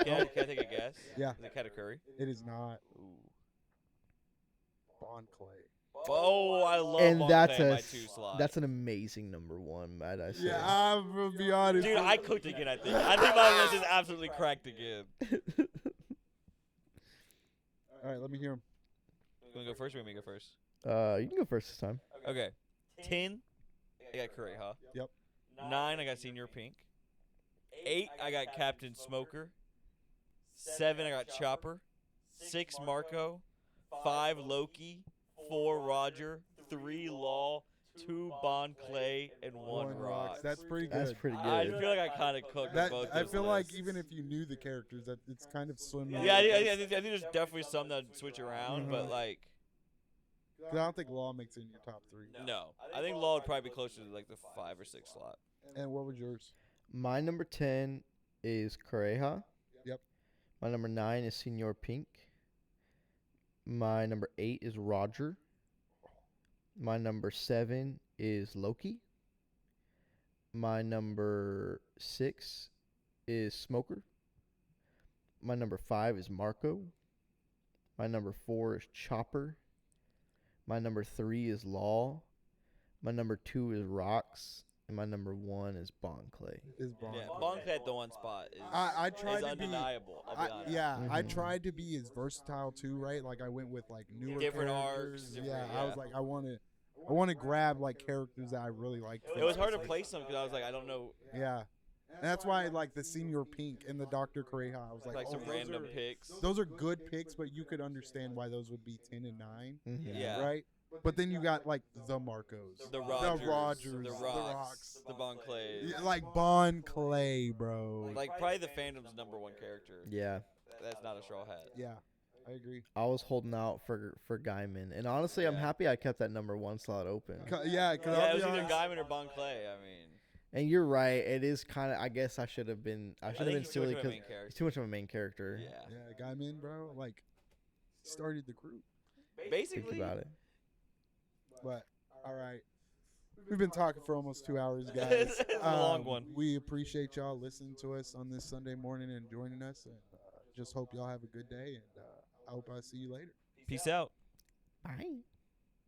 Can I take a guess? Yeah. Is it Katakuri? It is not Ooh. Bon Clay. Oh, I love And Bon that's Clay in a my 2 slot. that's an amazing number 1, might I say. Yeah, I'm gonna be honest. Dude, I cooked again, I think. I think my list is absolutely cracked again. All right, let me hear him. You want to go first or want me to go first? You can go first this time. Okay. 10, I got Kureha. Yep. 9, I got Senior Pink. 8, I got Captain Smoker. 7, I got Chopper. 6, Marco. 5, Loki. 4, Roger. 3, Law. 2, Bon Clay. And 1, Rock. That's pretty good. That's pretty I good. feel like I kind of cooked That, both I those feel like lists. even if you knew the characters, that it's kind of slim. Yeah, I think there's definitely some that switch around, but Mhm. like, 'Cause I don't think Law makes it in your top 3. no. I think Law would probably be closer to like the 5 or 6 slot. And what was yours? My number 10 is Kureha. Yep. My number 9 is Senior Pink. My number 8 is Roger. My number 7 is Loki. My number 6 is Smoker. My number 5 is Marco. My number 4 is Chopper. My number 3 is Law. My number 2 is Rocks. And my number 1 is Bon Clay. Is Bon. Yeah, Bon Clay at the 1 spot is, I tried is to be. undeniable. I'll be honest. Yeah, I Mhm. tried to be as versatile too, right? Like I went with like newer Different arcs, characters. different- I was yeah. like, I want to grab like characters that I really like. It was hard to place them because I was like, I don't know. Yeah, And that's why like the Senior Pink and the Dr. Correja, I was like, Like oh, some those random are, picks. those are good picks, but you could understand why those would be 10 and 9, Yeah. right? But then you got like the Marcos, The Rogers, the the Rocks, Rocks, the Bon Clays. Yeah, like Bon Clay, bro. Like probably the fandom's #1 character. Yeah. That's not a straw hat. Yeah, I agree. I was holding out for Gaiman, and honestly, I'm Yeah. happy I kept that #1 slot open. Yeah, cause Yeah, I'll it was be either honest, Gaiman or Bon Clay. I mean, And you're right. It is kind of. I guess I should have been. I should have think been he's too much silly of a because main he's character. too much of a main character. Yeah. yeah, Guyman, bro, like started the group. Think Basically, about it. But all right, we've been talking for almost 2 hours, guys. It's a long one. We appreciate y'all listening to us on this Sunday morning and joining us, and just hope y'all have a good day. And I hope I see you later. peace out. Bye.